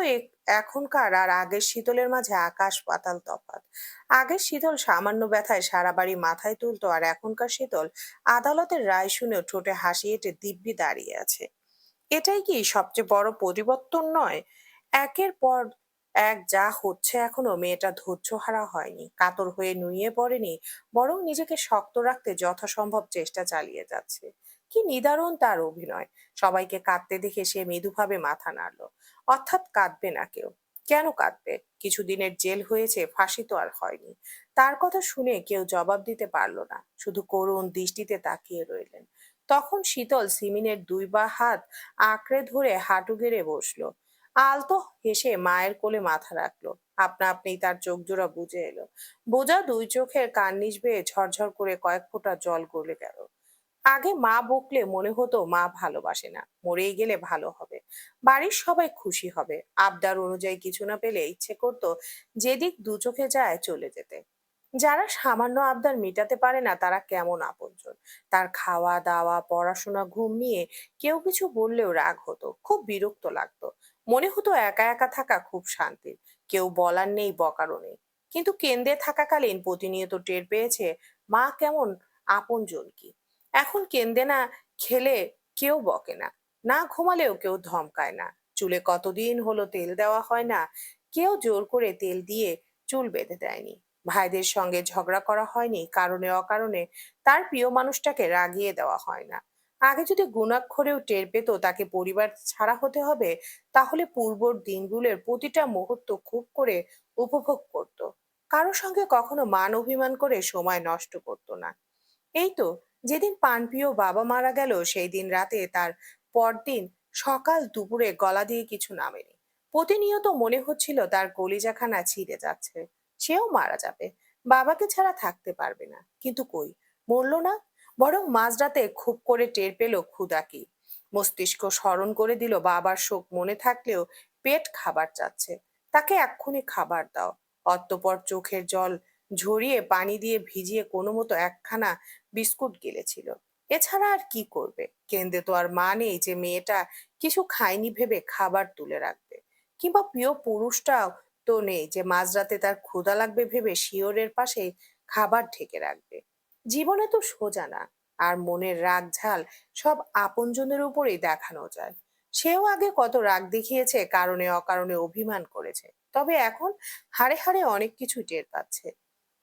S1: এখনকার আর আগের শীতলের মাঝে আকাশ পাতাল তফাৎ। আগের শীতল সামান্য ব্যথায় সারা বাড়ি মাথায় তুলতো, আর এখনকার শীতল আদালতের রায় শুনেও ঠোঁটে হাসি এঁটে দিব্যি দাঁড়িয়ে আছে। এটাই কি সবচেয়ে বড় পরিবর্তন নয়? একের পর এক যা হচ্ছে, এখনো মেয়েটা ধৈর্যহারা হয়নি, কাতর হয়ে নুয়ে পড়েনি, বরং নিজেকে শক্ত রাখতে যথাসম্ভব চেষ্টা চালিয়ে যাচ্ছে। কি নিদারুণ তার অভিনয়! সবাইকে কাঁদতে দেখে সে মৃদুভাবে মাথা নাড়ল। অর্থাৎ কাঁদবে না কেউ। কেন কাঁদবে? কিছুদিনের জেল হয়েছে, ফাঁসি তো আর হয়নি। তার কথা শুনে কেউ জবাব দিতে পারল না, শুধু করুণ দৃষ্টিতে তাকিয়ে রইলেন। তখন শীতল সিমিনের ২ বা হাত আঁকড়ে ধরে হাঁটু গেড়ে বসলো। আলতো হেসে মায়ের কোলে মাথা রাখলো। আপনা আপনি তার চোখ জোড়া বুজে এলো। বোঝা ২ চোখের কার্নিশ বেয়ে ঝরঝর করে কয়েক ফোঁটা জল গড়ে গেল। আগে মা বকলে মনে হতো মা ভালোবাসে না, মরেই গেলে ভালো হবে, বাড়ির সবাই খুশি হবে। আবদার অনুযায়ী কিছু না পেলে ইচ্ছে করতো যেদিক ২ চোখে যায় চলে যেতে। যারা সামান্য আবদার মেটাতে পারে না, তারা কেমন আপনজন। তার খাওয়া দাওয়া পড়াশোনা ঘুম নিয়ে কেউ কিছু বললেও রাগ হতো, খুব বিরক্ত লাগতো। মনে হতো একা একা থাকা খুব শান্তির, কেউ বলার নেই, বকারও নেই। কিন্তু কেন্দ্রে থাকাকালীন প্রতিনিয়ত টের পেয়েছে মা কেমন আপনজন কি। এখন কেন্দ্রে না খেলে কেউ বকে না, না ঘুমালেও কেউ ধমকায় না। চুলে কতদিন হলো তেল দেওয়া হয় না, কেউ জোর করে তেল দিয়ে চুল বেঁধে দেয়নি। ভাইদের সঙ্গে ঝগড়া করা হয়নি কারণে অকারণে। তার প্রিয় মানুষটাকে রাগিয়ে দেওয়া হয় না। আগে যদি গুণাক্ষরেও টের পেত তাকে পরিবার ছাড়া হতে হবে, তাহলে পূর্বর দিনগুলোর প্রতিটা মুহূর্ত খুব করে উপভোগ করত। কারো সঙ্গে কখনো মান অভিমান করে সময় নষ্ট করতো না। এই তো, যেদিন পানপ্রিয় বাবা মারা গেল সেই দিন রাতে তার পরদিন সকাল দুপুরে গলা দিয়ে কিছু নামেনি। প্রতিনিয়ত মনে হচ্ছিল তার কলিজাখানা ছিঁড়ে যাচ্ছে। সেও মারা যাবে, বাবাকে ছাড়া থাকতে পারবে না। কিন্তু কই, মরল না। বরং মাঝরাতে খুব করে টের পেল ক্ষুধা কি। মস্তিষ্ক স্মরণ করে দিল বাবার শোক মনে থাকলেও পেট খাবার চাচ্ছে। তাকে এক্ষুনি খাবার দাও। অতঃপর চোখের জল ঝরিয়ে পানি দিয়ে ভিজিয়ে কোনো মতো একখানা বিস্কুট গিলেছিল। এছাড়া আর কি করবে? কেন্দ্রে তো আর মা নেই যে মেয়েটা কিছু খায়নি ভেবে খাবার তুলে রাখবে। কিংবা প্রিয় পুরুষটাও তো নেই যে মাঝরাতে তার ক্ষুধা লাগবে ভেবে শিয়রের পাশে খাবার ঢেকে রাখবে। জীবনে তো সোজা না। আর মনের রাগ ঝাল সব আপনজনের উপরেই দেখানো যায়। সেও আগে কত রাগ দেখিয়েছে, কারণে অকারণে অভিমান করেছে। তবে এখন হাড়ে হাড়ে অনেক কিছু টের পাচ্ছে।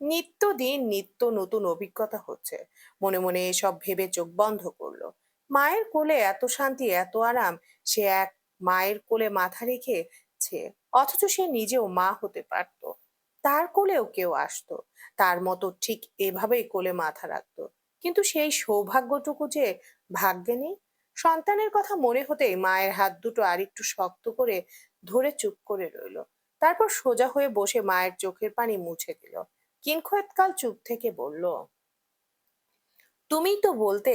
S1: নিত্যদিন নিত্য নতুন অভিজ্ঞতা হচ্ছে। মনে মনে এসব ভেবে চোখ বন্ধ করলো। মায়ের কোলে এত শান্তি, এত আরাম। সে এক মায়ের কোলে মাথা রেখেছে, অথচ সে নিজেও মা হতে পারত। তার কোলেও কেউ আসতো, তার মতো ঠিক এভাবেই কোলে মাথা রাখতো। কিন্তু সেই সৌভাগ্যটুকু যে ভাগ্যে নেই। সন্তানের কথা মনে হতেই মায়ের হাত দুটো আরেকটু শক্ত করে ধরে চুপ করে রইল। তারপর সোজা হয়ে বসে মায়ের চোখের পানি মুছে দিল। কিংখুয়াতকাল চুপ থেকে বলল, তুমিই তো বলতে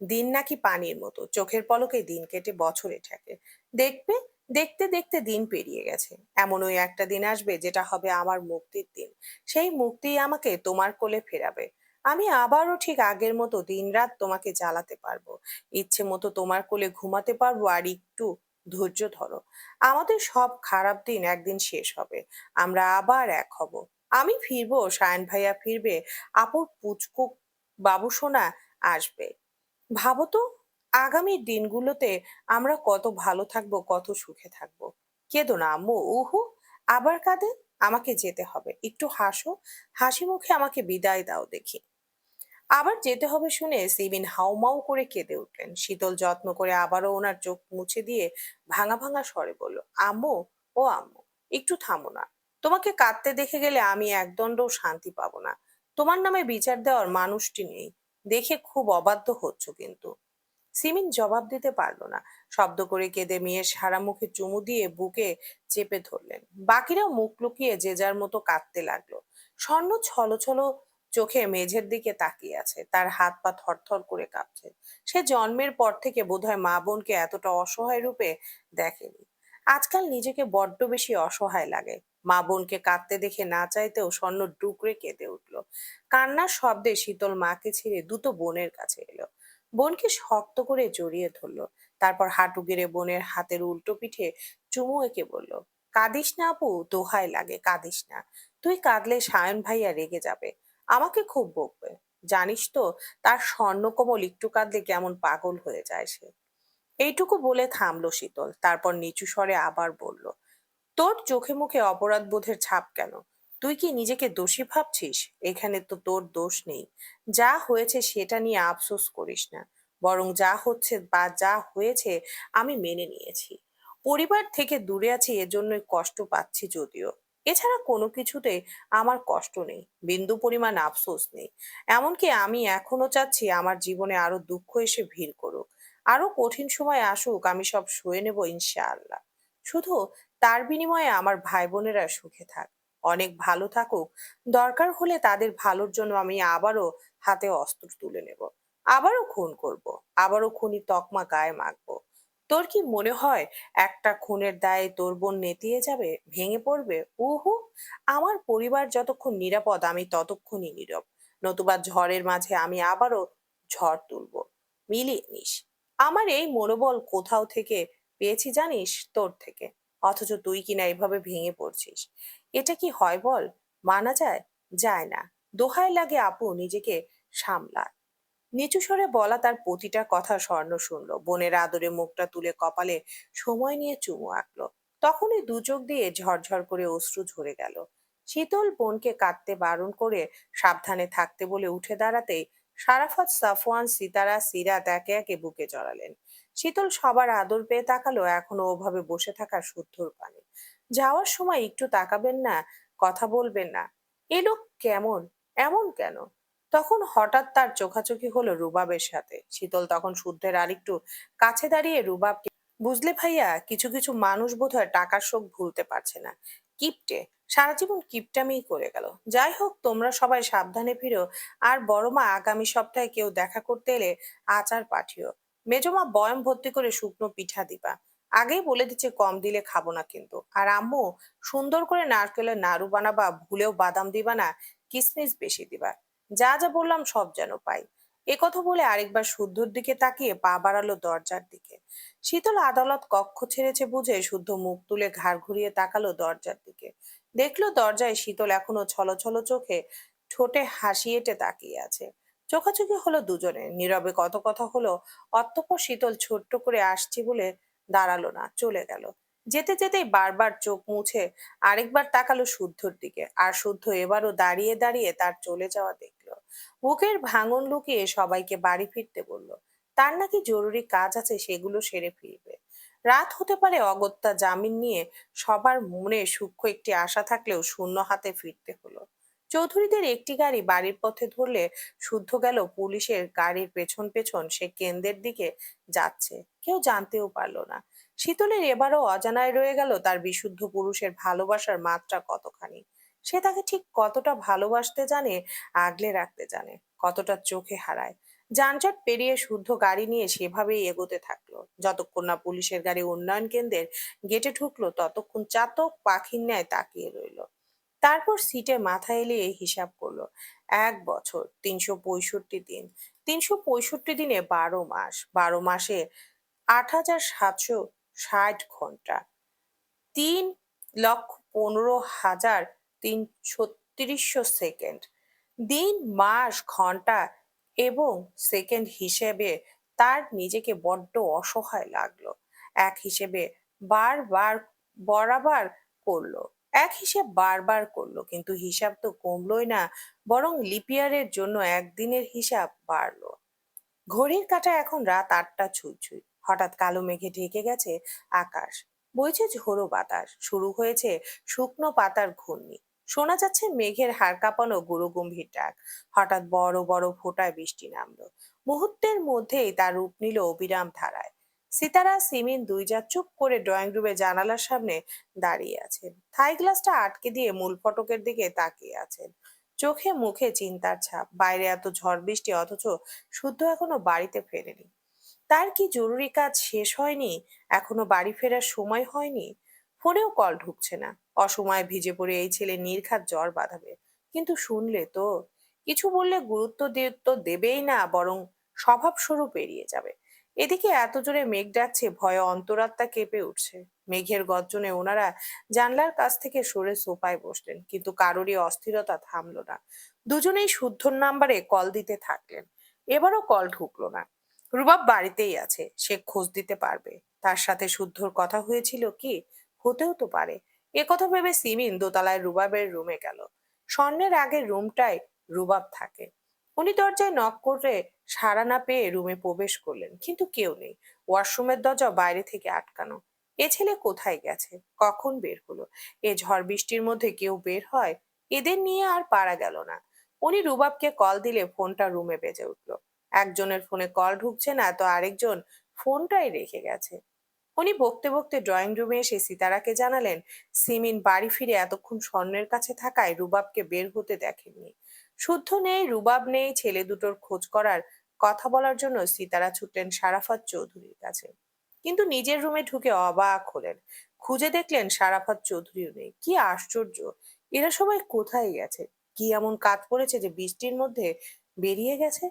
S1: দিন নাকি পানির মতো, চোখের পলকে দিন কেটে বছরে ঠেকে। দেখবে, দেখতে দেখতে দিন পেরিয়ে গেছে। এমনই একটা দিন আসবে যেটা হবে আমার মুক্তির দিন। সেই মুক্তিই আমাকে তোমার কোলে ফেরাবে। আমি আবারও ঠিক আগের মতো দিনরাত তোমাকে জ্বালাতে পারবো। ইচ্ছে মতো তোমার কোলে ঘুমাতে পারবো। আর একটু ধৈর্য ধরো। আমাদের সব খারাপ দিন একদিন শেষ হবে। আমরা আবার এক হব। আমি ফিরবো, সায়ন ভাইয়া ফিরবে, আপুর পুচকু বাবু সোনা আসবে। ভাবো তো, আগামী দিনগুলোতে আমরা কত ভালো থাকবো, কত সুখে থাকবো। কেঁদো না আম্মু। উহু, আবার কাঁদে। আমাকে যেতে হবে, একটু হাসো, হাসি মুখে আমাকে বিদায় দাও দেখি। আবার যেতে হবে শুনে সিবিন হাউমাউ করে কেঁদে উঠলেন। শীতল যত্ন করে আবারও ওনার চোখ মুছে দিয়ে ভাঙা ভাঙা স্বরে বলল, আম্মু, ও আম্মু, একটু থামো না। তোমাকে কাঁদতে দেখে গেলে আমি একদণ্ডও শান্তি পাবো না। তোমার নামে বিচার দেওয়ার মানুষটি নেই। দেখে খুব অবাধ্য হচ্ছ কিন্তু। সিমিন জবাব দিতে পারল না। শব্দ করে কেঁদে মেয়ের সারা মুখে চুমু দিয়ে বুকে চেপে ধরলেন। বাকিরাও মুখ লুকিয়ে যে যার মতো কাঁদতে লাগলো। স্বর্ণ ছলো ছলো চোখে মেঝের দিকে তাকিয়ে আছে, তার হাত পা থরথর করে কাঁপছে। সে জন্মের পর থেকে বোধহয় মা বোনকে এতটা অসহায় রূপে দেখেনি। আজকাল নিজেকে বড্ড বেশি অসহায় লাগে। মা বোনকে কাঁদতে দেখে না চাইতেও স্বর্ণ ডুকরে কেঁদে উঠল। কান্নার শব্দে শীতল মাকে ছেড়ে দুটো বোনের কাছে এলো। বোনকে শক্ত করে জড়িয়ে ধরলো। তারপর হাঁটু গেড়ে বোনের হাতের উল্টো পিঠে চুমু এঁকে বলল, কাঁদিস না আপু, দোহাই লাগে, কাঁদিস না। তুই কাঁদলে সায়ন ভাইয়া রেগে যাবে, আমাকে খুব বকবে। জানিস তো, তার স্বর্ণকমল একটু কাঁদলে কেমন পাগল হয়ে যায় সে। এইটুকু বলে থামলো শীতল, তারপর নিচু স্বরে আবার বলল, তোর চোখে মুখে অপরাধ বোধের ছাপ কেন? তুই কি নিজেকে দোষী ভাবছিস? এখানে তো তোর দোষ নেই। যা হয়েছে সেটা নিয়ে আফসোস করিস না। বরং যা হচ্ছে বা যা হয়েছে আমি মেনে নিয়েছি। পরিবার থেকে দূরে আছি, এজন্যই কষ্ট পাচ্ছি যদিও। এছাড়া কোনো কিছুতে আমার কষ্ট নেই, বিন্দু পরিমাণ আফসোস নেই। এমনকি আমি এখনো চাচ্ছি আমার জীবনে আরো দুঃখ এসে ভিড় করুক, আরো কঠিন সময় আসুক, আমি সব সয়ে নেব ইনশাআল্লাহ। শুধু তার বিনিময়ে আমার ভাই বোনেরা সুখে থাক, অনেক ভালো থাকুক। দরকার হলে তাদের ভালোর জন্য আমি আবারও হাতে অস্ত্র তুলে নেব, আবারও খুন করব, আবারও খুনি তকমা গায়ে মাখবো। তোর কি মনে হয় একটা খুনের দায়ে তোর বোন নেতিয়ে যাবে, ভেঙে পড়বে? উহু, আমার পরিবার যতক্ষণ নিরাপদ আমি ততক্ষণই নীরব। নতুবা ঝড়ের মাঝে আমি আবারও ঝড় তুলবো। মিলিয়ে নিস। আমার এই মনোবল কোথাও থেকে পেয়েছি জানিস? তোর থেকে। অথচ তুই কিনা এভাবে ভেঙে পড়ছিস। এটা কি হয় বল? মানা যায়? যায় না। দোহাই লাগে আপু, নিজেকে সামলা। নিচু স্বরে বলা তার প্রতিটা কথা স্বর্ণ শুনল। বোনের আদরে মুখটা তুলে কপালে সময় নিয়ে চুমু আঁকলো। তখনই দু চোখ দিয়ে ঝরঝর করে অশ্রু ঝরে গেল। শীতল বোনকে কাঁদতে বারণ করে সাবধানে থাকতে বলে উঠে দাঁড়াতেই সারাফাত, সাফওয়ান, সিতারা, সিরাত একে একে বুকে জড়ালেন। শীতল সবার আদর পেয়ে তাকালো এখনো ওভাবে বসে থাকা শুদ্ধর পানে। যাওয়ার সময় একটু তাকাবেন না, কথা বলবেন না? এ লোক কেমন, এমন কেন? তখন হঠাৎ তার চোখাচোখি হলো রুবাবের সাথে। শীতল তখন শুদ্ধের আরেকটু কাছে দাঁড়িয়ে রুবাবকে, বুঝলে ভাইয়া, কিছু কিছু মানুষ বোধহয় টাকার শোক ভুলতে পারছে না। কিপটে, সারা জীবন কিপটামিই করে গেল। যাই হোক, তোমরা সবাই সাবধানে ফিরো। আর বড় মা, আগামী সপ্তাহে কেউ দেখা করতে এলে আচার পাঠিও। মেজমা বয়ম ভর্তি করে শুকনো পিঠা দিবা। আগেই বলে দিচ্ছে কম দিলে খাবো না কিন্তু। আর আম্মু, সুন্দর করে নারকেলের নাড়ু বানাবা, ভুলেও বাদাম দিবা না, কিসমিস বেশি দিবা। যা যা বললাম সব যেন পাই। একথা বলে আরেকবার শুদ্ধর দিকে তাকিয়ে পা বাড়ালো দরজার দিকে। শীতল আদালত কক্ষ ছেড়েছে বুঝে শুদ্ধ মুখ তুলে ঘাড় ঘুরিয়ে তাকালো দরজার দিকে। দেখলো দরজায় শীতল এখনো ছলছল চোখে ঠোঁটে হাসি এঁটে তাকিয়ে আছে। চোখাচোখি হলো দুজনে, নীরবে কত কথা হলো। অতঃপর শীতল ছোট্ট করে আসছি বলে দাঁড়ালো না, চলে গেল। যেতে যেতেই বারবার চোখ মুছে আরেকবার তাকালো শুদ্ধর দিকে। আর শুদ্ধ এবারও দাঁড়িয়ে দাঁড়িয়ে তার চলে যাওয়া দেখলো। বুকের ভাঙন লুকিয়ে সবাইকে বাড়ি ফিরতে বলল। তার নাকি জরুরি কাজ আছে, সেগুলো সেরে ফিরবে। রাত হতে পারে অগত্যা, জামিন নিয়ে সবার মনে সূক্ষ্ম একটি আশা থাকলেও শূন্য হাতে ফিরতে হলো। চৌধুরীদের একটি গাড়ি বাড়ির পথে ধরলে শুদ্ধ গেল পুলিশের গাড়ির পেছন পেছন সে কেন্দ্রের দিকে যাচ্ছে। কেউ জানতেও পারলো না। শীতলের এবারও অজানায় রয়ে গেল তার বিশুদ্ধ পুরুষের ভালোবাসার মাত্রা কতখানি। সে তাকে ঠিক কতটা ভালোবাসতে জানে, আগলে রাখতে জানে, কতটা চোখে হারায়। যানজট পেরিয়ে শুদ্ধ গাড়ি নিয়ে সেভাবেই এগোতে থাকলো। যতক্ষণ না পুলিশের গাড়ি উন্নয়ন কেন্দ্রের গেটে ঢুকলো ততক্ষণ চাতক পাখির ন্যায় তাকিয়ে রইলো। তারপর সিটে মাথা এলিয়ে হিসাব করলো। 1 বছর, 365 দিন, 365 দিনে 12 মাস, 12 মাসে 8,760 ঘন্টা, 3,15,336 সেকেন্ড। দিন, মাস, ঘন্টা এবং সেকেন্ড হিসেবে তার নিজেকে বড্ড অসহায় লাগলো। এক হিসেবে বারবার বরাবর করলো। এক হিসেব বারবার করলো, কিন্তু হিসাব তো কমলোই না, বরং লিপিয়ারের জন্য একদিনের হিসাব বাড়লো। ঘড়ির কাঁটা এখন রাত 8টা ছুঁই ছুঁই। হঠাৎ কালো মেঘে ঢেকে গেছে আকাশ। বইছে ঝোড়ো বাতাস, শুরু হয়েছে শুকনো পাতার ঘূর্ণি। শোনা যাচ্ছে মেঘের হাড় কাঁপানো গুরুগম্ভীর ডাক। হঠাৎ বড় বড় ফোঁটায় বৃষ্টি নামলো। মুহূর্তের মধ্যেই তার রূপ নিল অবিরাম ধারায়। সিতারা সিমিন দুই যা চুপ করে ড্রয়িং রুমে জানালার সামনে দাঁড়িয়ে আছেন, থাই গ্লাসটা আটকে দিয়ে মূল ফটকের দিকে তাকিয়ে আছেন। চোখে মুখে চিন্তার ছাপ। বাইরে এত ঝড় বৃষ্টি, অথচ শুদ্ধ এখনো বাড়িতে ফেরেনি। তার কি জরুরি কাজ শেষ হয়নি? এখনো বাড়ি ফেরার সময় হয়নি? ফোনেও কল ঢুকছে না। অসময়ে ভিজে পড়ে এই ছেলে নির্ঘাত জ্বর বাঁধাবে। কিন্তু শুনলে তো, কিছু বললে গুরুত্ব তো দেবেই না, বরং স্বভাব স্বরূপ এড়িয়ে যাবে। এদিকে এত জোরে মেঘ ডাকছে, ভয়ে অন্তরাত্মা কেঁপে উঠছে। মেঘের গর্জনে ওনারা জানলার কাছ থেকে সরে সোফায় বসলেন, কিন্তু কারোরই অস্থিরতা থামলো না। দুজনেই শুদ্ধর নাম্বারে কল দিতে থাকলেন। এবারও কল ঢুকলো না। রুবাব বাড়িতেই আছে, সে খোঁজ দিতে পারবে। তার সাথে শুদ্ধর কথা হয়েছিল কি? হতেও তো পারে। এ কথা ভেবে সিমিন দোতলায় রুবাবের রুমে গেল। স্বর্ণের আগের রুমটায় রুবাব থাকে। উনি দরজায় নক করে সাড়া না পেয়ে রুমে প্রবেশ করলেন, কিন্তু কেউ নেই। ওয়াশরুমের দরজা বাইরে থেকে আটকানো। এ ছেলে কোথায় গেছে? কখন বের হলো? এ ঝড় বৃষ্টির মধ্যে কেউ বের হয়? এদের নিয়ে আর পারা গেল না। উনি রুবাবকে কল দিলে ফোনটা রুমে বেজে উঠলো। একজনের ফোনে কল ঢুকছে না, তো আরেকজন ফোনটাই রেখে গেছে। উনি বকতে বকতে ড্রয়িং রুমে এসে সিতারাকে জানালেন, সিমিন বাড়ি ফিরে এতক্ষণ স্বর্ণের কাছে থাকায় রুবাবকে বের হতে দেখেননি। শুদ্ধ নেই, রুবাব নেই, ছেলে দুটোর খোঁজ করার কথা বলার জন্য সিতারা ছুটলেন সারাফাত চৌধুরীর কাছে। কিন্তু নিজের রুমে ঢুকে অবাক হলেন। খুঁজে দেখলেন সারাফাত চৌধুরীও নেই। কি আশ্চর্য! এরা সবাই কোথায় গেছে? কি এমন কাজ পড়েছে যে বৃষ্টির মধ্যে বেরিয়ে গেছে?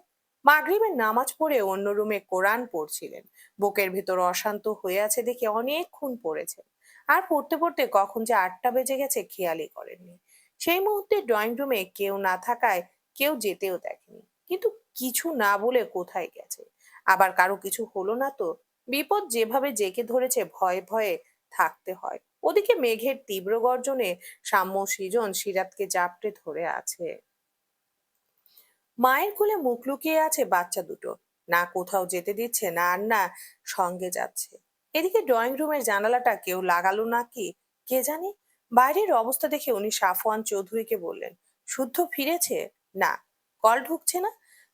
S1: মাগরিবের নামাজ পড়ে অন্য রুমে কোরআন পড়ছিলেন। বুকের ভেতর অশান্ত হয়ে আছে দেখে অনেকক্ষণ পড়েছেন। আর পড়তে পড়তে কখন যে 8টা বেজে গেছে খেয়ালই করেননি। সেই মুহূর্তে ড্রয়িং রুমে কেউ না থাকায় কেউ যেতেও দেখেনি। কিন্তু কিছু না বলে কোথায় গেছে? আবার কারো কিছু হলো না তো? বিপদ যেভাবে জেঁকে ধরেছে, ভয়ে ভয়ে থাকতে হয়। ওদিকে মেঘের তীব্র গর্জনে সাম্য সৃজন সিরাতকে জাপটে ধরে আছে। মায়ের কোলে মুখ লুকিয়ে আছে বাচ্চা দুটো। না কোথাও যেতে দিচ্ছে, না আর না সঙ্গে যাচ্ছে। এদিকে ড্রয়িং রুমের জানালাটা কেউ লাগালো নাকি কে জানে। বাইরের অবস্থা দেখে উনি সাফওয়ান চৌধুরীকে বললেন, শুদ্ধ ফিরেছে? না, কল ঢুকছে না।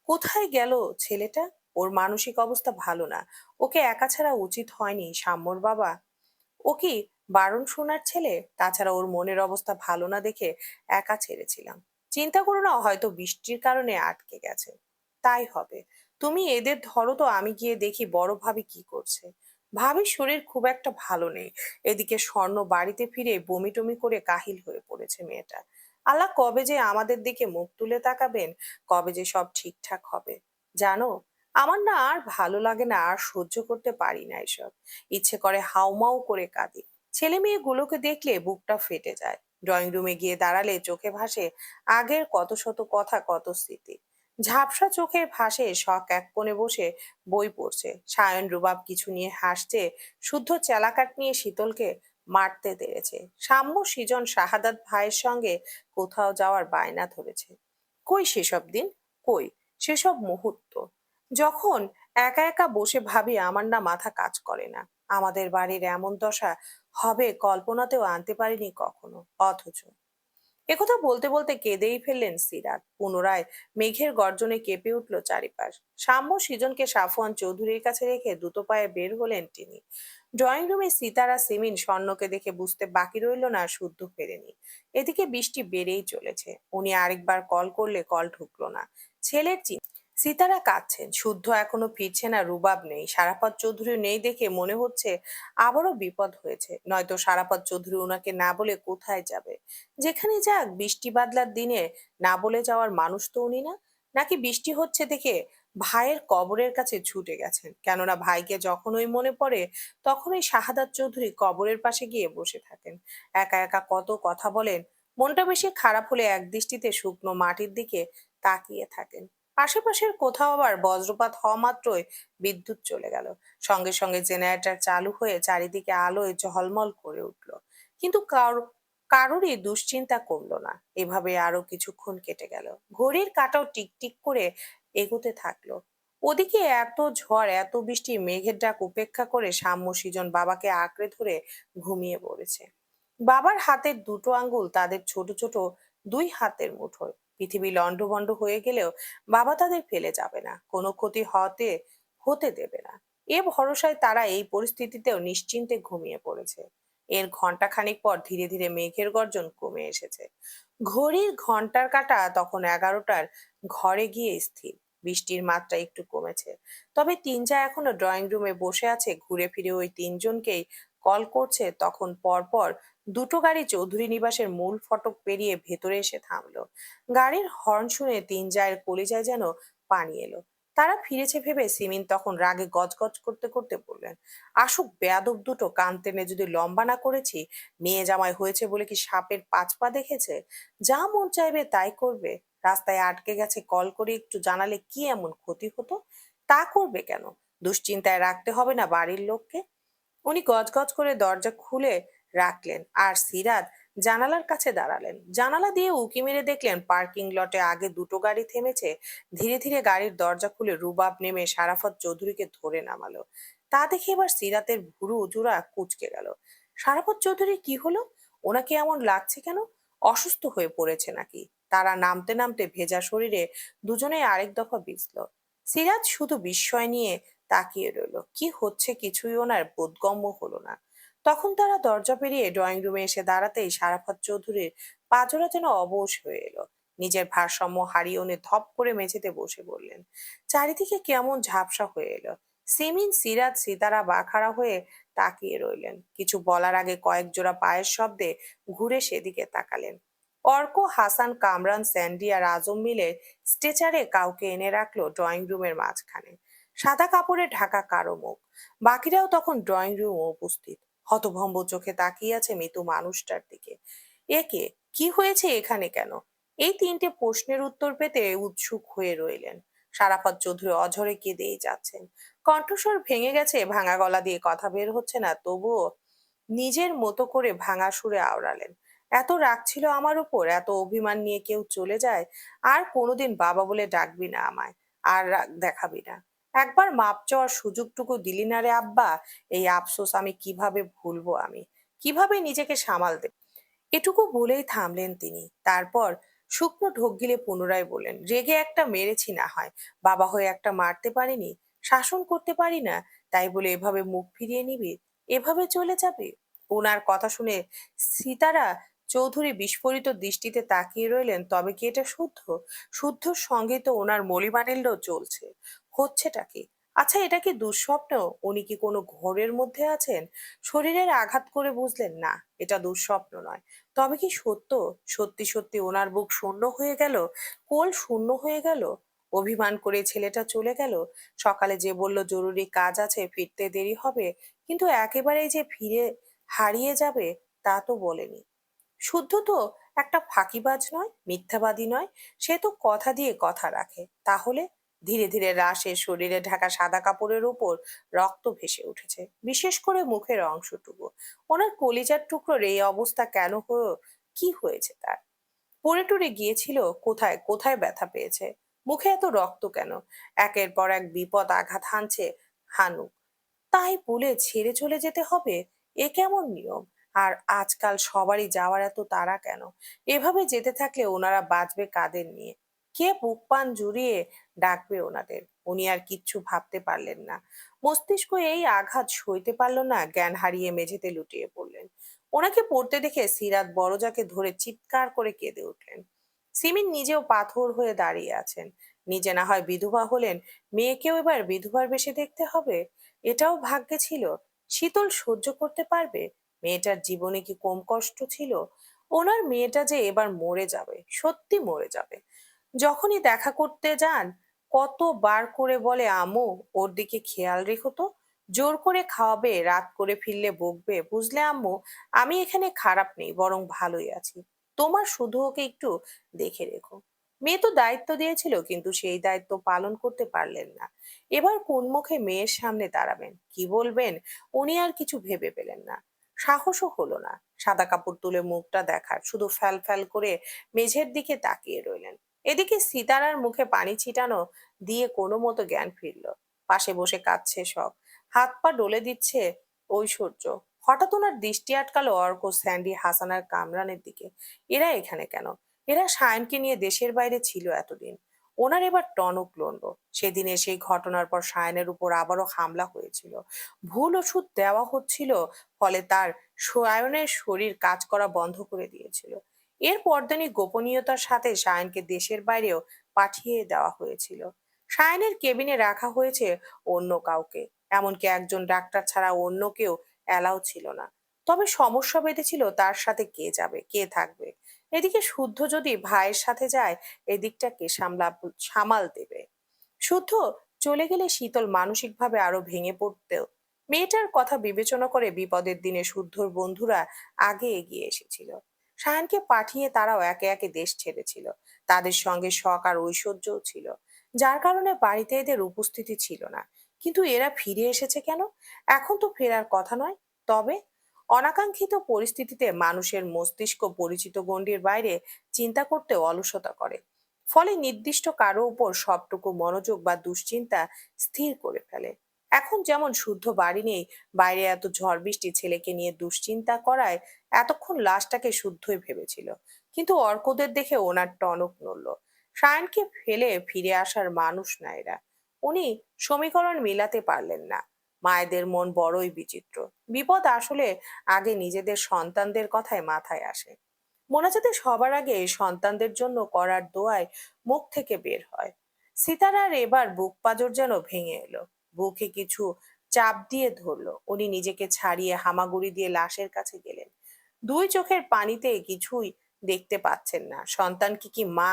S1: কোথায় গেল ছেলেটা? ওর মানসিক অবস্থা ভালো না। ওকে একা ছাড়া উচিত হয়নি সাম্যর বাবা। ও কি বারণ শোনার ছেলে? তাছাড়া ওর মনের অবস্থা ভালো না দেখে একা ছেড়েছিলাম। চিন্তা করো না, হয়তো বৃষ্টির কারণে আটকে গেছে। তাই হবে। তুমি এদের ধরো তো, আমি গিয়ে দেখি বড় ভাবি কি করছে। ভাবির শরীর খুব একটা ভালো নেই। এদিকে স্বর্ণ বাড়িতে ফিরে বমি টমি করে কাহিল হয়ে পড়েছে মেয়েটা। আল্লাহ কবে যে আমাদের দিকে মুখ তুলে তাকাবেন, কবে যে সব ঠিকঠাক হবে। জানো, আমার না আর ভালো লাগে না, আর সহ্য করতে পারি না এসব। ইচ্ছে করে হাউমাউ করে কাঁদি। ছেলে মেয়েগুলোকে দেখলে বুকটা ফেটে যায়। ড্রয়িং রুমে গিয়ে দাঁড়ালে চোখে ভাসে আগের কত শত কথা, কত স্মৃতি। ঝাপসা চোখে ভাসে শখ এক কোণে বসে বই পড়ছে। সায়ন রুবাব কিছু নিয়ে হাসছে। শুদ্ধ চেলাকাট নিয়ে শীতলকে মারতে তেড়েছে। সাম্য সৃজন শাহাদাত ভাইয়ের সঙ্গে কোথাও যাওয়ার বায়না ধরেছে। কই সেসব দিন? কই সেসব মুহূর্ত? যখন একা একা বসে ভাবি আমার না মাথা কাজ করে না। আমাদের বাড়ির এমন দশা হবে কল্পনাতেও আনতে পারিনি কখনো। অথচ একথা বলতে বলতে কেঁদেই ফেললেন সিরাত। পুনরায় মেঘের গর্জনে কেঁপে উঠল চারিপাশ। সাম্য সৃজনকে সাফওয়ান চৌধুরীর কাছে রেখে দ্রুত পায়ে বের হলেন তিনি। ড্রয়িং রুমে সিতারা সিমিন স্বর্ণকে দেখে বুঝতে বাকি রইল না শুদ্ধ ফেরেনি। এদিকে বৃষ্টি বেড়েই চলেছে। উনি আরেকবার কল করলে কল ঢুকলো না। ছেলের সিতারা কাঁদছেন। শুদ্ধ এখনো ফিরছে না, রুবাব নেই, সারাপত চৌধুরী নেই দেখে মনে হচ্ছে আবারও বিপদ হয়েছে। নয়তো সারাপত চৌধুরী ওনাকে না বলে কোথায় যাবে? যেখানে যাক, বৃষ্টি বাদলার দিনে না বলে যাওয়ার মানুষ তো উনি না। নাকি বৃষ্টি হচ্ছে দেখে ভাইয়ের কবরের কাছে ছুটে গেছেন? কেননা ভাইকে যখনই মনে পড়ে তখনই শাহাদাত চৌধুরী কবরের পাশে গিয়ে বসে থাকেন। একা একা কত কথা বলেন। মনটা বেশি খারাপ হলে এক দৃষ্টিতে শুকনো মাটির দিকে তাকিয়ে থাকেন। আশেপাশের কোথাও আবার বজ্রপাত হওয়া মাত্রই বিদ্যুৎ চলে গেল। সঙ্গে সঙ্গে জেনারেটর চালু হয়ে চারিদিকে আলোয় ঝলমল করে উঠল। কিন্তু কারোরই দুশ্চিন্তা কমলো না। এভাবে আরো কিছুক্ষণ কেটে গেল। ঘড়ির কাঁটাও টিকটিক করে এগোতে থাকলো। ওদিকে এত ঝড়, এত বৃষ্টি, মেঘের ডাক উপেক্ষা করে সাম্য সৃজন বাবাকে আঁকড়ে ধরে ঘুমিয়ে পড়েছে। বাবার হাতের দুটো আঙ্গুল তাদের ছোট ছোট দুই হাতের মুঠোয়। পৃথিবী লন্ডভন্ড হয়ে গেলেও বাবা তাদের ফেলে যাবে না, কোনো ক্ষতি হতে দেবে না। এ ভরসায় তারা এই পরিস্থিতিতেও নিশ্চিন্তে ঘুমিয়ে পড়েছে। এর ঘন্টাখানিক পর ধীরে ধীরে মেঘের গর্জন কমে এসেছে। ঘড়ির ঘন্টার কাঁটা তখন 11টার ঘরে গিয়ে স্থির। বৃষ্টির মাত্রা একটু কমেছে, তবে তিনজা এখনো ড্রয়িং রুমে বসে আছে। ঘুরে ফিরে ওই তিনজনকেই কল করছে। তখন পরপর দুটো গাড়ি চৌধুরী নিবাসের মূল ফটক পেরিয়ে ভেতরে এসে থামলো। গাড়ির হর্ন শুনে তিনজায়ের কলিজায় যেন পানি এলো। তারা ফিরেছে ভেবে সিমিন তখন রাগে গজগজ করতে করতে বললেন, আসুক বেয়াদব দুটো, কান টেনে যদি লম্বা না করেছি। মেয়ে জামাই হয়েছে বলে কি সাপের 5 পা দেখেছে? যা মন চাইবে তাই করবে। রাস্তায় আটকে গেছে, কল করে একটু জানালে কি এমন ক্ষতি হতো? তা করবে কেন? দুশ্চিন্তায় রাখতে হবে না বাড়ির লোককে? উনি গজগজ করে দরজা খুলে রাখলেন আর সিরাত জানালার কাছে দাঁড়ালেন। জানালা দিয়ে উঁকি মেরে দেখলেন পার্কিং লটে আগে দুটো গাড়ি থেমেছে। ধীরে ধীরে গাড়ির দরজা খুলে রুবাব নেমে সারাফত চৌধুরীকে ধরে নামালো। তা দেখে এবার সিরাতের ভুরু জোড়া কুঁচকে গেল। সারাফত চৌধুরী কি হলো? ওনাকে এমন লাগছে কেন? অসুস্থ হয়ে পড়েছে নাকি? তারা নামতে নামতে ভেজা শরীরে দুজনেই আরেক দফা ভিজল। সিরাত শুধু বিস্ময় নিয়ে তাকিয়ে রইল। কি হচ্ছে কিছুই ওনার বোধগম্য হলো না। তখন তারা দরজা পেরিয়ে ড্রয়িং রুমে এসে দাঁড়াতেই সারাফত চৌধুরীর পাজরা যেন অবশ হয়ে এলো। নিজের ভারসাম্য হারিয়ে উনি ধপ করে মেঝেতে বসে পড়লেন। চারিদিকে কেমন ঝাপসা হয়ে এলো। সিমিন, সিরাত, সিতারা বাখারা হয়ে তাকিয়ে রইলেন। কিছু বলার আগে কয়েক জোড়া পায়ের শব্দে ঘুরে সেদিকে তাকালেন। অর্ক, হাসান, কামরান, স্যান্ডি আর আজম মিলে স্ট্রেচারে কাউকে এনে রাখলো ড্রয়িং রুমের মাঝখানে। সাদা কাপড়ে ঢাকা কারো মুখ। বাকিরাও তখন ড্রয়িং রুমে উপস্থিত। হতভম্ব চোখে তাকিয়ে আছে মৃত মানুষটার দিকে। একে, কি হয়েছে এখানে কেন? এই তিনটে প্রশ্নের উত্তর পেতে উৎসুক হয়ে রইলেন। সারাফত চৌধুরী অঝরে কেঁদেই যাচ্ছেন। কণ্ঠস্বর ভেঙে গেছে, ভাঙা গলা দিয়ে কথা বের হচ্ছে না, তবুও নিজের মতো করে ভাঙা সুরে আওড়ালেন, এত রাগ ছিল আমার উপর, এত অভিমান নিয়ে কেউ চলে যায়? আর কোনোদিন বাবা বলে ডাকবি না আমায়, আর রাগ দেখাবি না। একবার মাপ চাওয়ার সুযোগটুকু দিলি না রে আব্বা। এই আফসোস আমি কিভাবে ভুলবো? আমি কিভাবে নিজেকে সামাল দেব? এটুকু বলেই থামলেন তিনি। তারপর শুকনো ঢোক গিলে পুনরায় বললেন, রেগে একটা মেরেছি না হয়, বাবা হয়ে একটা মারতে পারিনি, শাসন করতে পারি না, তাই বলে এভাবে মুখ ফিরিয়ে নিবি? এভাবে চলে যাবে? ওনার কথা শুনে সিতারা চৌধুরী বিস্ফোরিত দৃষ্টিতে তাকিয়ে রইলেন। তবে কি এটা শুদ্ধ? শুদ্ধর সঙ্গে তো ওনার মলিমানিল্য চলছে। হচ্ছেটা কি? আচ্ছা, এটা কি দুঃস্বপ্ন? উনি কি কোনো ঘোরের মধ্যে আছেন? শরীরের আঘাত করে বুঝলেন না, এটা দুঃস্বপ্ন নয়। তবে কি সত্য? সত্যি সত্যি ওনার বুক শূন্য হয়ে গেল, কোল শূন্য হয়ে গেল। অভিমান করে ছেলেটা চলে গেল। সকালে যে বলল জরুরি কাজ আছে, ফিরতে দেরি হবে, কিন্তু একেবারেই যে ফিরে হারিয়ে যাবে তা তো বলেনি। শুদ্ধ তো একটা ফাঁকিবাজ নয়, মিথ্যাবাদী নয়। সে তো কথা দিয়ে কথা রাখে। তাহলে ধীরে ধীরে রাশের শরীরে ঢাকা সাদা কাপড়ের উপর রক্ত ভেসে উঠেছে, বিশেষ করে মুখের অংশটুকু। ওনার কলিজার টুকরোর এই অবস্থা কেন হলো? কি হয়েছে তার? পড়ে টরে গিয়েছিল কোথায়? কোথায় ব্যথা পেয়েছে? মুখে এত রক্ত কেন? একের পর এক বিপদ আঘাত হানছে। হানুক, তাই বলে ছেড়ে চলে যেতে হবে? এ কেমন নিয়ম? আর আজকাল সবারই যাওয়ার এত তাড়া কেন? এভাবে যেতে থাকলে ওনারা বাঁচবে কাদের নিয়ে? কে বুক পান জুড়িয়ে ডাকবে ওনাদের? উনি আর কিচ্ছু ভাবতে পারলেন না। মস্তিষ্ক এই আঘাত সইতে পারল না, জ্ঞান হারিয়ে মেঝেতে লুটিয়ে পড়লেন। ওনাকে পড়তে দেখে সিরাত বড়জাকে ধরে চিৎকার করে কেঁদে উঠলেন। সিমিন নিজেও পাথর হয়ে দাঁড়িয়ে আছেন। নিজে না হয় বিধবা হলেন, মেয়েকেও এবার বিধবার বেশে দেখতে হবে? এটাও ভাগ্যে ছিল? শীতল সহ্য করতে পারবে? মেয়েটার জীবনে কি কম কষ্ট ছিল? ওনার মেয়েটা যে এবার মরে যাবে, সত্যি মরে যাবে। যখনই দেখা করতে যান কতবার করে বলে, আম্মু ওর দিকে খেয়াল রেখো তো, জোর করে খাওয়াবে, রাত করে ফিরলে বকবে, বুঝলে আম্মু, আমি এখানে খারাপ নেই, বরং ভালোই আছি। তোমার শুধু ওকে একটু দেখে রেখো। মেয়ে তো দায়িত্ব দিয়েছিল, কিন্তু সেই দায়িত্ব পালন করতে পারলেন না। এবার কোন মুখে মেয়ের সামনে দাঁড়াবেন, কি বলবেন? উনি আর কিছু ভেবে পেলেন না। সাহসও হলো না সাদা কাপড় তুলে মুখটা দেখার, শুধু ফ্যাল ফ্যাল করে মেঝের দিকে তাকিয়ে রইলেন। এদিকে সিতারার মুখে পানি ছিটানো দিয়ে কোনো মতো জ্ঞান ফিরল। পাশে বসে কাঁদছে সব, হাত পা ডলে দিচ্ছে ঐশ্বর্য। হঠাৎ ওনার দৃষ্টি আটকালো অর্ক, স্যান্ডি, হাসান আর কামরানের দিকে। এরা এখানে কেন? এরা সায়নকে নিয়ে দেশের বাইরে ছিল এতদিন। ওনার এবার টনক নড়ল। সেদিনের সেই ঘটনার পর সায়নের উপর আবারও হামলা হয়েছিল। ভুল ওষুধ দেওয়া হচ্ছিল, ফলে তার সায়নের শরীর কাজ করা বন্ধ করে দিয়েছিল। এর পরদিনই গোপনীয়তার সাথে সায়নকে দেশের বাইরেও পাঠিয়ে দেওয়া হয়েছিল। সায়নের কেবিনে রাখা হয়েছে অন্য কাউকে, এমনকি একজন ডাক্তার ছাড়া অন্য কেউ অ্যালাউ ছিল না। তবে সমস্যা বেঁধেছিল তার সাথে কে যাবে, কে থাকবে। এদিকে শুদ্ধ যদি ভাইয়ের সাথে যায়, এদিকটা কে সামাল দেবে? শুদ্ধ চলে গেলে শীতল মানসিকভাবে আরো ভেঙে পড়তেও। মেয়েটার কথা বিবেচনা করে বিপদের দিনে শুদ্ধর বন্ধুরা আগে এগিয়ে এসেছিল। সায়ানকে পাঠিয়ে তারাও একে একে দেশ ছেড়েছিল। তাদের সঙ্গে শখ আর ঐশ্বর্যও ছিল, যার কারণে বাড়িতে এদের উপস্থিতি ছিল না। কিন্তু এরা ফিরে এসেছে কেন? এখন তো ফেরার কথা নয়। তবে অনাকাঙ্ক্ষিত পরিস্থিতিতে মানুষের মস্তিষ্ক পরিচিত গণ্ডির বাইরে চিন্তা করতে অলসতা করে। ফলে নির্দিষ্ট কারো উপর সবটুকু মনোযোগ বা দুশ্চিন্তা স্থির করে ফেলে। এখন যেমন শুদ্ধ বাড়ি নেই, বাইরে এত ঝড় বৃষ্টি, ছেলেকে নিয়ে দুশ্চিন্তা করায় এতক্ষণ লাশটাকে শুদ্ধই ভেবেছিল। কিন্তু অর্কদের দেখে ওনার টনক নড়ল। সায়নকে ফেলে ফিরে আসার মানুষ না এরা। উনি সমীকরণ মিলাতে পারলেন না। মায়েদের মন বড়ই বিচিত্র। বিপদ আসলে আগে নিজেদের সন্তানদের কথায় মাথায় আসে। মোনাজাতে সবার আগে সন্তানদের জন্য করার দোয়ায় মুখ থেকে বের হয়। সিতারার এবার বুক পাঁজর যেন ভেঙে এলো। বুকে কিছু চাপ দিয়ে ধরলো। উনি নিজেকে ছাড়িয়ে হামাগুড়ি দিয়ে লাশের কাছে গেলেন। দুই চোখের পানিতে কিছুই দেখতে পাচ্ছেন না। সন্তান কি মা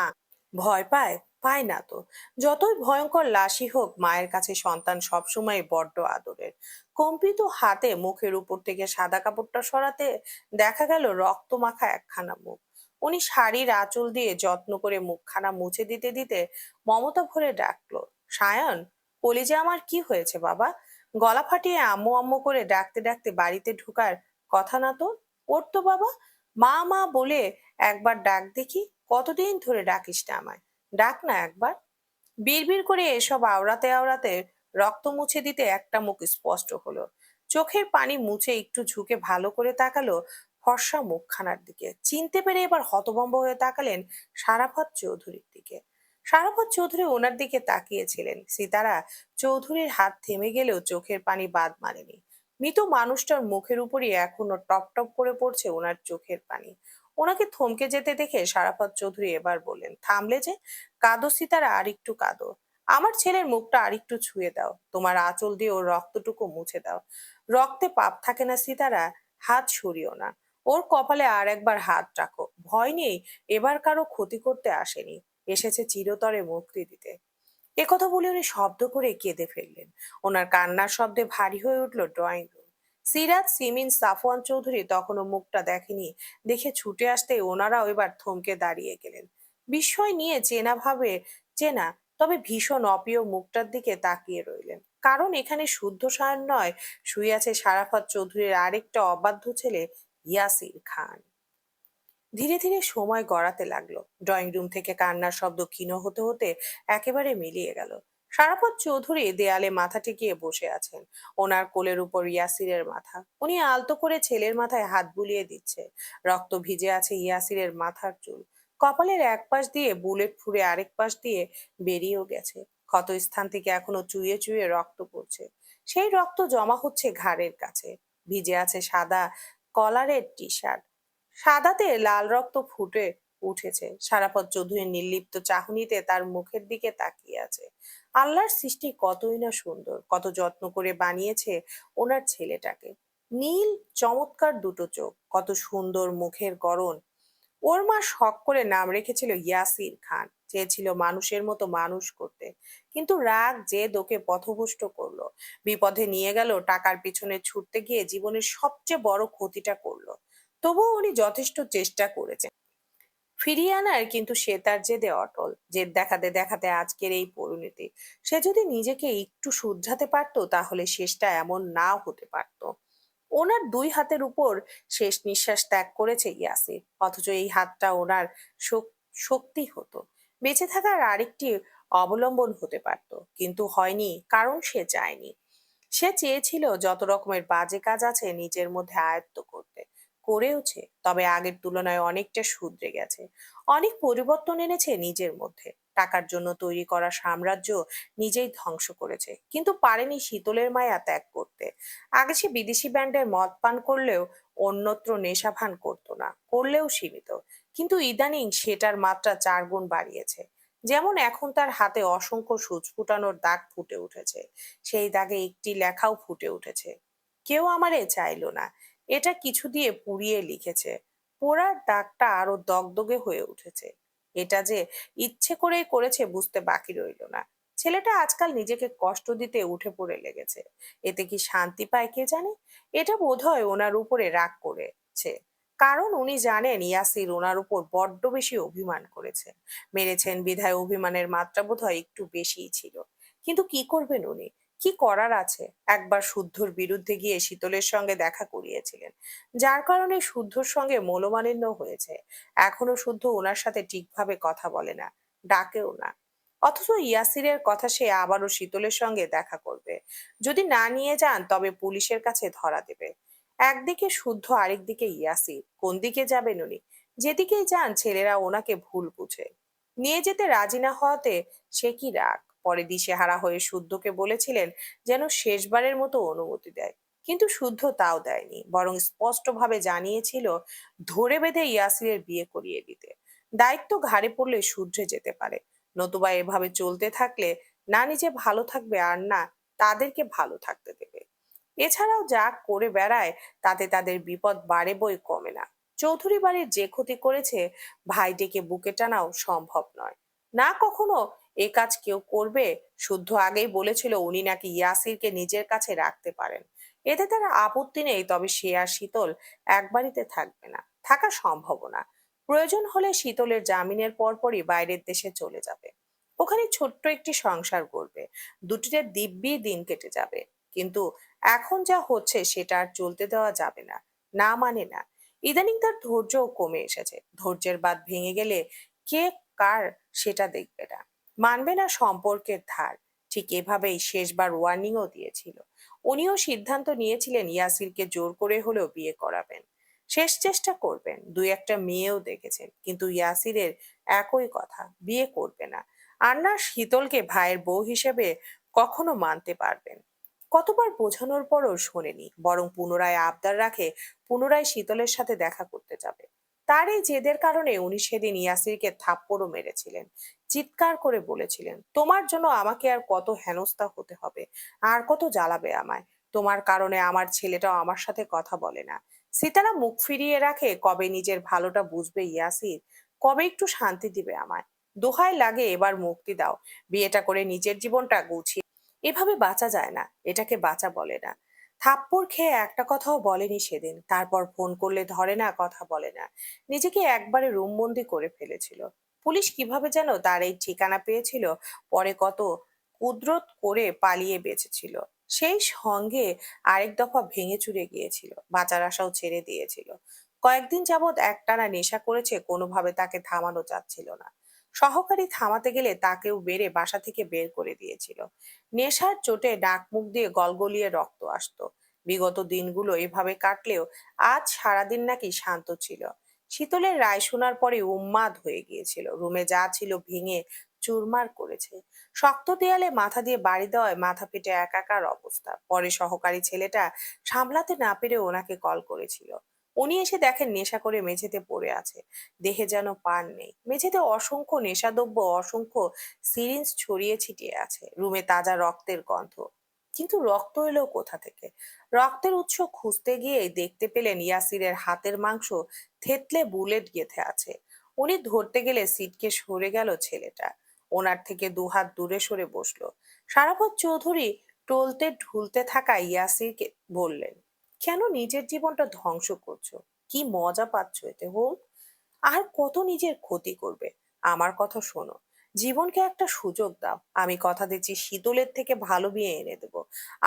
S1: ভয় পায়? পায় না তো। যতই ভয়ঙ্কর লাশই হোক, মায়ের কাছে সন্তান সবসময় বড্ড আদরের। কম্পিত হাতে মুখের উপর থেকে সাদা কাপড়টা সরাতে দেখা গেল রক্ত মাখা একখানা মুখ। উনি শাড়ির আঁচল দিয়ে যত্ন করে মুখখানা মুছে দিতে দিতে মমতা ভরে ডাকলো, সায়ন, কলিজা আমার, কি হয়েছে বাবা? গলা ফাটিয়ে আম্মু আম্মু করে ডাকতে ডাকতে বাড়িতে ঢুকার কথা না তো? ওর তো বাবা, মা মা বলে একবার ডাক দেখি। কতদিন ধরে ডাকিস না আমায়? ডাক না একবার। বিড়বিড় করে এসব আওড়াতে আওড়াতে রক্ত মুছে দিতে একটা মুখ স্পষ্ট হলো। চোখের পানি মুছে একটু ঝুঁকে ভালো করে তাকালো ফর্সা মুখখানার দিকে। চিনতে পেরে এবার হতভম্ব হয়ে তাকালেন সারাফত চৌধুরীর দিকে। সারাফত চৌধুরী ওনার দিকে তাকিয়েছিলেন। সিতারা চৌধুরীর হাত থেমে গেলেও চোখের পানি বাদ মানেনি। মৃত মানুষটার মুখের উপরই এখনো টপ টপ করে পড়ছে ওনার চোখের পানি। ওনাকে থমকে যেতে দেখে সারাফত চৌধুরী এবার বললেন, থামলে যে? কাঁদো সিতারা, আর একটু কাঁদো। আমার ছেলের মুখটা আরেকটু ছুঁয়ে দাও। তোমার আঁচল দিয়ে ওর রক্তটুকু মুছে দাও। রক্তে পাপ থাকে না সিতারা, হাত সরিও না। ওর কপালে আর একবার হাত রাখো। ভয় নেই, এবার কারো ক্ষতি করতে আসেনি, এসেছে চিরতরে মুক্তি দিতে। একথা বলে উনি শব্দ করে কেঁদে ফেললেন। ওনার কান্নার শব্দে ভারী হয়ে উঠল ড্রয়িং রুম। সিরাজ, সিমিন, সাফওয়ান চৌধুরী তখনও মুখটা দেখেনি দেখে ছুটে আসতে ওনারাও এবার থমকে দাঁড়িয়ে গেলেন। বিস্ময় নিয়ে চেনা ভাবে, চেনা তবে ভীষণ অপ্রিয় মুখটার দিকে তাকিয়ে রইলেন। কারণ এখানে শুদ্ধ সায়ন নয়, শুয়ে আছে সারাফত চৌধুরীর আরেকটা অবাধ্য ছেলে, ইয়াসির খান। ধীরে ধীরে সময় গড়াতে লাগলো। ড্রয়িং রুম থেকে কান্নার শব্দ ক্ষীণ হতে হতে একেবারে মিলিয়ে গেল। সারাপত চৌধুরী দেয়ালে মাথা ঠেকিয়ে বসে আছেন। ওনার কোলের উপর ইয়াসিরের মাথা। উনি আলতো করে ছেলের মাথায় হাত বুলিয়ে দিচ্ছে। রক্ত ভিজে আছে ইয়াসিরের মাথার চুল। কপালের এক পাশ দিয়ে বুলেট ফুঁড়ে আরেক পাশ দিয়ে বেরিয়েও গেছে। ক্ষত স্থান থেকে এখনো চুইয়ে চুইয়ে রক্ত পড়ছে। সেই রক্ত জমা হচ্ছে ঘাড়ের কাছে। ভিজে আছে সাদা কলারের টি শার্ট। সাদাতে লাল রক্ত ফুটে উঠেছে। সারাপত চৌধুরীর নির্লিপ্ত চাহনিতে তার মুখের দিকে তাকিয়ে আছে। আল্লাহর সৃষ্টি কতই না সুন্দর, কত যত্ন করে বানিয়েছে ওনার ছেলেটাকে। নীল চমৎকার দুটো চোখ, কত সুন্দর মুখের গড়ন। ওর মা শখ করে নাম রেখেছিল ইয়াসির খান, চেয়েছিল মানুষের মতো মানুষ করতে। কিন্তু রাগ জেদ ওকে পথভ্রষ্ট করলো। বিপদে নিয়ে গেল, টাকার পিছনে ছুটতে গিয়ে জীবনের সবচেয়ে বড় ক্ষতিটা করলো। তবুও উনি যথেষ্ট চেষ্টা করেছেন ফিরিয়ে আনার, কিন্তু সে তার জেদে অটল। জেদ দেখাতে দেখাতে আজকের এই পরিণতি। সে যদি নিজেকে একটু শুধরাতে পারতো, তাহলে শেষটা এমন নাও হতে পারতো। ওনার দুই হাতের উপর শেষ নিঃশ্বাস ত্যাগ করেছে ইয়াসির, অথচ এই হাতটা ওনার শক্তি হতো, বেঁচে থাকার আরেকটি অবলম্বন হতে পারত। কিন্তু হয়নি, কারণ সে চায়নি। সে চেয়েছিল যত রকমের বাজে কাজ আছে নিজের মধ্যে আয়ত্ত করতে, করেওছে, তবে আগের তুলনায় অনেকটা শুধরে গেছে, অনেক পরিবর্তন এনেছে নিজের মধ্যে। টাকার জন্য তৈরি করা সাম্রাজ্য নিজেই ধ্বংস করেছে, কিন্তু পারেনি শীতলের মায়া ত্যাগ করতে। আগে সে বিদেশি ব্র্যান্ডের মদ পান করলেও অন্যত্র নেশা ভান করতো না, করলেও সীমিত। কিন্তু ইদানিং সেটার মাত্রা 4 গুণ বাড়িয়েছে। যেমন এখন তার হাতে অসংখ্য সূচ ফুটানোর দাগ ফুটে উঠেছে, সেই দাগে একটি লেখাও ফুটে উঠেছে, কেউ আমারে চাইলো না। এটা কিছু দিয়ে পুড়িয়ে লিখেছে। পোড়ার দাগটা আরো দগদগে হয়ে উঠেছে। এটা যে ইচ্ছে করেই করেছে বুঝতে বাকি রইলো না। ছেলেটা আজকাল নিজেকে কষ্ট দিতে উঠে পড়ে লেগেছে। এতে কি শান্তি পায় কে জানে। এটা বোধহয় ওনার উপরে রাগ করেছে, কারণ উনি জানেন ইয়াসির ওনার উপর বড্ড বেশি অভিমান করেছেন। মেরেছেন বিধায় অভিমানের মাত্রা বোধহয় একটু বেশিই ছিল। কিন্তু কি করবেন উনি, কি করার আছে? একবার শুদ্ধর বিরুদ্ধে গিয়ে শীতলের সঙ্গে দেখা করিয়েছিলেন, যার কারণে শুদ্ধর সঙ্গে মনোমালিন্য হয়েছে। এখনো শুদ্ধ ওনার সাথে ঠিকভাবে কথা বলে না, ডাকেও না। অথচ ইয়াসিরের কথা সে আবারও শীতলের সঙ্গে দেখা করবে। যদি না নিয়ে যান তবে পুলিশের কাছে ধরা দেবে। একদিকে শুদ্ধ, আরেকদিকে ইয়াসির, কোন দিকে যাবেন উনি? যেদিকেই যান ছেলেরা ওনাকে ভুল বুঝে। নিয়ে যেতে রাজি না হওয়াতে সে কি রাগ। পরে দিশেহারা হয়ে শুদ্ধকে বলেছিলেন যেন শেষবারের মতো অনুমতি দেয়, কিন্তু শুদ্ধ তাও দেয়নি, বরং স্পষ্টভাবে জানিয়েছিল ধরে বেঁধে ইয়াসিরের বিয়ে করিয়ে দিতে। দায়িত্ব ঘাড়ে পড়লে শুধরে যেতে পারে, নতুবা এভাবে চলতে থাকলে না নিজে ভালো থাকবে, আর না তাদেরকে ভালো থাকতে দেবে। এছাড়াও যা করে বেড়ায় তাতে তাদের বিপদ বাড়ে বই কমে না। চৌধুরী বাড়ির যে ক্ষতি করেছে ভাই ডেকে বুকে টানাও সম্ভব নয়। না কখনো এ কাজ কেউ করবে। শুদ্ধ আগেই বলেছিল উনি নাকি ইয়াসিরকে নিজের কাছে রাখতে পারেন। এতে তার আপত্তি নেই, তবে সে আর শীতল এক বাড়িতে থাকবে না, থাকা সম্ভব না। প্রয়োজন হলে শীতলের জামিনের পরপরই বাইরের দেশে চলে যাবে। ওখানে ছোট্ট একটি সংসার করবে, দুটিতে দিব্যি দিন কেটে যাবে। কিন্তু এখন যা হচ্ছে সেটা আর চলতে দেওয়া যাবে না। না মানে না। ইদানিং তার ধৈর্যও কমে এসেছে। ধৈর্যের বাঁধ ভেঙে গেলে কে কার সেটা দেখবে না, মানবে না সম্পর্কের ধার। ঠিক এভাবেই শেষবার ওয়ার্নিংও দিয়েছিল। উনিও সিদ্ধান্ত নিয়েছিলেন ইয়াসিরকে জোর করে হলেও বিয়ে করাবেন, শেষ চেষ্টা করবেন। দুই একটা মেয়েও দেখেছেন, কিন্তু ইয়াসিরের একই কথা, বিয়ে করবে না। আর না শীতলকে ভাইয়ের বউ হিসেবে কখনো মানতে পারবেন। কতবার বোঝানোর পরও শোনেনি, বরং পুনরায় আবদার রাখে পুনরায় শীতলের সাথে দেখা করতে যাবে। তার এই জেদের কারণে উনি সেদিন ইয়াসিরকে থাপ্পড়ও মেরেছিলেন। চিৎকার করে বলেছিলেন, তোমার জন্য আমাকে আর কত হেনস্থা হতে হবে, আর কত জ্বালাবে আমায়। তোমার কারণে আমার ছেলেটাও আমার সাথে কথা বলে না। সিতারা মুখ ফিরিয়ে রাখে, কবে নিজের ভালোটা বুঝবে ইয়াসির, কবে একটু শান্তি দিবে আমায়। দোহাই লাগে এবার মুক্তি দাও, বিয়েটা করে নিজের জীবনটা গুছিয়ে। এভাবে বাঁচা যায় না, এটাকে বাঁচা বলে না। থাপ্পড় খেয়ে একটা কথাও বলেনি সেদিন। তারপর ফোন করলে ধরে না, কথা বলে না। নিজেকে একবারে রুমবন্দি করে ফেলেছিল। পুলিশ কিভাবে যেন তার এই ঠিকানা পেয়েছিল, পরে কত কুদরত করে পালিয়ে বেঁচেছিল। সেই সঙ্গে আরেক দফা ভেঙে চুরে গিয়েছিল, বাঁচার আশাও ছেড়ে দিয়েছিল। কয়েকদিন যাবৎ একটানা নেশা করেছে, কোনোভাবে তাকে থামানো যাচ্ছিল না। সহকারী থামাতে গেলে তাকেও বেড়ে বাসা থেকে বের করে দিয়েছিল। নেশার চোটে নাক মুখ দিয়ে গলগলিয়ে রক্ত আসতো। বিগত দিনগুলো এভাবে কাটলেও আজ সারাদিন নাকি শান্ত ছিল। শীতলের রায় শোনার পরে উন্মাদ হয়ে গিয়েছিল, রুমে যা ছিল ভেঙে চুরমার করেছে। শক্ত দেয়ালে মাথা দিয়ে বাড়ি দেওয়ায় মাথা ফেটে একাকার অবস্থা। পরে সহকারী ছেলেটা সামলাতে না পেরে ওনাকে কল করেছিল। উনি এসে দেখেন নেশা করে মেঝেতে পড়ে আছে, দেহে যেন পার নেই। মেঝেতে অসংখ্য নেশাদ্রব্য, অসংখ্য সিরিঞ্জ ছড়িয়ে ছিটিয়ে আছে, রুমে তাজা রক্তের গন্ধ। কিন্তু রক্ত এলো কোথা থেকে? রক্তের উৎস খুঁজতে গিয়ে দেখতে পেলেন ইয়াসিরের হাতের মাংস থেতলে বুলেট গেঁথে আছে। উনি ধরতে গেলে সিটকে সরে গেল ছেলেটা, ওনার থেকে দুহাত দূরে সরে বসলো। সারাফত চৌধুরী টলতে ঢুলতে থাকা ইয়াসিরকে বললেন, কেন নিজের জীবনটা ধ্বংস করছো? কি মজা পাচ্ছ এতে হোক? আর কত নিজের ক্ষতি করবে? আমার কথা শোনো, জীবনকে একটা সুযোগ দাও। আমি কথা দিচ্ছি শীতলের থেকে ভালো বিয়ে এনে দেবো,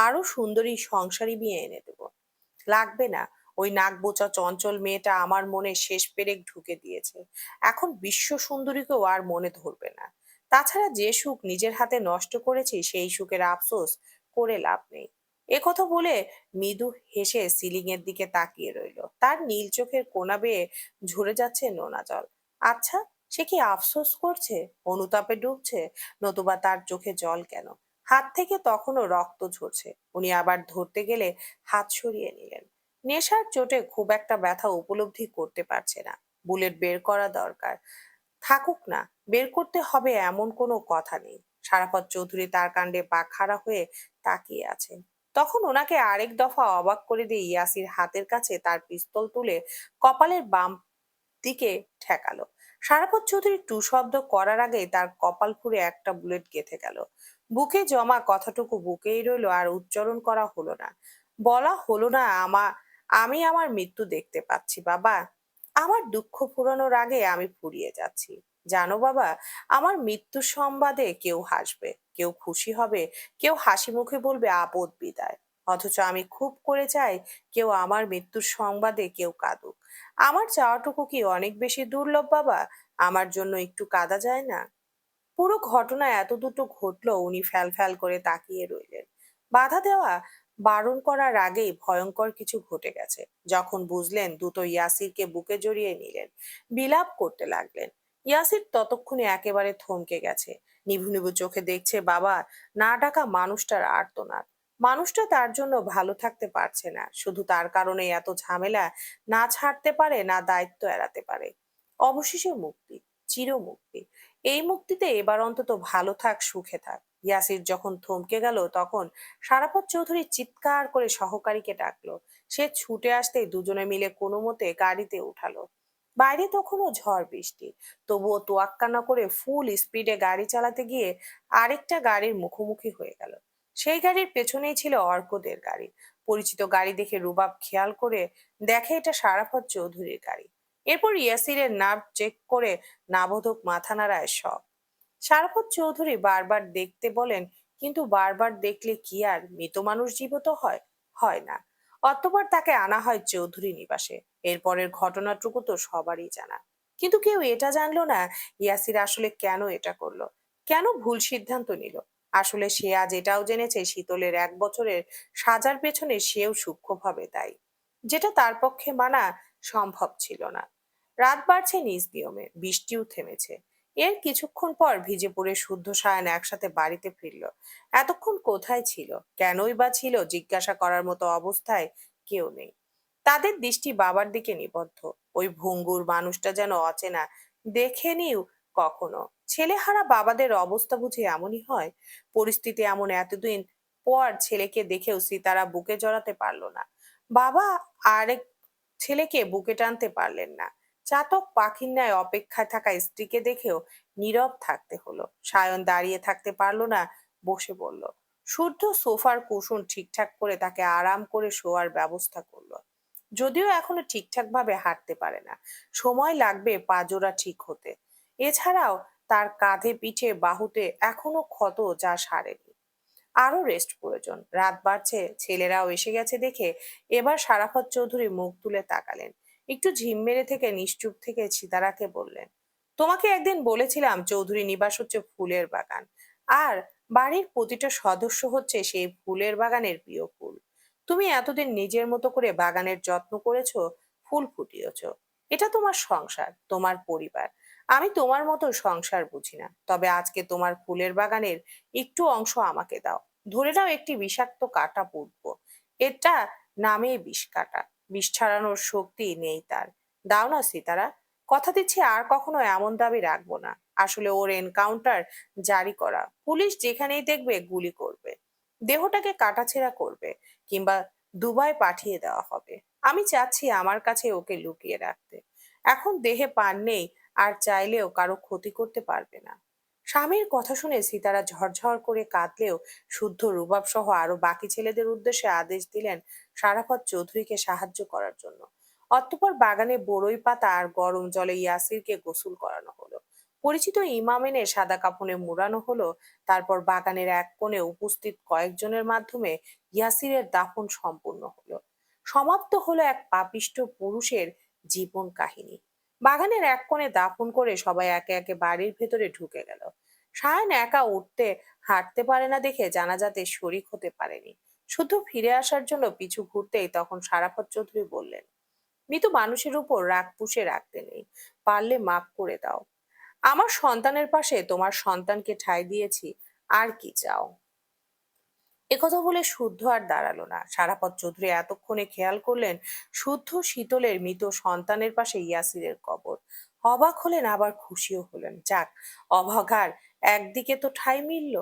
S1: আরো সুন্দরী সংসারী বিয়ে এনে দেবো। লাগবে না। ওই নাক বোচা চঞ্চল মেয়েটা আমার মনে শেষ পেরেক ঢুকে দিয়েছে। এখন বিশ্ব সুন্দরীকেও আর মনে ধরবে না। তাছাড়া যে সুখ নিজের হাতে নষ্ট করেছি সেই সুখের আফসোস করে লাভ নেই। একথা বলে মৃদু হেসে সিলিং এর দিকে তাকিয়ে রইল। তার নীল চোখের কোনা বেয়ে ঝরে যাচ্ছে নোনা জল। আচ্ছা, সে কি আফসোস করছে, অনুতাপে ডুবছে, নতুবা তার চোখে জল কেন? হাত থেকে তখনও রক্ত ঝরছে। উনি আবার ধরতে গেলে হাত সরিয়ে নিলেন। নেশার চোটে খুব একটা ব্যথা উপলব্ধি করতে পারছে না। বুলেট বের করা দরকার। থাকুক না, বের করতে হবে এমন কোনো কথা নেই। সারাফত চৌধুরী তার কাণ্ডে বাকহারা হয়ে তাকিয়ে আছেন। তখন ওনাকে আরেক দফা অবাক করে দিয়ে ইয়াসির হাতের কাছে তার পিস্তল তুলে কপালের বাম দিকে ঠেকালো। সারাপত চৌধুরী টু শব্দ করার আগেই তার কপাল ফুঁড়ে একটা বুলেট গেঁথে গেল। বুকে জমা কথাটুকু বুকেই রইলো, আর উচ্চারণ করা হলো না। বলা হলো না, আমি আমার মৃত্যু দেখতে পাচ্ছি বাবা। আমার দুঃখ ফুরানোর আগে আমি ফুরিয়ে যাচ্ছি। জানো বাবা, আমার মৃত্যুর সংবাদে কেউ হাসবে, কেউ খুশি হবে, কেউ হাসি মুখে বলবে আপদ বিদায়। অথচ আমি খুব করে চাই কেউ আমার মৃত্যুর সংবাদে কেউ কাঁদুক। আমার চাওয়াটুকু কি অনেক বেশি দুর্লভ বাবা? আমার জন্য একটু কাঁদা যায় না? পুরো ঘটনা এত দুটো ঘটলো, উনি ফ্যাল ফ্যাল করে তাকিয়ে রইলেন। বাধা দেওয়া, বারণ করার আগেই ভয়ঙ্কর কিছু ঘটে গেছে। যখন বুঝলেন, দুটো ইয়াসিরকে বুকে জড়িয়ে নিলেন, বিলাপ করতে লাগলেন। ইয়াসির ততক্ষণে একেবারে থমকে গেছে। নিভু নিভু চোখে দেখছে বাবা না ডাকা মানুষটার আর্তনাদ। মানুষটা তার জন্য ভালো থাকতে পারছে না, শুধু তার কারণে এত ঝামেলা। না ছাড়তে পারে, না দায়িত্ব এড়াতে পারে। অবশেষে মুক্তি, চিরমুক্তি। এই মুক্তিতে এবার অন্তত ভালো থাক, সুখে থাক। ইয়াসির যখন থমকে গেল, তখন সারাপত চৌধুরী চিৎকার করে সহকারীকে ডাকলো। সে ছুটে আসতেই দুজনে মিলে কোনো মতে গাড়িতে উঠালো। বাইরে তখনও ঝড় বৃষ্টি, তবুও তোয়াক্কা না করে ফুল স্পিডে গাড়ি চালাতে গিয়ে আরেকটা গাড়ির মুখোমুখি হয়ে গেল। সেই গাড়ির পেছনেই ছিল অর্কদের গাড়ি। পরিচিত গাড়ি দেখে রুবাব খেয়াল করে দেখে এটা সারাফত চৌধুরীর গাড়ি। এরপর ইয়াসিরের নার্ভ চেক করে নাবোধক মাথা নাড়ায় সব। সারাফত চৌধুরী বারবার দেখতে বলেন, কিন্তু বারবার দেখলে কি আর মৃত মানুষ জীবিত হয়? হয় না। অতঃপর তাকে আনা হয় চৌধুরী নিবাসে। এরপরের ঘটনাটুকু তো সবারই জানা। কিন্তু কেউ এটা জানলো না ইয়াসির আসলে কেন এটা করলো, কেন ভুল সিদ্ধান্ত নিল। আসলে সে আজ এটাও জেনেছে শীতলের 1 বছরের সাজার পেছনে সেও সূক্ষ্মভাবে দায়ী, যেটা তার পক্ষে মানা সম্ভব ছিল না। রাত বাড়ছে নিজ নিয়মে, বৃষ্টিও থেমেছে। এর কিছুক্ষণ পর ভিজে পড়ে শুদ্ধ সায়ন একসাথে বাড়িতে ফিরল। এতক্ষণ কোথায় ছিল, কেনই বা ছিল, জিজ্ঞাসা করার মতো অবস্থায় কেউ নেই। তাদের দৃষ্টি বাবার দিকে নিবদ্ধ। ওই ভঙ্গুর মানুষটা যেন অচেনা, দেখেনিও কখনো। ছেলেহারা বাবাদের অবস্থা বুঝি এমনই হয়? পরিস্থিতি এমন। এতদিন পর ছেলেকে দেখেও সিতারা বুকে জড়াতে পারলো না। বাবা আরেক ছেলেকে বুকে টানতে পারলেন না। চাতক পাখির ন্যায় অপেক্ষায় থাকা স্ত্রীকে দেখেও নীরব থাকতে হলো। সায়ন দাঁড়িয়ে থাকতে পারলো না, বসে বলল। শুদ্ধ সোফার কুশন ঠিকঠাক করে তাকে আরাম করে শোয়ার ব্যবস্থা করলো। যদিও এখনো ঠিকঠাক ভাবে হাঁটতে পারে না, সময় লাগবে পা জোড়া ঠিক হতে। এছাড়াও তার কাঁধে, পিঠে, বাহুতে এখনো ক্ষত, যা সারেনি। আরো রেস্ট প্রয়োজন। রাত বাড়ছে, ছেলেরাও এসে গেছে দেখে এবার সারাফত চৌধুরী মুখ তুলে তাকালেন। একটু ঝিম মেরে থেকে নিশ্চুপ থেকে সিতারাকে বললেন, তোমাকে একদিন বলেছিলাম চৌধুরী নিবাস হচ্ছে ফুলের বাগান, আর বাড়ির প্রতিটা সদস্য হচ্ছে সেই ফুলের বাগানের প্রিয় ফুল। তুমি এতদিন নিজের মতো করে বাগানের যত্ন করেছো, ফুল ফুটিয়েছো। এটা তোমার সংসার, তোমার পরিবার। আমি তোমার মতো সংসার বুঝি না, তবে আজকে তোমার ফুলের বাগানের একটু অংশ আমাকে দাও। ধরে নাও একটি বিষাক্ত কাঁটা পুঁতবো। এটা নামে বিষ কাঁটা, বিষ ছাড়ানোর শক্তি নেই তার। দাও না সিতারা, কথা দিচ্ছি আর কখনো এমন দাবি রাখবো না। আসলে ওর এনকাউন্টার জারি করা, পুলিশ যেখানেই দেখবে গুলি করবে, দেহটাকে কাটাছেঁড়া করবে, কিংবা দুবাই পাঠিয়ে দেওয়া হবে। আমি চাচ্ছি আমার কাছে ওকে লুকিয়ে রাখতে। এখন দেহে প্রাণ নেই, আর চাইলেও কারো ক্ষতি করতে পারবে না। স্বামীর কথা শুনে সিতারা ঝরঝর করে কাঁদলেও শুদ্ধ রুবাব সহ আরো বাকি ছেলেদের উদ্দেশ্যে আদেশ দিলেন সারাফত চৌধুরীকে সাহায্য করার জন্য। অতঃপর বাগানে বড়ই পাতা আর গরম জলে ইয়াসিরকে গোসল করানো হলো। পরিচিত ইমাম এনে সাদা কাফনে মুড়ানো হলো। তারপর বাগানের এক কোণে উপস্থিত কয়েকজনের মাধ্যমে ইয়াসিরের দাফন সম্পূর্ণ হলো। সমাপ্ত হলো এক পাপিষ্ঠ পুরুষের জীবন কাহিনী। বাগানের এক কোণে দাফন করে সবাই একে একে বাড়ির ভেতরে ঢুকে গেল। সায়ন একা উঠতে হাঁটতে পারে না দেখে জানাজাতে শরিক হতে পারেনি। শুধু ফিরে আসার জন্য পিছু ঘুরতেই তখন সারাফত চৌধুরী বললেন, মৃত মানুষের উপর রাগ পুষে রাখতে নেই, পারলে মাফ করে দাও। আমার সন্তানের পাশে তোমার সন্তানকে ঠাঁই দিয়েছি, আর কি চাও? একথা বলে শুদ্ধ আর দাঁড়ালো না। সারাপত চৌধুরী এতক্ষণে খেয়াল করলেন শুদ্ধ শীতলের মৃত সন্তানের পাশে ইয়াসিরের কবর। অবাক হলেন আবার খুশিও হলেন। যাক, অভাগার একদিকে তো ঠাঁই মিলল।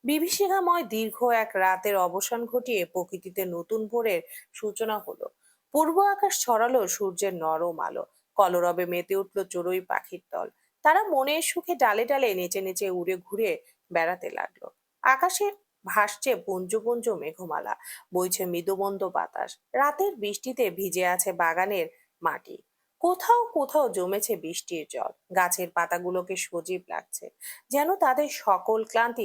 S1: বিভীষিকাময় দীর্ঘ এক রাতের অবসান ঘটিয়ে প্রকৃতিতে নতুন ভোরের সূচনা হলো। পূর্ব আকাশ ছড়ালো সূর্যের নরম আলো। কলরবে মেতে উঠল চড়ুই পাখির দল। তারা মনের সুখে ডালে ডালে নেচে নেচে উড়ে ঘুরে বেড়াতে লাগলো। আকাশে ভাসছে পুঞ্জ পুঞ্জ মেঘমালা, বইছে মৃদুমন্দ বাতাস। রাতের বৃষ্টিতে ভিজে আছে বাগানের মাটি। কোথাও কোথাও জমেছে বৃষ্টির জল। গাছের পাতাগুলোকে সজীব লাগছে, যেন তাদের সকল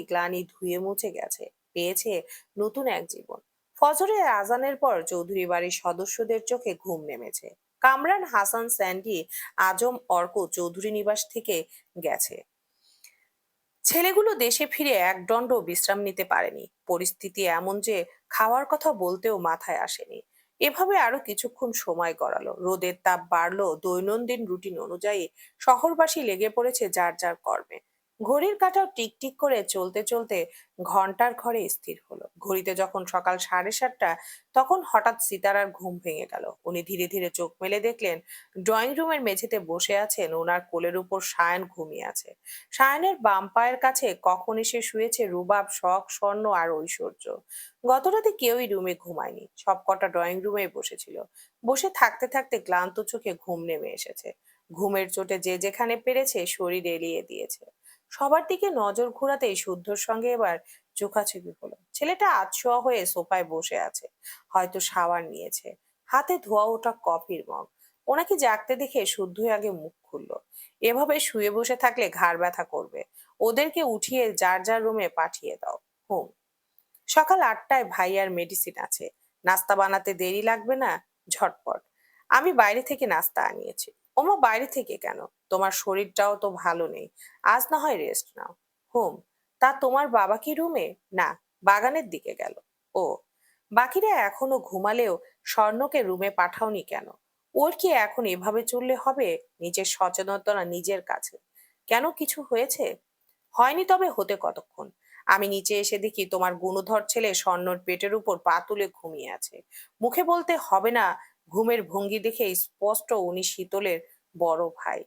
S1: গ্লানি ধুয়ে মুছে গেছে, পেয়েছে নতুন এক জীবন। ফজরের আজানের পর চৌধুরী বাড়ির সদস্যদের চোখে ঘুম নেমেছে। কামরান, হাসান, স্যান্ডি, আজম, অর্ক চৌধুরী নিবাস থেকে গেছে। ছেলেগুলো দেশে ফিরে একদণ্ড বিশ্রাম নিতে পারেনি। পরিস্থিতি এমন যে খাওয়ার কথা বলতেও মাথায় আসেনি। এভাবে আরো কিছুক্ষণ সময় গড়ালো। রোদের তাপ বাড়লো। দৈনন্দিন রুটিন অনুযায়ী শহরবাসী লেগে পড়েছে যার যার কর্মে। ঘড়ির কাঁটাও টিকটিক করে চলতে চলতে ঘন্টার ঘরে স্থির হলো। ঘড়িতে যখন সকাল 7:30, তখন হঠাৎ সিতারার ঘুম ভেঙে গেল। উনি ধীরে ধীরে চোখ মেলে দেখলেন ড্রয়িং রুমের মেঝেতে বসে আছেন। ওনার কোলের উপর সায়ন ঘুমিয়ে আছে। সায়নের বাম পায়ের কাছে কখন এসে শুয়েছে রুবাব, শখ, স্বর্ণ আর ঐশ্বর্য। গত রাতে কেউই রুমে ঘুমায়নি। সবকটা ড্রয়িং রুমে বসেছিল। বসে থাকতে থাকতে ক্লান্ত চোখে ঘুম নেমে এসেছে। ঘুমের চোটে যে যেখানে পেরেছে শরীর এলিয়ে দিয়েছে। সবার দিকে নজর ঘোরাতেই শুদ্ধর সঙ্গে এবার চোখাচোখি হলো। ছেলেটা আধশোয়া হয়ে সোফায় বসে আছে, হয়তো শাওয়ার নিয়েছে। হাতে ধোয়া ওঠা কফির মগ। ওনাকে জাগতে দেখে শুদ্ধই আগে মুখ খুলল। এভাবে শুয়ে বসে থাকলে ঘাড় ব্যথা করবে। ওদেরকে উঠিয়ে যার যার রুমে পাঠিয়ে দাও। হুম। সকাল 8টায় ভাইয়ার মেডিসিন আছে। নাস্তা বানাতে দেরি লাগবে না? ঝটপট। আমি বাইরে থেকে নাস্তা আনিয়েছি। ওমা, বাইরে থেকে কেন? তোমার শরীরটাও তো ভালো নেই। আজ না হয় রেস্ট নাও। হুম। তা তোমার বাবা কি রুমে? না, বাগানের দিকে গেল। ও। বাকিরা এখনো ঘুমালেও স্বর্ণকে রুমে পাঠাওনি কেন? ওর কি এখন এভাবে চললে হবে? নিজের সচেতনতা নিজের কাছে। কেন, কিছু হয়েছে? হয়নি, তবে হতে কতক্ষণ? আমি নিচে এসে দেখি তোমার গুণধর ছেলে স্বর্ণর পেটের উপর পা তুলে ঘুমিয়ে আছে। মুখে বলতে হবে না, ঘুমের ভঙ্গি দেখে স্পষ্ট উনি শীতলের বড় ভাই।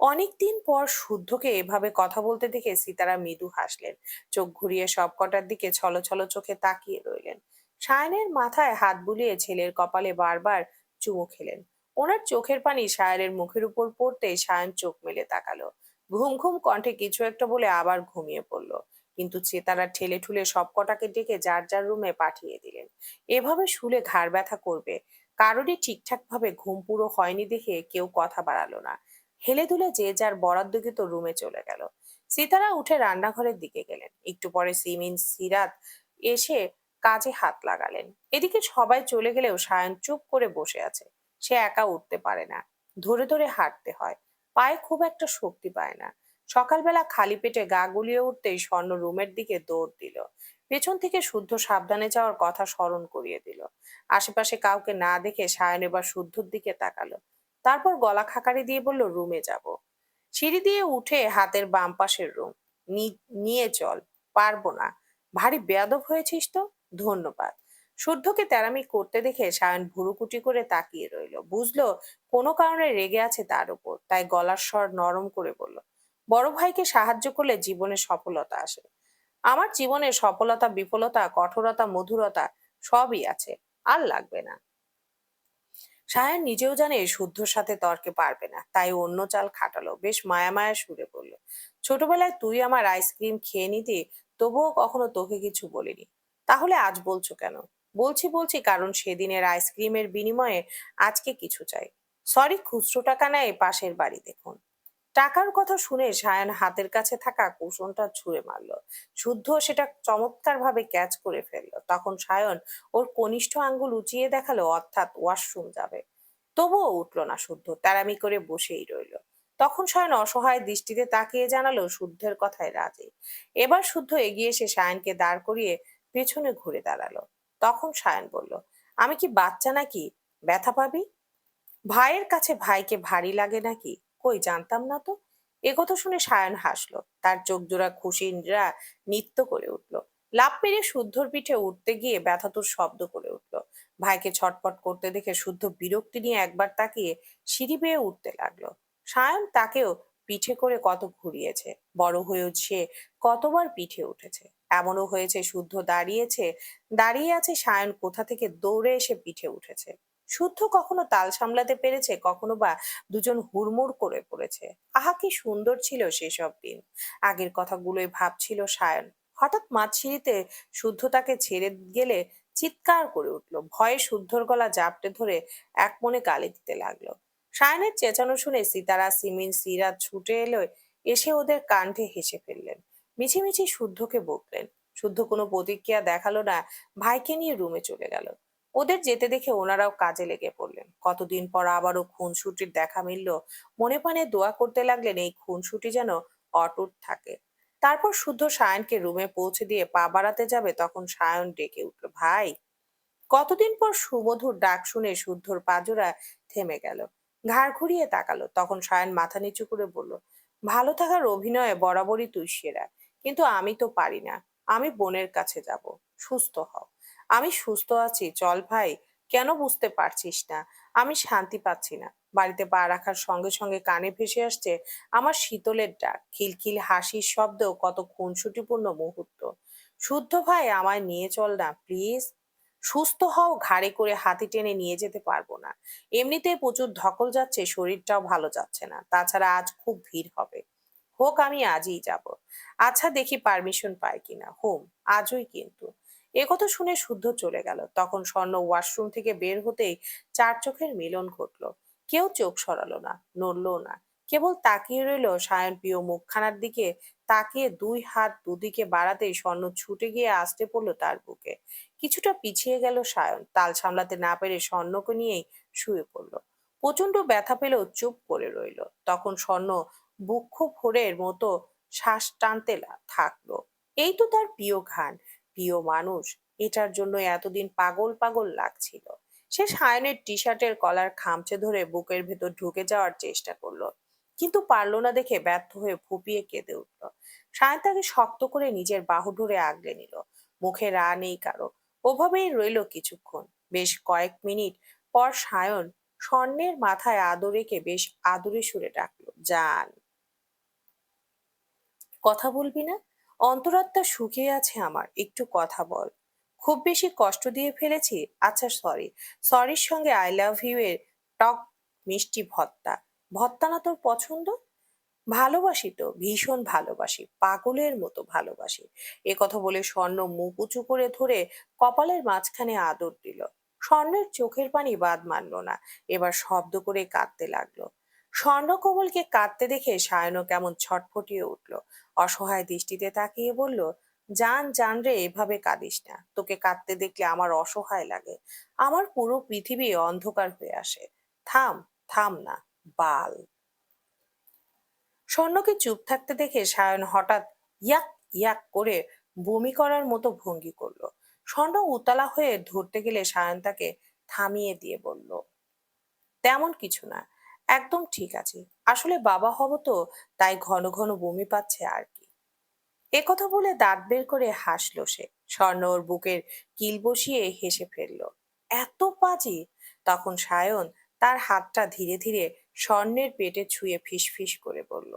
S1: অনেকদিন পর শুদ্ধকে এভাবে কথা বলতে দেখে সীতারা মৃদু হাসলেন। চোখ ঘুরিয়ে সবকটার দিকে ছলছল চোখে তাকিয়ে রইলেন। সায়নের মাথায় হাত বুলিয়ে ছেলের কপালে বারবার চুমু খেলেন। ওনার চোখের পানি সায়নের মুখের উপর পড়তে সায়ন চোখ মেলে তাকালো। ঘুম ঘুম কণ্ঠে কিছু একটা বলে আবার ঘুমিয়ে পড়ল। কিন্তু চেতারা ঠেলে ঠুলে সবকটাকে ডেকে যার যার রুমে পাঠিয়ে দিলেন। এভাবে শুলে ঘাড় ব্যথা করবে। কারোরই ঠিকঠাক ভাবে ঘুম পুরো হয়নি দেখে কেউ কথা বাড়ালো না। হেলে দুলে যে যার বরাদ্দকৃত রুমে চলে গেল। সিতারা উঠে রান্নাঘরের দিকে গেলেন। একটু পরে সিমিন, সিরাত এসে কাজে হাত লাগালেন। এদিকে সবাই চলে গেলেও সায়ন চুপ করে বসে আছে। সে একা উঠতে পারে না, ধরে ধরে হাঁটতে হয়। পায়ে খুব একটা শক্তি পায় না। সকালবেলা খালি পেটে গা গুলিয়ে উঠতেই স্বর্ণ রুমের দিকে দৌড় দিল। পেছন থেকে শুদ্ধ সাবধানে যাওয়ার কথা স্মরণ করিয়ে দিল। আশেপাশে কাউকে না দেখে সায়ন এবার শুদ্ধর দিকে তাকালো। তারপর গলা খাকারি দিয়ে বলল, রুমে যাব। সিঁড়ি দিয়ে উঠে হাতের বাম পাশের রুম। নিয়ে চল। পারবো না। ভারী বেয়াদব হয়েছিস তো। ধন্যবাদ। শুদ্ধকে তেরামি করতে দেখে সায়ন ভুরুকুটি করে তাকিয়ে রইল। বুঝলো কোনো কারণে রেগে আছে তার উপর, তাই গলার স্বর নরম করে বলল, বড় ভাইকে সাহায্য করলে জীবনে সফলতা আসে। আমার জীবনে সফলতা, বিফলতা, কঠোরতা, মধুরতা সবই আছে। আর লাগবে না। সায়ন নিজেও জানে শুদ্ধর সাথে তর্কে পারবে না, তাই অন্য চাল খাটালো। বেশ মায়া মায়া সুরে বলল, ছোটবেলায় তুই আমার আইসক্রিম খেয়ে নিতি, তবুও কখনো তোকে কিছু বলিনি। তাহলে আজ বলছো কেন? বলছি কারণ সেদিনের আইসক্রিমের বিনিময়ে আজকে কিছু চাই। সরি, খুচরো টাকা নেয় পাশের বাড়ি দেখুন। টাকার কথা শুনে সায়ান হাতের কাছে থাকা কুশনটা ছুঁড়ে মারলো। শুদ্ধ সেটা চমৎকার ভাবে ক্যাচ করে ফেললো। তখন সায়ন ওর কনিষ্ঠ আঙ্গুল উঁচিয়ে দেখালো, অর্থাৎ ওয়াশরুম যাবে। তবুও উঠলো না শুদ্ধ, তেরামি করে বসেই রইলো। তখন সায়ন অসহায় দৃষ্টিতে তাকিয়ে জানালো শুদ্ধের কথায় রাজি। এবার শুদ্ধ এগিয়ে এসে সায়নকে দাঁড় করিয়ে পেছনে ঘুরে দাঁড়ালো। তখন সায়ন বলল, আমি কি বাচ্চা নাকি ব্যথা পাবি? ভাইয়ের কাছে ভাইকে ভারী লাগে নাকি? কই জানতাম না তো। একথা শুনে সায়ন হাসলো, তার চোখ জোড়া খুশিরা নৃত্য করে উঠলো। লাফ মেরে শুদ্ধর পিঠে উঠতে গিয়ে ব্যথাতুর শব্দ করে উঠলো। ভাইকে ছটপট করতে দেখে শুদ্ধ বিরক্তি নিয়ে একবার তাকিয়ে সিঁড়ি বেয়ে উঠতে লাগলো। সায়ন তাকেও পিঠে করে কত ঘুরিয়েছে, বড় হয়েও সে কতবার পিঠে উঠেছে। এমনও হয়েছে শুদ্ধ দাঁড়িয়ে আছে, সায়ন কোথা থেকে দৌড়ে এসে পিঠে উঠেছে। শুদ্ধ কখনো তাল সামলাতে পেরেছে, কখনো বা দুজন হুড়মুড় করে পড়েছে। আহা কি সুন্দর ছিল সেসব দিন। আগের কথাগুলোই ভাবছিল সায়ন। হঠাৎ মাঝসিঁড়িতে শুদ্ধ তাকে ছেড়ে গেলে চিৎকার করে উঠল। ভয়ে শুদ্ধর গলা জাপটে ধরে এক মনে গালি দিতে লাগলো। সায়নের চেঁচানো শুনে সিতারা, সিমিন, সিরাত ছুটে এলো, এসে ওদের কাণ্ডে হেসে ফেললেন। মিছিমিছি শুদ্ধকে বকলেন। শুদ্ধ কোনো প্রতিক্রিয়া দেখালো না, ভাইকে নিয়ে রুমে চলে গেল। ওদের যেতে দেখে ওনারাও কাজে লেগে পড়লেন। কতদিন পর আবারও খুনসুটির দেখা মিলল। মনে প্রাণে দোয়া করতে লাগলেন এই খুনসুটি যেন অটুট থাকে। তারপর শুদ্ধ সায়নকে রুমে পৌঁছে দিয়ে পা বাড়াতে যাবে, তখন সায়ন ডেকে উঠল, ভাই। কতদিন পর সুমধুর ডাক শুনে শুদ্ধর পাজোড়া থেমে গেল। ঘাড় ঘুরিয়ে তাকালো। তখন সায়ন মাথা নিচু করে বলল, ভালো থাকার অভিনয়ে বরাবরই তুই সেরা, কিন্তু আমি তো পারি না। আমি বোনের কাছে যাব। সুস্থ হও। আমি সুস্থ আছি, চল ভাই। কেন বুঝতে পারছিস না? আমি শান্তি পাচ্ছি না। বাড়িতে পা রাখার সঙ্গে সঙ্গে কানে ভেসে আসছে আমার শীতলের ডাক, খিলখিল হাসির শব্দ, কত খুনসুটিপূর্ণ মুহূর্ত। শুদ্ধ ভাই, আমায় নিয়ে চল না প্লিজ। সুস্থ হও, ঘাড়ে করে হাতি টেনে নিয়ে যেতে পারবো না। এমনিতেই প্রচুর ধকল যাচ্ছে, শরীরটাও ভালো যাচ্ছে না। তাছাড়া আজ খুব ভিড় হবে। হোক, আমি আজই যাব। আচ্ছা, দেখি পারমিশন পাই কিনা। হোম, আজই কিন্তু। একথা শুনে শুদ্ধ চলে গেল। তখন স্বর্ণ ওয়াশরুম থেকে বের হতেই চার চোখের মিলন ঘটলো। কেউ চোখ সরালো না, নড়লো না। কেবল তাকিয়ে রইলো সায়ন প্রিয় মুখখানার দিকে। তাকিয়ে দুই হাত দুদিকে বাড়াতেই স্বর্ণ ছুটে গিয়ে আছড়ে পড়লো তার বুকে। কিছুটা পিছিয়ে গেল সায়ন, তাল সামলাতে না পেরে স্বর্ণকে নিয়েই শুয়ে পড়ল। প্রচন্ড ব্যথা পেলেও চুপ করে রইল। তখন স্বর্ণ বুক ভোরের মতো শ্বাস টানতে থাকলো। এই তো তার প্রিয় ঘান, প্রিয় মানুষ। এটার জন্য এতদিন পাগল পাগল লাগছিল। সে সায়নের টি শার্টের কলার খামচে ধরে বুকের ভেতর ঢুকে যাওয়ার চেষ্টা করলো, কিন্তু পারলো না দেখে ব্যর্থ হয়ে ফুপিয়ে কেঁদে উঠল। সায়ন তাকে শক্ত করে নিজের বাহু ধরে আগলে নিল। মুখে রা নেই কারো। ওভাবেই রইল কিছুক্ষণ, বেশ কয়েক মিনিট পর সায়ন স্বর্ণের মাথায় আদর রেখে বেশ আদুরে সুরে ডাকলো, জান। কথা বলবি না? অন্তরাত্মা শুকিয়ে আছে আমার, একটু কথা বল। খুব বেশি কষ্ট দিয়ে ফেলেছি? আচ্ছা, সরি। সরির সঙ্গে আই লাভ ইউ এর টক মিষ্টি ভর্তা। ভর্তা না তোর পছন্দ? ভালোবাসি তো, ভীষণ ভালোবাসি, পাগলের মতো ভালোবাসি। এ কথা বলে স্বর্ণ মুখ উঁচু করে ধরে কপালের মাঝখানে আদর দিল। স্বর্ণের চোখের পানি বাদ মানল না, এবার শব্দ করে কাঁদতে লাগলো। স্বর্ণ কোমলকে কাঁদতে দেখে সায়নও কেমন ছটফটিয়ে উঠল। অসহায় দৃষ্টিতে তাকিয়ে বলল, জান জান রে, এভাবে কাঁদিস না। তোকে কাঁদতে দেখলে আমার অসহায় লাগে। আমার পুরো পৃথিবী অন্ধকার হয়ে আসে। থাম, থাম না, বাল। স্বর্ণকে চুপ থাকতে দেখে সায়ন হঠাৎ ইয়াক ইয়াক করে বমি করার মতো ভঙ্গি করলো। স্বর্ণ উতলা হয়ে ধরতে গেলে সায়ন তাকে থামিয়ে দিয়ে বলল, তেমন কিছু না, একদম ঠিক আছে। আসলে বাবা হব তো, তাই ঘন ঘন বমি পাচ্ছে আর কি। একথা বলে দাঁত বের করে হাসলো সে। স্বর্ণ ওর বুকের কিল বসিয়ে হেসে ফেলল। এত পাজি! তখন সায়ন তার হাতটা ধীরে ধীরে স্বর্ণের পেটে ছুঁয়ে ফিসফিস করে বলল,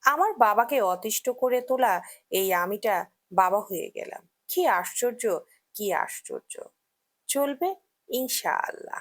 S1: আমার বাবাকে অতিষ্ঠ করে তোলা এই আমিটা বাবা হয়ে গেলাম। কি আশ্চর্য, কি আশ্চর্য। চলবে ইনশাআল্লাহ।